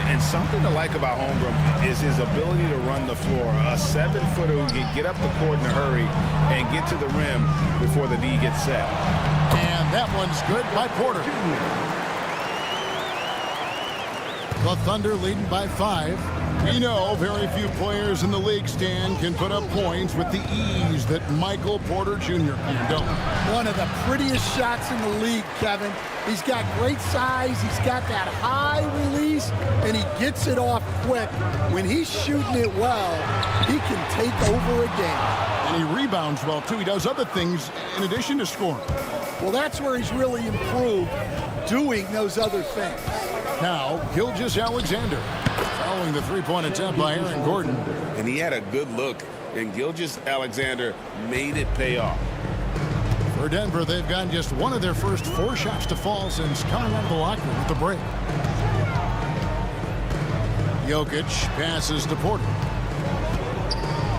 And something to like about Holmgren is his ability to run the floor. A 7-footer who can get up the court in a hurry and get to the rim before the D gets set. And that one's good by Porter. The Thunder leading by 5. We know very few players in the league, Stan, can put up points with the ease that Michael Porter Jr. can, don't. One of the prettiest shots in the league, Kevin. He's got great size. He's got that high release, and he gets it off quick. When he's shooting it well, he can take over a game. And he rebounds well, too. He does other things in addition to scoring. Well, that's where he's really improved, doing those other things. Now, Gilgeous-Alexander, following the three-point attempt by Aaron Gordon. And he had a good look, and Gilgeous-Alexander made it pay off. For Denver, they've gotten just one of their first 4 shots to fall since coming out of the locker room at the break. Jokic passes to Porter.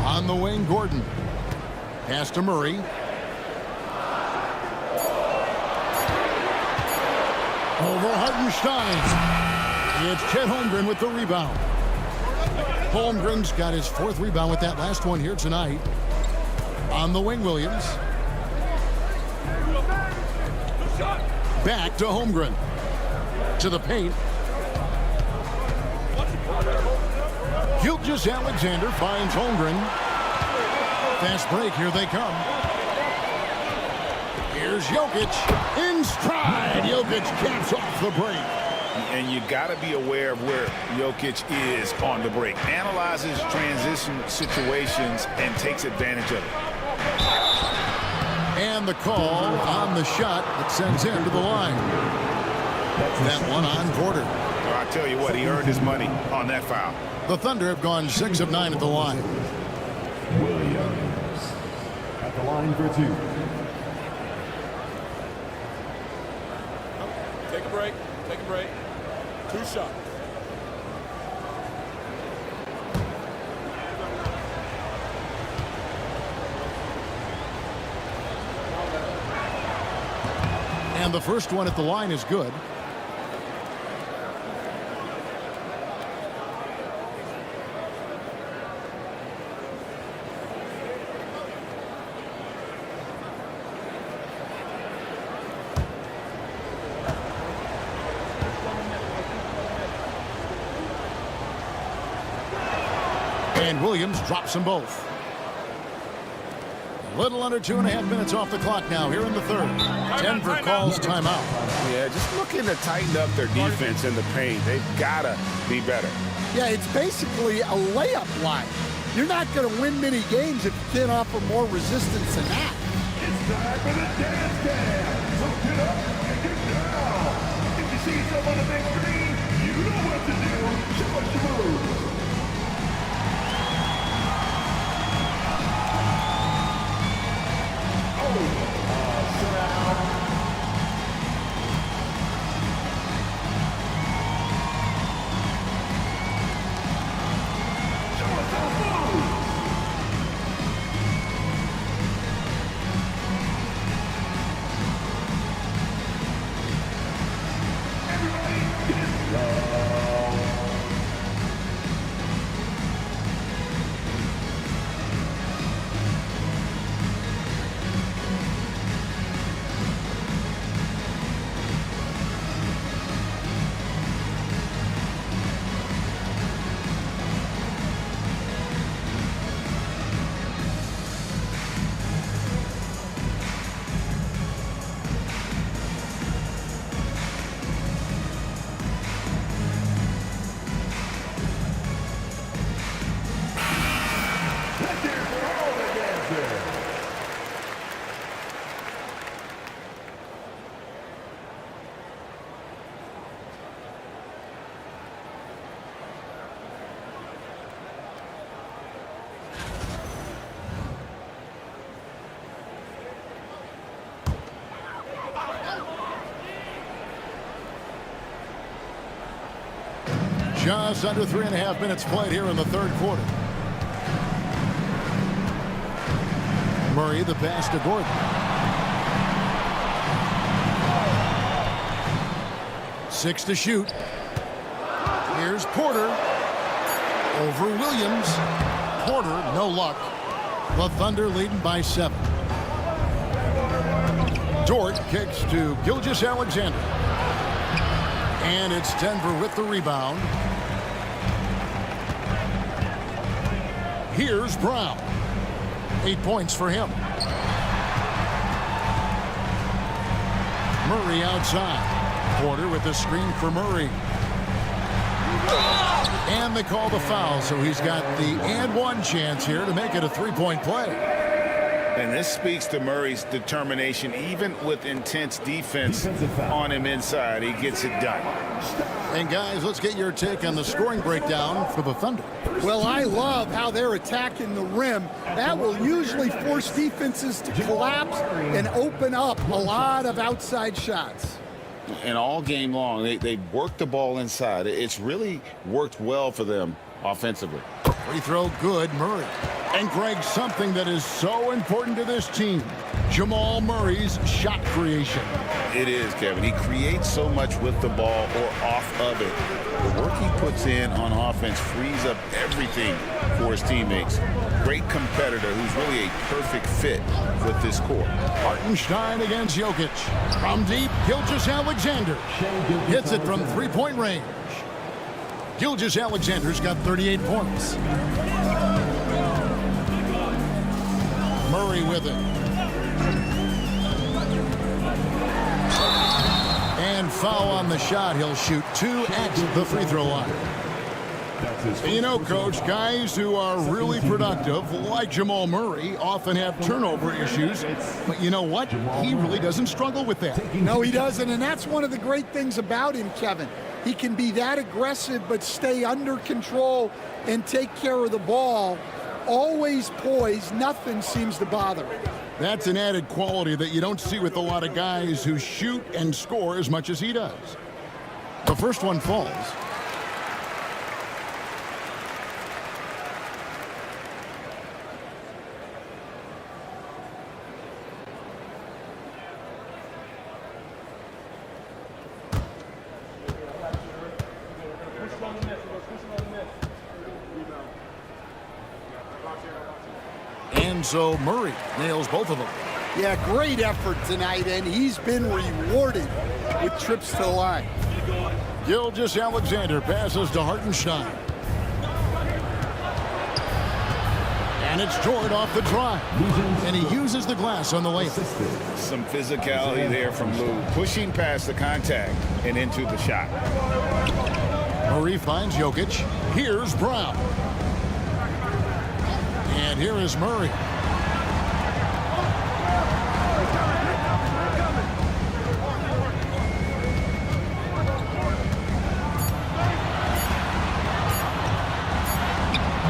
On the wing, Gordon. Pass to Murray. Over Hartenstein. It's Chet Holmgren with the rebound. Holmgren's got his 4th rebound with that last one here tonight. On the wing, Williams. Back to Holmgren. To the paint. Gilgeous-Alexander finds Holmgren. Fast break, here they come. Here's Jokic in stride. Jokic caps off the break. And you got to be aware of where Jokic is on the break. Analyzes transition situations and takes advantage of it. And the call on the shot that sends him to the line. That one on Porter. Well, I tell you what, he earned his money on that foul. The Thunder have gone 6 of 9 at the line. Williams at the line for 2. Take a break. Take a break. 2 shots. And the first one at the line is good. And Williams drops them both. A little under 2.5 minutes off the clock now here in the third. Denver calls timeout. Yeah, just looking to tighten up their defense in the paint. They've got to be better. Yeah, it's basically a layup line. You're not going to win many games if you can't offer more resistance than that. It's time for the dance cam. So get up and get down. If you see someone on the big screen, you know what to do. Show us your moves. Sit down. Show us those moves. Just under 3.5 minutes played here in the third quarter. Murray the pass to Gordon. 6 to shoot. Here's Porter. Over Williams. Porter, no luck. The Thunder leading by 7. Dort kicks to Gilgeous-Alexander. And it's Denver with the rebound. Here's Brown. 8 points for him. Murray outside. Porter with the screen for Murray. And they call the foul, so he's got the and one chance here to make it a three-point play. And this speaks to Murray's determination. Even with intense defense on him inside, he gets it done. And guys, let's get your take on the scoring breakdown for the Thunder. Well, I love how they're attacking the rim. That will usually force defenses to collapse and open up a lot of outside shots. And all game long, they work the ball inside. It's really worked well for them offensively. Free throw good, Murray. And Greg, something that is so important to this team, Jamal Murray's shot creation. It is, Kevin. He creates so much with the ball or off of it. The work he puts in on offense frees up everything for his teammates. Great competitor who's really a perfect fit with this core. Hartenstein against Jokic. From deep, Gilgeous-Alexander hits it from three-point range. Gilgeous-Alexander's got 38 points. Murray with it. And foul on the shot. He'll shoot 2 at the free throw line. You know, Coach, guys who are really productive, like Jamal Murray, often have turnover issues. But you know what? He really doesn't struggle with that. No, he doesn't. And that's one of the great things about him, Kevin. He can be that aggressive but stay under control and take care of the ball. Always poised. Nothing seems to bother him. That's an added quality that you don't see with a lot of guys who shoot and score as much as he does. The first one falls. And so Murray nails both of them. Yeah, great effort tonight, and he's been rewarded with trips to the line. Gilgeous-Alexander passes to Hartenstein. And it's Dort off the drive. And he uses the glass on the layup. Some physicality there from Lou, pushing past the contact and into the shot. Murray finds Jokic. Here's Brown. And here is Murray.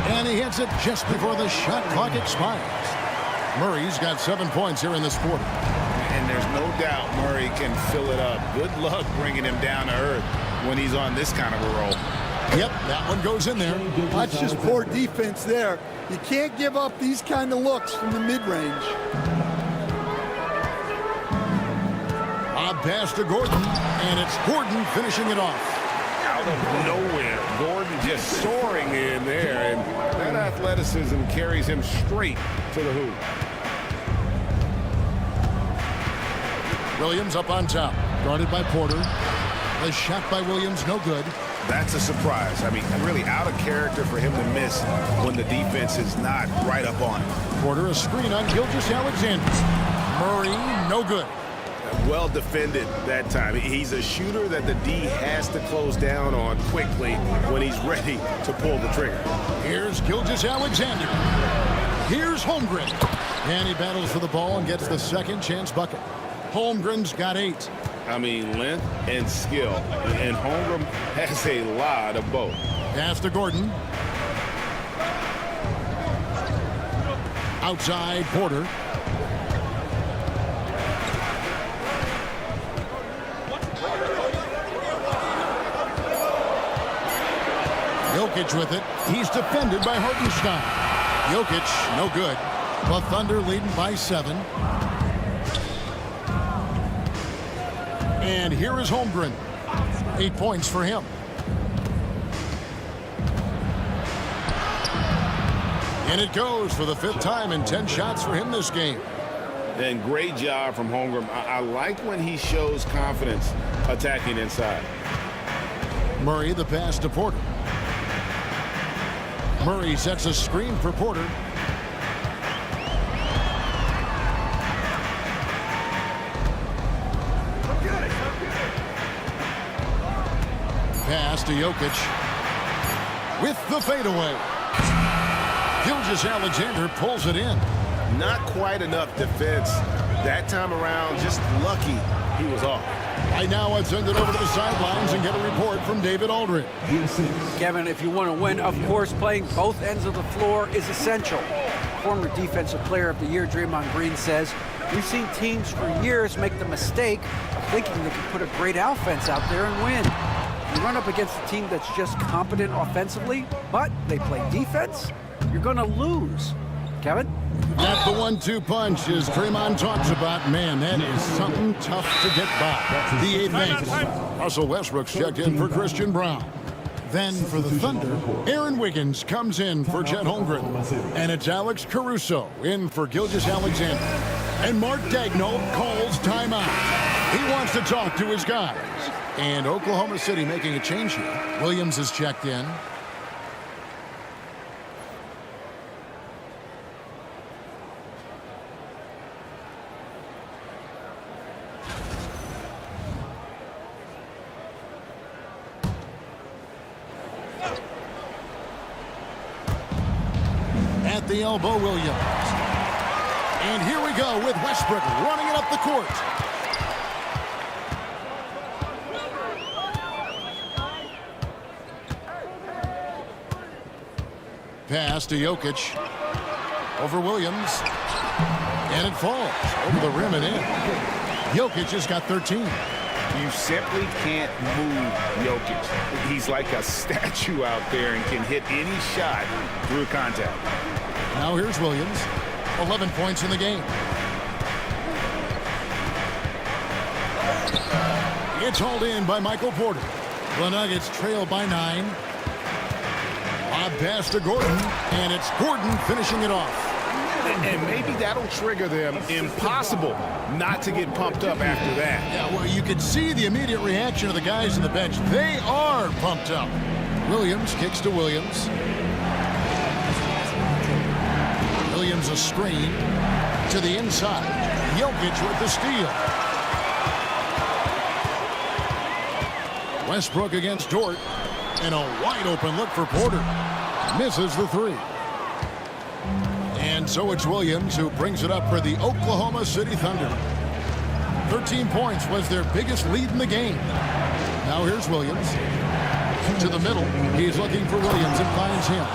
And he hits it just before the shot clock expires. Murray's got 7 points here in this quarter. And there's no doubt Murray can fill it up. Good luck bringing him down to earth when he's on this kind of a roll. Yep, that one goes in there. That's just poor defense there. You can't give up these kind of looks from the mid-range. A pass to Gordon, and it's Gordon finishing it off. Out of nowhere, Gordon just soaring in there, and that athleticism carries him straight to the hoop. Williams up on top, guarded by Porter. The shot by Williams, no good. That's a surprise. I mean, really out of character for him to miss when the defense is not right up on him. Porter, a screen on Gilgeous-Alexander. Murray, no good. Well defended that time. He's a shooter that the D has to close down on quickly when he's ready to pull the trigger. Here's Gilgeous-Alexander. Here's Holmgren. And he battles for the ball and gets the second chance bucket. Holmgren's got 8. I mean, length and skill. And Holmgren has a lot of both. Pass to Gordon. Outside, Porter. Jokic with it. He's defended by Hartenstein. Jokic, no good. The Thunder leading by 7. And here is Holmgren. 8 points for him. And it goes for the 5th time and 10 shots for him this game. And great job from Holmgren. I like when he shows confidence attacking inside. Murray, the pass to Porter. Murray sets a screen for Porter. Pass to Jokic with the fadeaway. Gilgeous-Alexander pulls it in. Not quite enough defense that time around. Just lucky he was off. Right now, I've sent it over to the sidelines and get a report from David Aldridge. Kevin, if you want to win, of course, playing both ends of the floor is essential. Former Defensive Player of the Year Draymond Green says, we've seen teams for years make the mistake of thinking they can put a great offense out there and win. You run up against a team that's just competent offensively, but they play defense, you're going to lose. Kevin? Got the 1-2 punch, as Draymond talks about. Man, that is something tough to get by. The 8th man. Russell Westbrook's checked in for Christian Brown. Then for the Thunder, Aaron Wiggins comes in for Chet Holmgren. And it's Alex Caruso in for Gilgeous-Alexander. And Mark Daigneault calls timeout. He wants to talk to his guys. And Oklahoma City making a change here. Williams is checked in. At the elbow, Williams. And here we go with Westbrook running it up the court. Pass to Jokic. Over Williams. And it falls over the rim and in. Jokic has got 13. You simply can't move Jokic. He's like a statue out there and can hit any shot through contact. Now here's Williams. 11 points in the game. It's hauled in by Michael Porter. The Nuggets trail by 9. Lob pass to Gordon, and it's Gordon finishing it off. And maybe that'll trigger them. Impossible not to get pumped up after that. Yeah, well, you could see the immediate reaction of the guys on the bench. They are pumped up. Williams kicks to Williams. a screen to the inside. Jokic with the steal. Westbrook against Dort. And a wide open look for Porter. Misses the three. And so it's Williams who brings it up for the Oklahoma City Thunder. 13 points was their biggest lead in the game. Now here's Williams. To the middle. He's looking for Williams and finds him.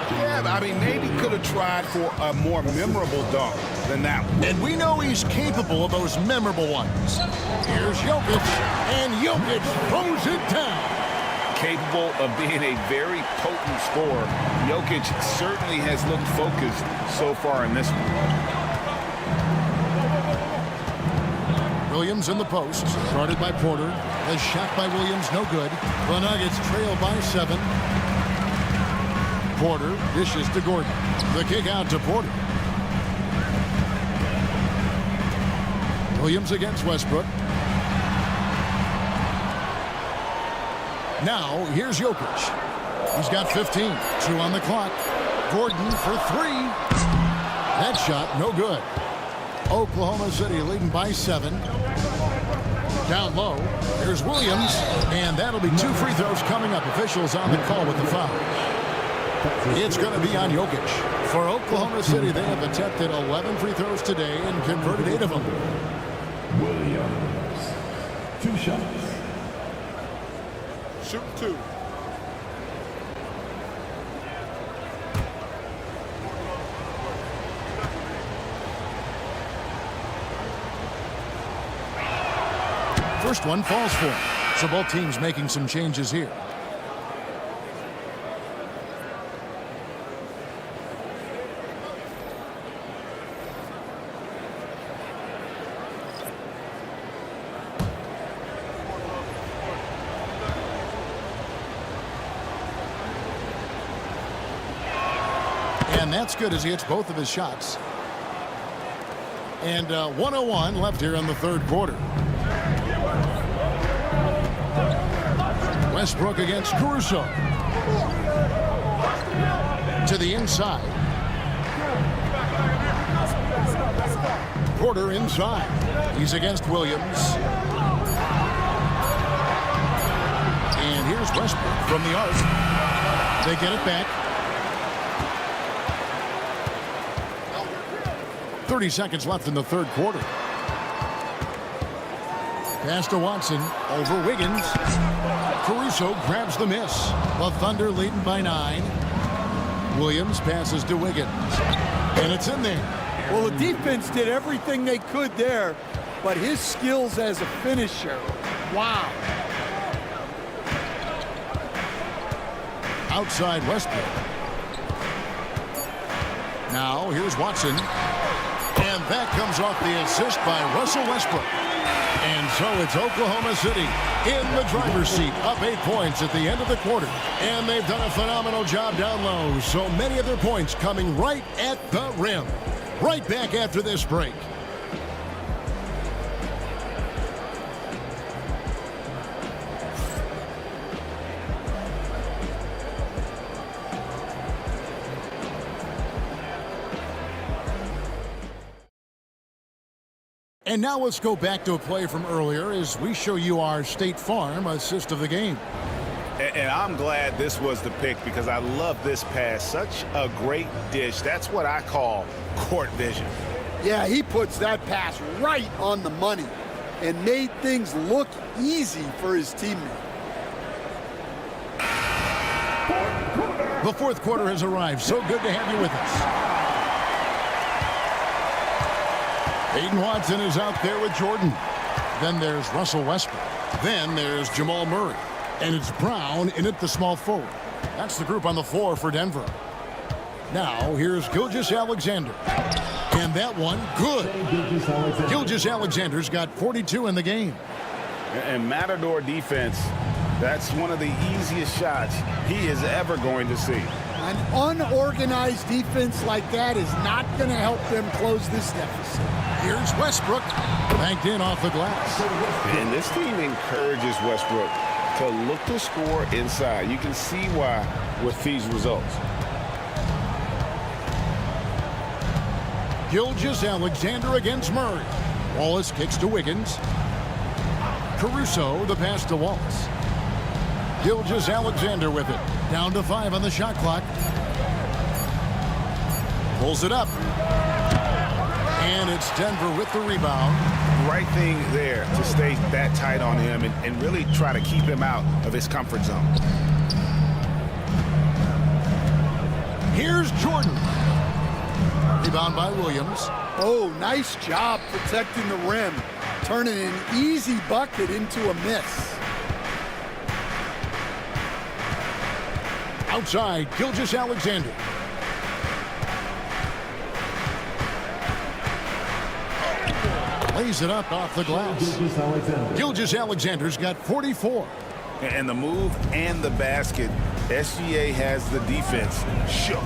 Yeah, I mean, maybe could have tried for a more memorable dunk than that one. And we know he's capable of those memorable ones. Here's Jokic, and Jokic throws it down. Capable of being a very potent scorer. Jokic certainly has looked focused so far in this one. Williams in the post, guarded by Porter. A shot by Williams, no good. The Nuggets trail by 7. Porter dishes to Gordon. The kick out to Porter. Williams against Westbrook. Now here's Jokic. He's got 15. 2 on the clock. Gordon for 3. That shot no good. Oklahoma City leading by 7. Down low. Here's Williams. And that'll be 2 free throws coming up. Officials on the call with the foul. It's going to be on Jokic. For Oklahoma City, they have attempted 11 free throws today and converted 8 of them. Williams. 2 shots. Shoot 2. First one falls for him. So both teams making some changes here. And that's good as he hits both of his shots. And 1:01 left here in the third quarter. Westbrook against Caruso. To the inside. Porter inside. He's against Williams. And here's Westbrook from the arc. They get it back. 30 seconds left in the third quarter. Pass to Watson over Wiggins. Caruso grabs the miss. The Thunder leading by 9. Williams passes to Wiggins. And it's in there. Well, the defense did everything they could there, but his skills as a finisher, wow. Outside Westbrook. Now here's Watson. And that comes off the assist by Russell Westbrook. And so it's Oklahoma City in the driver's seat, up 8 points at the end of the quarter. And they've done a phenomenal job down low. So many of their points coming right at the rim. Right back after this break. And now let's go back to a play from earlier as we show you our State Farm assist of the game. And I'm glad this was the pick because I love this pass. Such a great dish. That's what I call court vision. Yeah, he puts that pass right on the money and made things look easy for his teammate. The fourth quarter has arrived. So good to have you with us. Aiden Watson is out there with Jordan. Then there's Russell Westbrook. Then there's Jamal Murray. And it's Brown in at the small forward. That's the group on the floor for Denver. Now here's Gilgeous-Alexander. And that one, good. Gilgeous-Alexander's got 42 in the game. And Matador defense, that's one of the easiest shots he is ever going to see. An unorganized defense like that is not going to help them close this deficit. Here's Westbrook, banked in off the glass. And this team encourages Westbrook to look to score inside. You can see why with these results. Gilgeous-Alexander against Murray. Wallace kicks to Wiggins. Caruso, the pass to Wallace. Gilgeous-Alexander with it. Down to 5 on the shot clock. Pulls it up. And it's Denver with the rebound. Right thing there to stay that tight on him and really try to keep him out of his comfort zone. Here's Jordan. Rebound by Williams. Oh, nice job protecting the rim, turning an easy bucket into a miss. Outside, Gilgeous-Alexander. Lays it up off the glass. Gilgeous-Alexander's got 44. And the move and the basket, SGA has the defense shook.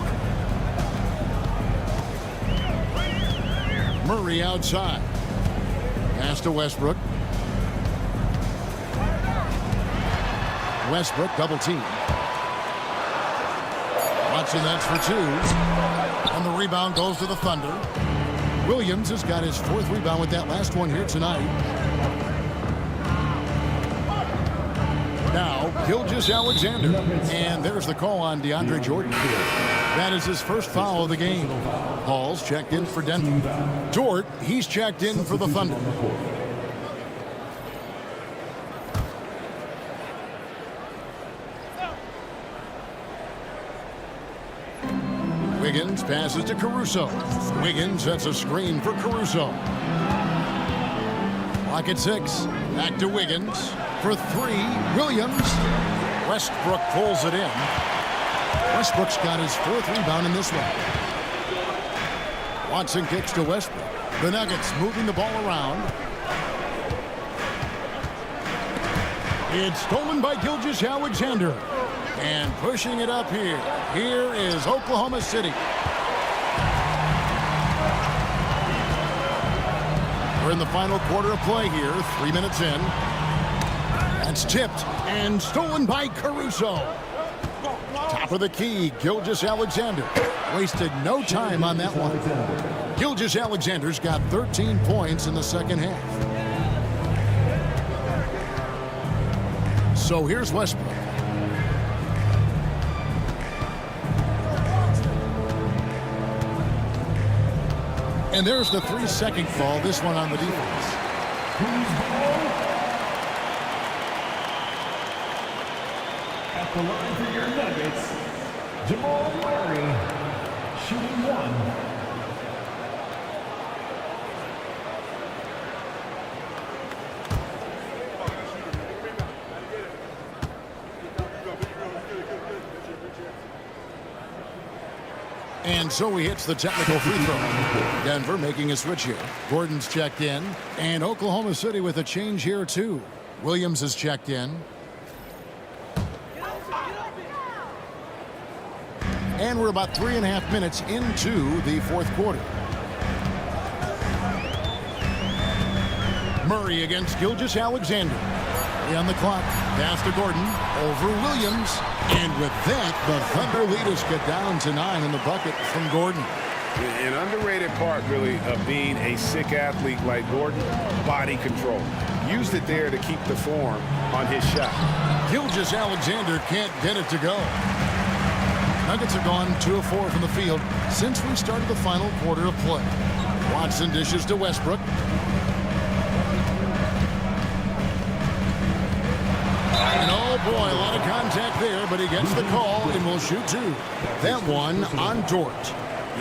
Murray outside. Pass to Westbrook. Westbrook double team. Watson, that's for 2. And the rebound goes to the Thunder. Williams has got his 4th rebound with that last one here tonight. Now, Gilgeous-Alexander. And there's the call on DeAndre Jordan. That is his first foul of the game. Hall's checked in for Denver. Dort, he's checked in for the Thunder. Wiggins passes to Caruso. Wiggins sets a screen for Caruso. Clock at 6. Back to Wiggins for 3. Williams. Westbrook pulls it in. Westbrook's got his 4th rebound in this one. Watson kicks to Westbrook. The Nuggets moving the ball around. It's stolen by Gilgeous-Alexander. And pushing it up here. Here is Oklahoma City. We're in the final quarter of play here. 3 minutes in. That's tipped and stolen by Caruso. Top of the key, Gilgeous-Alexander. Wasted no time on that one. Gilgeous-Alexander's got 13 points in the second half. So here's Westbrook. And there's the 3-second call, this one on the defense. At the line for your Nuggets, Jamal Murray, shooting 1. And so he hits the technical free throw. Denver making a switch here. Gordon's checked in. And Oklahoma City with a change here, too. Williams is checked in. And we're about 3.5 minutes into the 4th quarter. Murray against Gilgeous-Alexander. On the clock. Pass to Gordon. Over Williams. And with that, the Thunder lead us get down to 9 in the bucket from Gordon. An underrated part, really, of being a sick athlete like Gordon, body control. Used it there to keep the form on his shot. Gilgeous-Alexander can't get it to go. Nuggets have gone 2 of 4 from the field since we started the final quarter of play. Watson dishes to Westbrook. And oh boy, a lot of contact there, but he gets the call and will shoot 2. That one on Dort.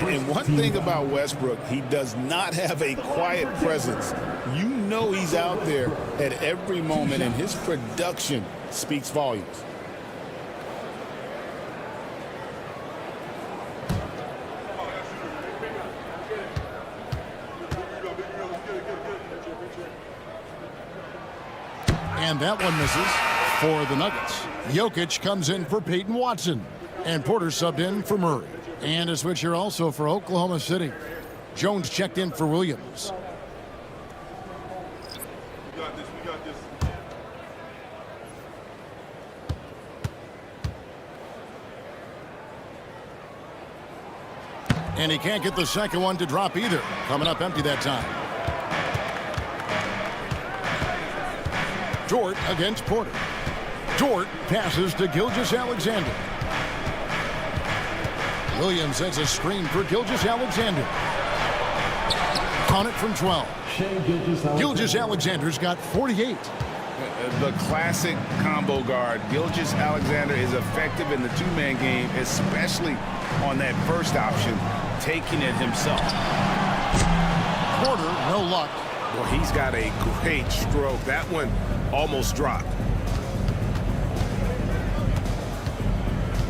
And one thing about Westbrook, he does not have a quiet presence. You know he's out there at every moment, and his production speaks volumes. And that one misses for the Nuggets. Jokic comes in for Peyton Watson. And Porter subbed in for Murray. And a switch here also for Oklahoma City. Jones checked in for Williams. We got this. And he can't get the second one to drop either. Coming up empty that time. Dort against Porter. Dort passes to Gilgeous-Alexander. Williams sends a screen for Gilgeous-Alexander. Count it from 12. Gilgeous-Alexander's got 48. The classic combo guard. Gilgeous-Alexander is effective in the two-man game, especially on that first option, taking it himself. Porter, no luck. Well, he's got a great stroke. That one almost dropped.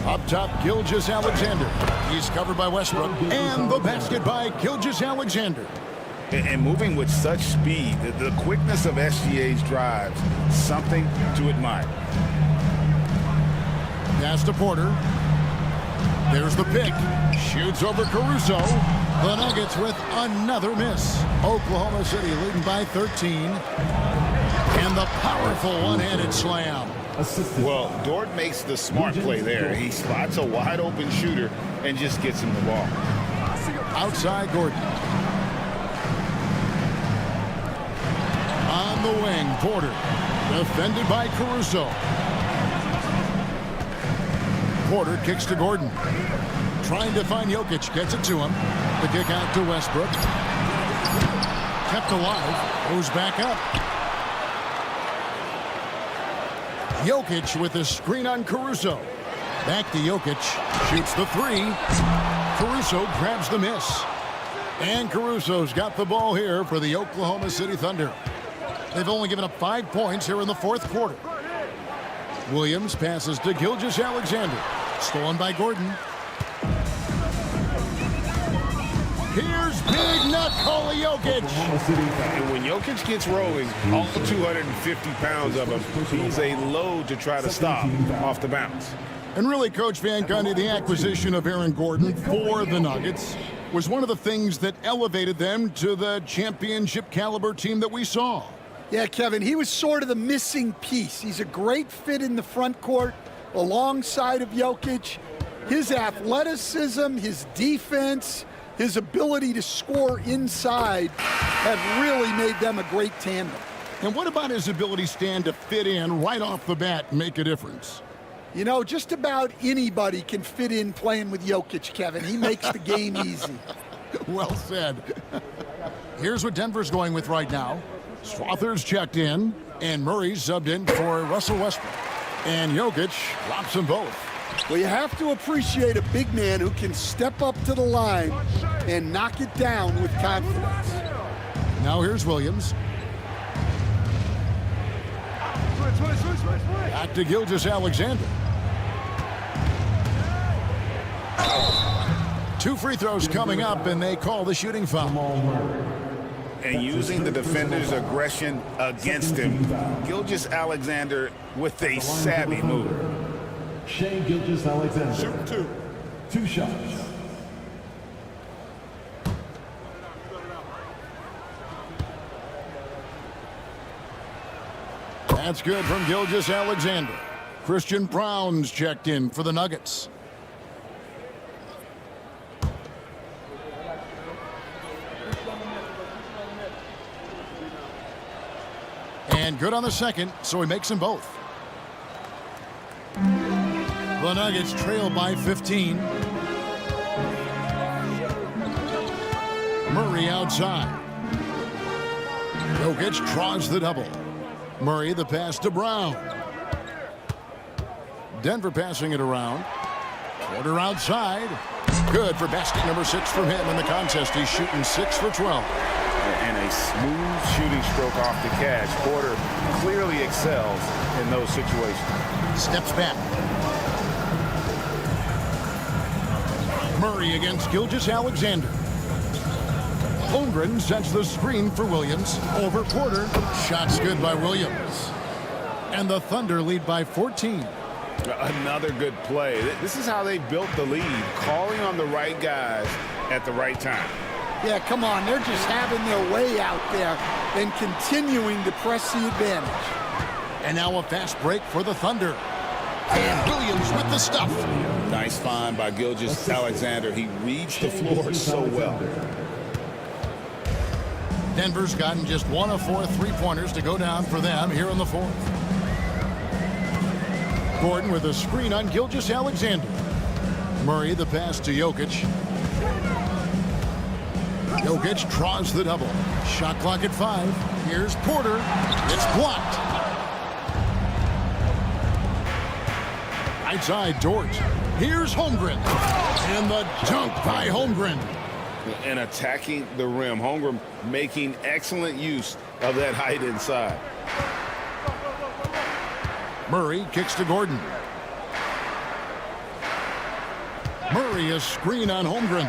Up top, Gilgeous-Alexander. He's covered by Westbrook. And the basket by Gilgeous-Alexander. And moving with such speed, the quickness of SGA's drives, something to admire. Pass to Porter. There's the pick. Shoots over Caruso. The Nuggets with another miss. Oklahoma City leading by 13. And the powerful one-handed slam. Well, Dort makes the smart play there. He spots a wide-open shooter and just gets him the ball. Outside Gordon. On the wing, Porter. Defended by Caruso. Porter kicks to Gordon. Trying to find Jokic. Gets it to him. The kick out to Westbrook. Kept alive. Goes back up. Jokic with a screen on Caruso. Back to Jokic. Shoots the three. Caruso grabs the miss. And Caruso's got the ball here for the Oklahoma City Thunder. They've only given up 5 points here in the fourth quarter. Williams passes to Gilgeous-Alexander. Stolen by Gordon. Here's big Nikola Jokic. And when Jokic gets rolling, all 250 pounds of him, he's a load to try to stop off the bounce. And really, Coach Van Gundy, the acquisition of Aaron Gordon for the Nuggets was one of the things that elevated them to the championship caliber team that we saw. Yeah, Kevin, he was sort of the missing piece. He's a great fit in the front court alongside of Jokic. His athleticism, his defense, his ability to score inside have really made them a great tandem. And what about his ability, Stan, to fit in right off the bat and make a difference? You know, just about anybody can fit in playing with Jokic, Kevin. He makes the game easy. Well said. Here's what Denver's going with right now. Strother's checked in, and Murray's subbed in for Russell Westbrook. And Jokic drops them both. Well, you have to appreciate a big man who can step up to the line and knock it down with confidence. Now here's Williams. Back to Gilgeous-Alexander. 2 free throws coming up, and they call the shooting foul. And using the defender's aggression against him, Gilgeous-Alexander with a savvy move. Shai Gilgeous-Alexander. Shoot 2 shots. That's good from Gilgeous-Alexander. Christian Brown's checked in for the Nuggets. And good on the second, so he makes them both. The Nuggets trail by 15. Murray outside. Jokic draws the double. Murray the pass to Brown. Denver passing it around. Porter outside. Good for basket number 6 from him in the contest. He's shooting 6 for 12. And a smooth shooting stroke off the catch. Porter clearly excels in those situations. Steps back. Murray against Gilgeous-Alexander. Holmgren sets the screen for Williams. Over Porter. Shots good by Williams. And the Thunder lead by 14. Another good play. This is how they built the lead, calling on the right guys at the right time. Yeah, come on. They're just having their way out there and continuing to press the advantage. And now a fast break for the Thunder. And Williams with the stuff. Nice find by Gilgeous-Alexander. He reads the floor so well. Denver's gotten just 1 of 4 3-pointers to go down for them here in the fourth. Gordon with a screen on Gilgeous-Alexander. Murray the pass to Jokic. Jokic draws the double. Shot clock at 5. Here's Porter. It's blocked. Right side, Dort. Here's Holmgren. And the dunk by Holmgren. And attacking the rim. Holmgren making excellent use of that height inside. Murray kicks to Gordon. Murray a screen on Holmgren.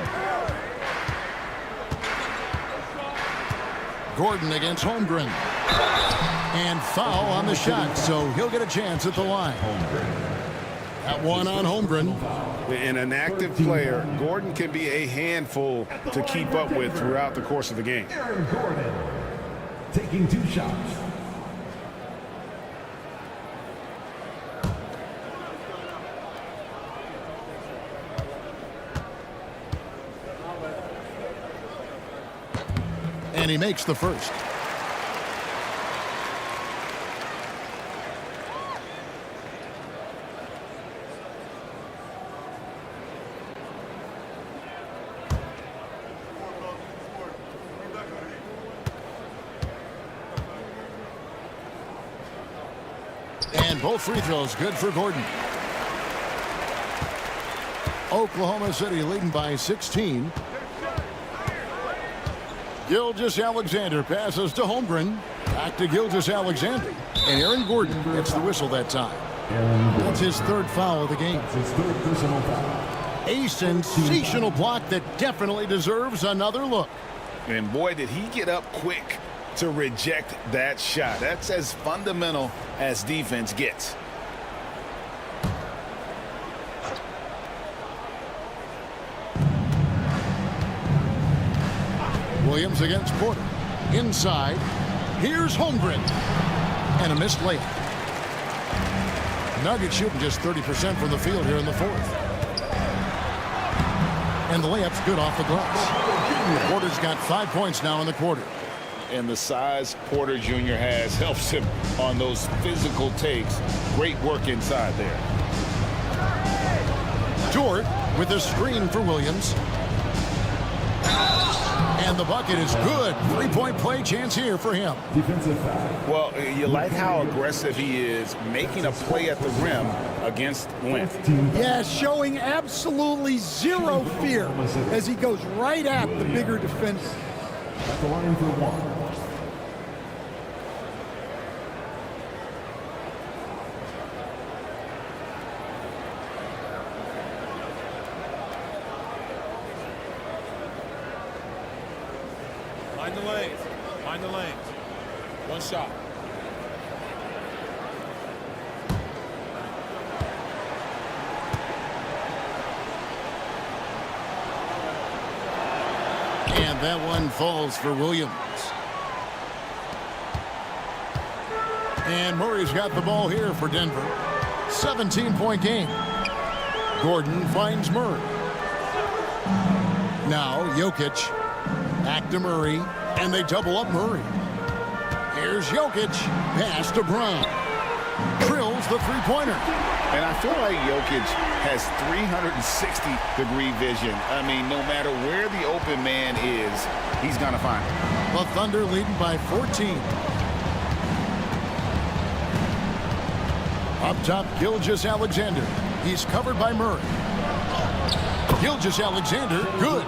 Gordon against Holmgren. And foul on the shot, so he'll get a chance at the line. That one on Holmgren. And an active player, Gordon can be a handful to keep up with throughout the course of the game. Aaron Gordon taking 2 shots. And he makes the first. And both free throws good for Gordon. Oklahoma City leading by 16. Gilgeous-Alexander passes to Holmgren. Back to Gilgeous-Alexander. And Aaron Gordon gets the whistle that time. That's his 3rd foul of the game. His 3rd personal foul. A sensational block that definitely deserves another look. And boy, did he get up quick to reject that shot. That's as fundamental as defense gets. Williams against Porter. Inside. Here's Holmgren. And a missed layup. Nuggets shooting just 30% from the field here in the fourth. And the layup's good off the glass. Porter's got 5 points now in the quarter. And the size Porter Jr. has helps him on those physical takes. Great work inside there. Dort with a screen for Williams. And the bucket is good. 3-point play chance here for him. Defensive foul. Well, you like how aggressive he is making a play at the rim against length. Yeah, showing absolutely zero fear as he goes right at the bigger defender. At the line for 1. Mind the lanes. Mind the lanes. 1 shot. And that one falls for Williams. And Murray's got the ball here for Denver. 17-point game. Gordon finds Murray. Now Jokic. Back to Murray. And they double up Murray. Here's Jokic. Pass to Brown. Drills the three-pointer. And I feel like Jokic has 360-degree vision. I mean, no matter where the open man is, he's going to find it. The Thunder leading by 14. Up top, Gilgeous-Alexander. He's covered by Murray. Gilgeous-Alexander, good.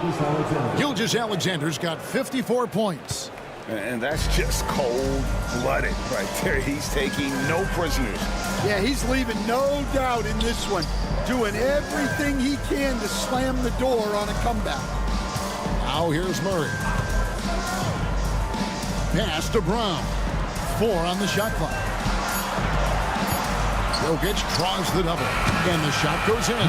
Gilgeous-Alexander's got 54 points. And that's just cold-blooded right there. He's taking no prisoners. Yeah, he's leaving no doubt in this one. Doing everything he can to slam the door on a comeback. Now here's Murray. Pass to Brown. 4 on the shot clock. Jokic draws the double. And the shot goes in.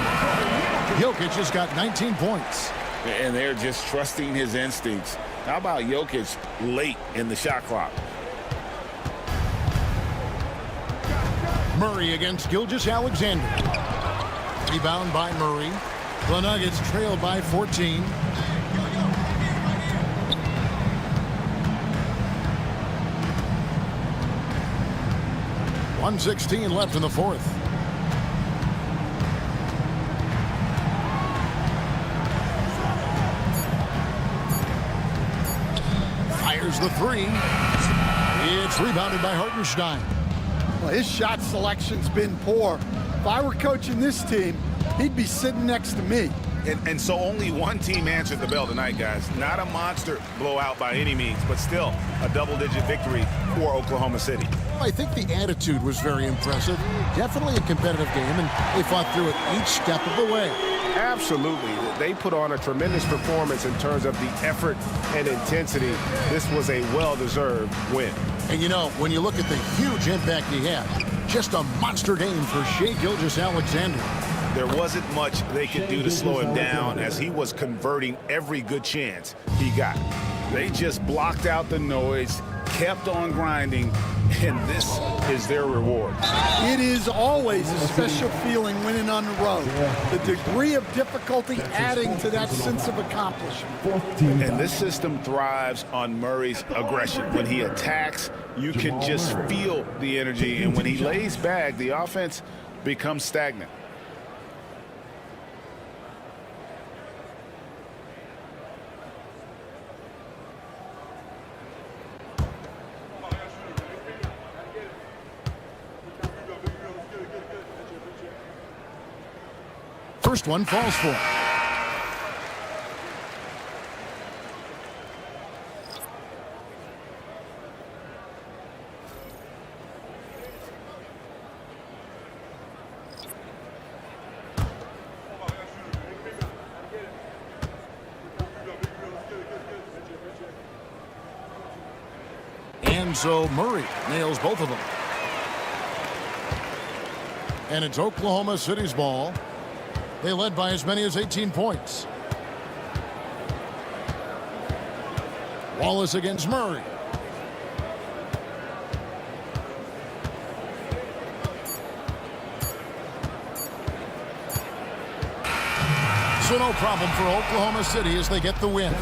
Jokic has got 19 points. And they're just trusting his instincts. How about Jokic late in the shot clock? Murray against Gilgeous-Alexander. Rebound by Murray. The Nuggets trail by 14. .116 left in the fourth. Fires the three. It's rebounded by Hartenstein. Well, his shot selection's been poor. If I were coaching this team, he'd be sitting next to me. And so only one team answered the bell tonight, guys. Not a monster blowout by any means, but still a double-digit victory for Oklahoma City. I think the attitude was very impressive. Definitely a competitive game, and they fought through it each step of the way. Absolutely. They put on a tremendous performance in terms of the effort and intensity. This was a well-deserved win. And you know, when you look at the huge impact he had, just a monster game for Shai Gilgeous-Alexander. There wasn't much they could do to slow him down as he was converting every good chance he got. They just blocked out the noise, kept on grinding, and this is their reward. It is always a special feeling winning on the road. The degree of difficulty adding to that sense of accomplishment. And this system thrives on Murray's aggression. When he attacks, you can just feel the energy, and when he lays back, the offense becomes stagnant. First one falls for. And so Murray nails both of them. And it's Oklahoma City's ball. They led by as many as 18 points. Wallace against Murray. So no problem for Oklahoma City as they get the win.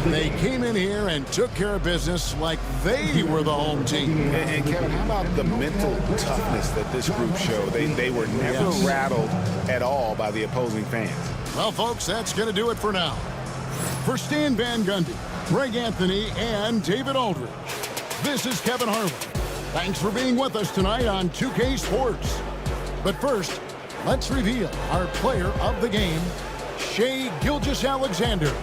They came in here and took care of business like they were the home team. And Kevin, how about the mental toughness that this group showed? They were never rattled at all by the opposing fans. Well, folks, that's going to do it for now. For Stan Van Gundy, Greg Anthony, and David Aldridge, this is Kevin Harlan. Thanks for being with us tonight on 2K Sports. But first, let's reveal our player of the game, Shai Gilgeous-Alexander.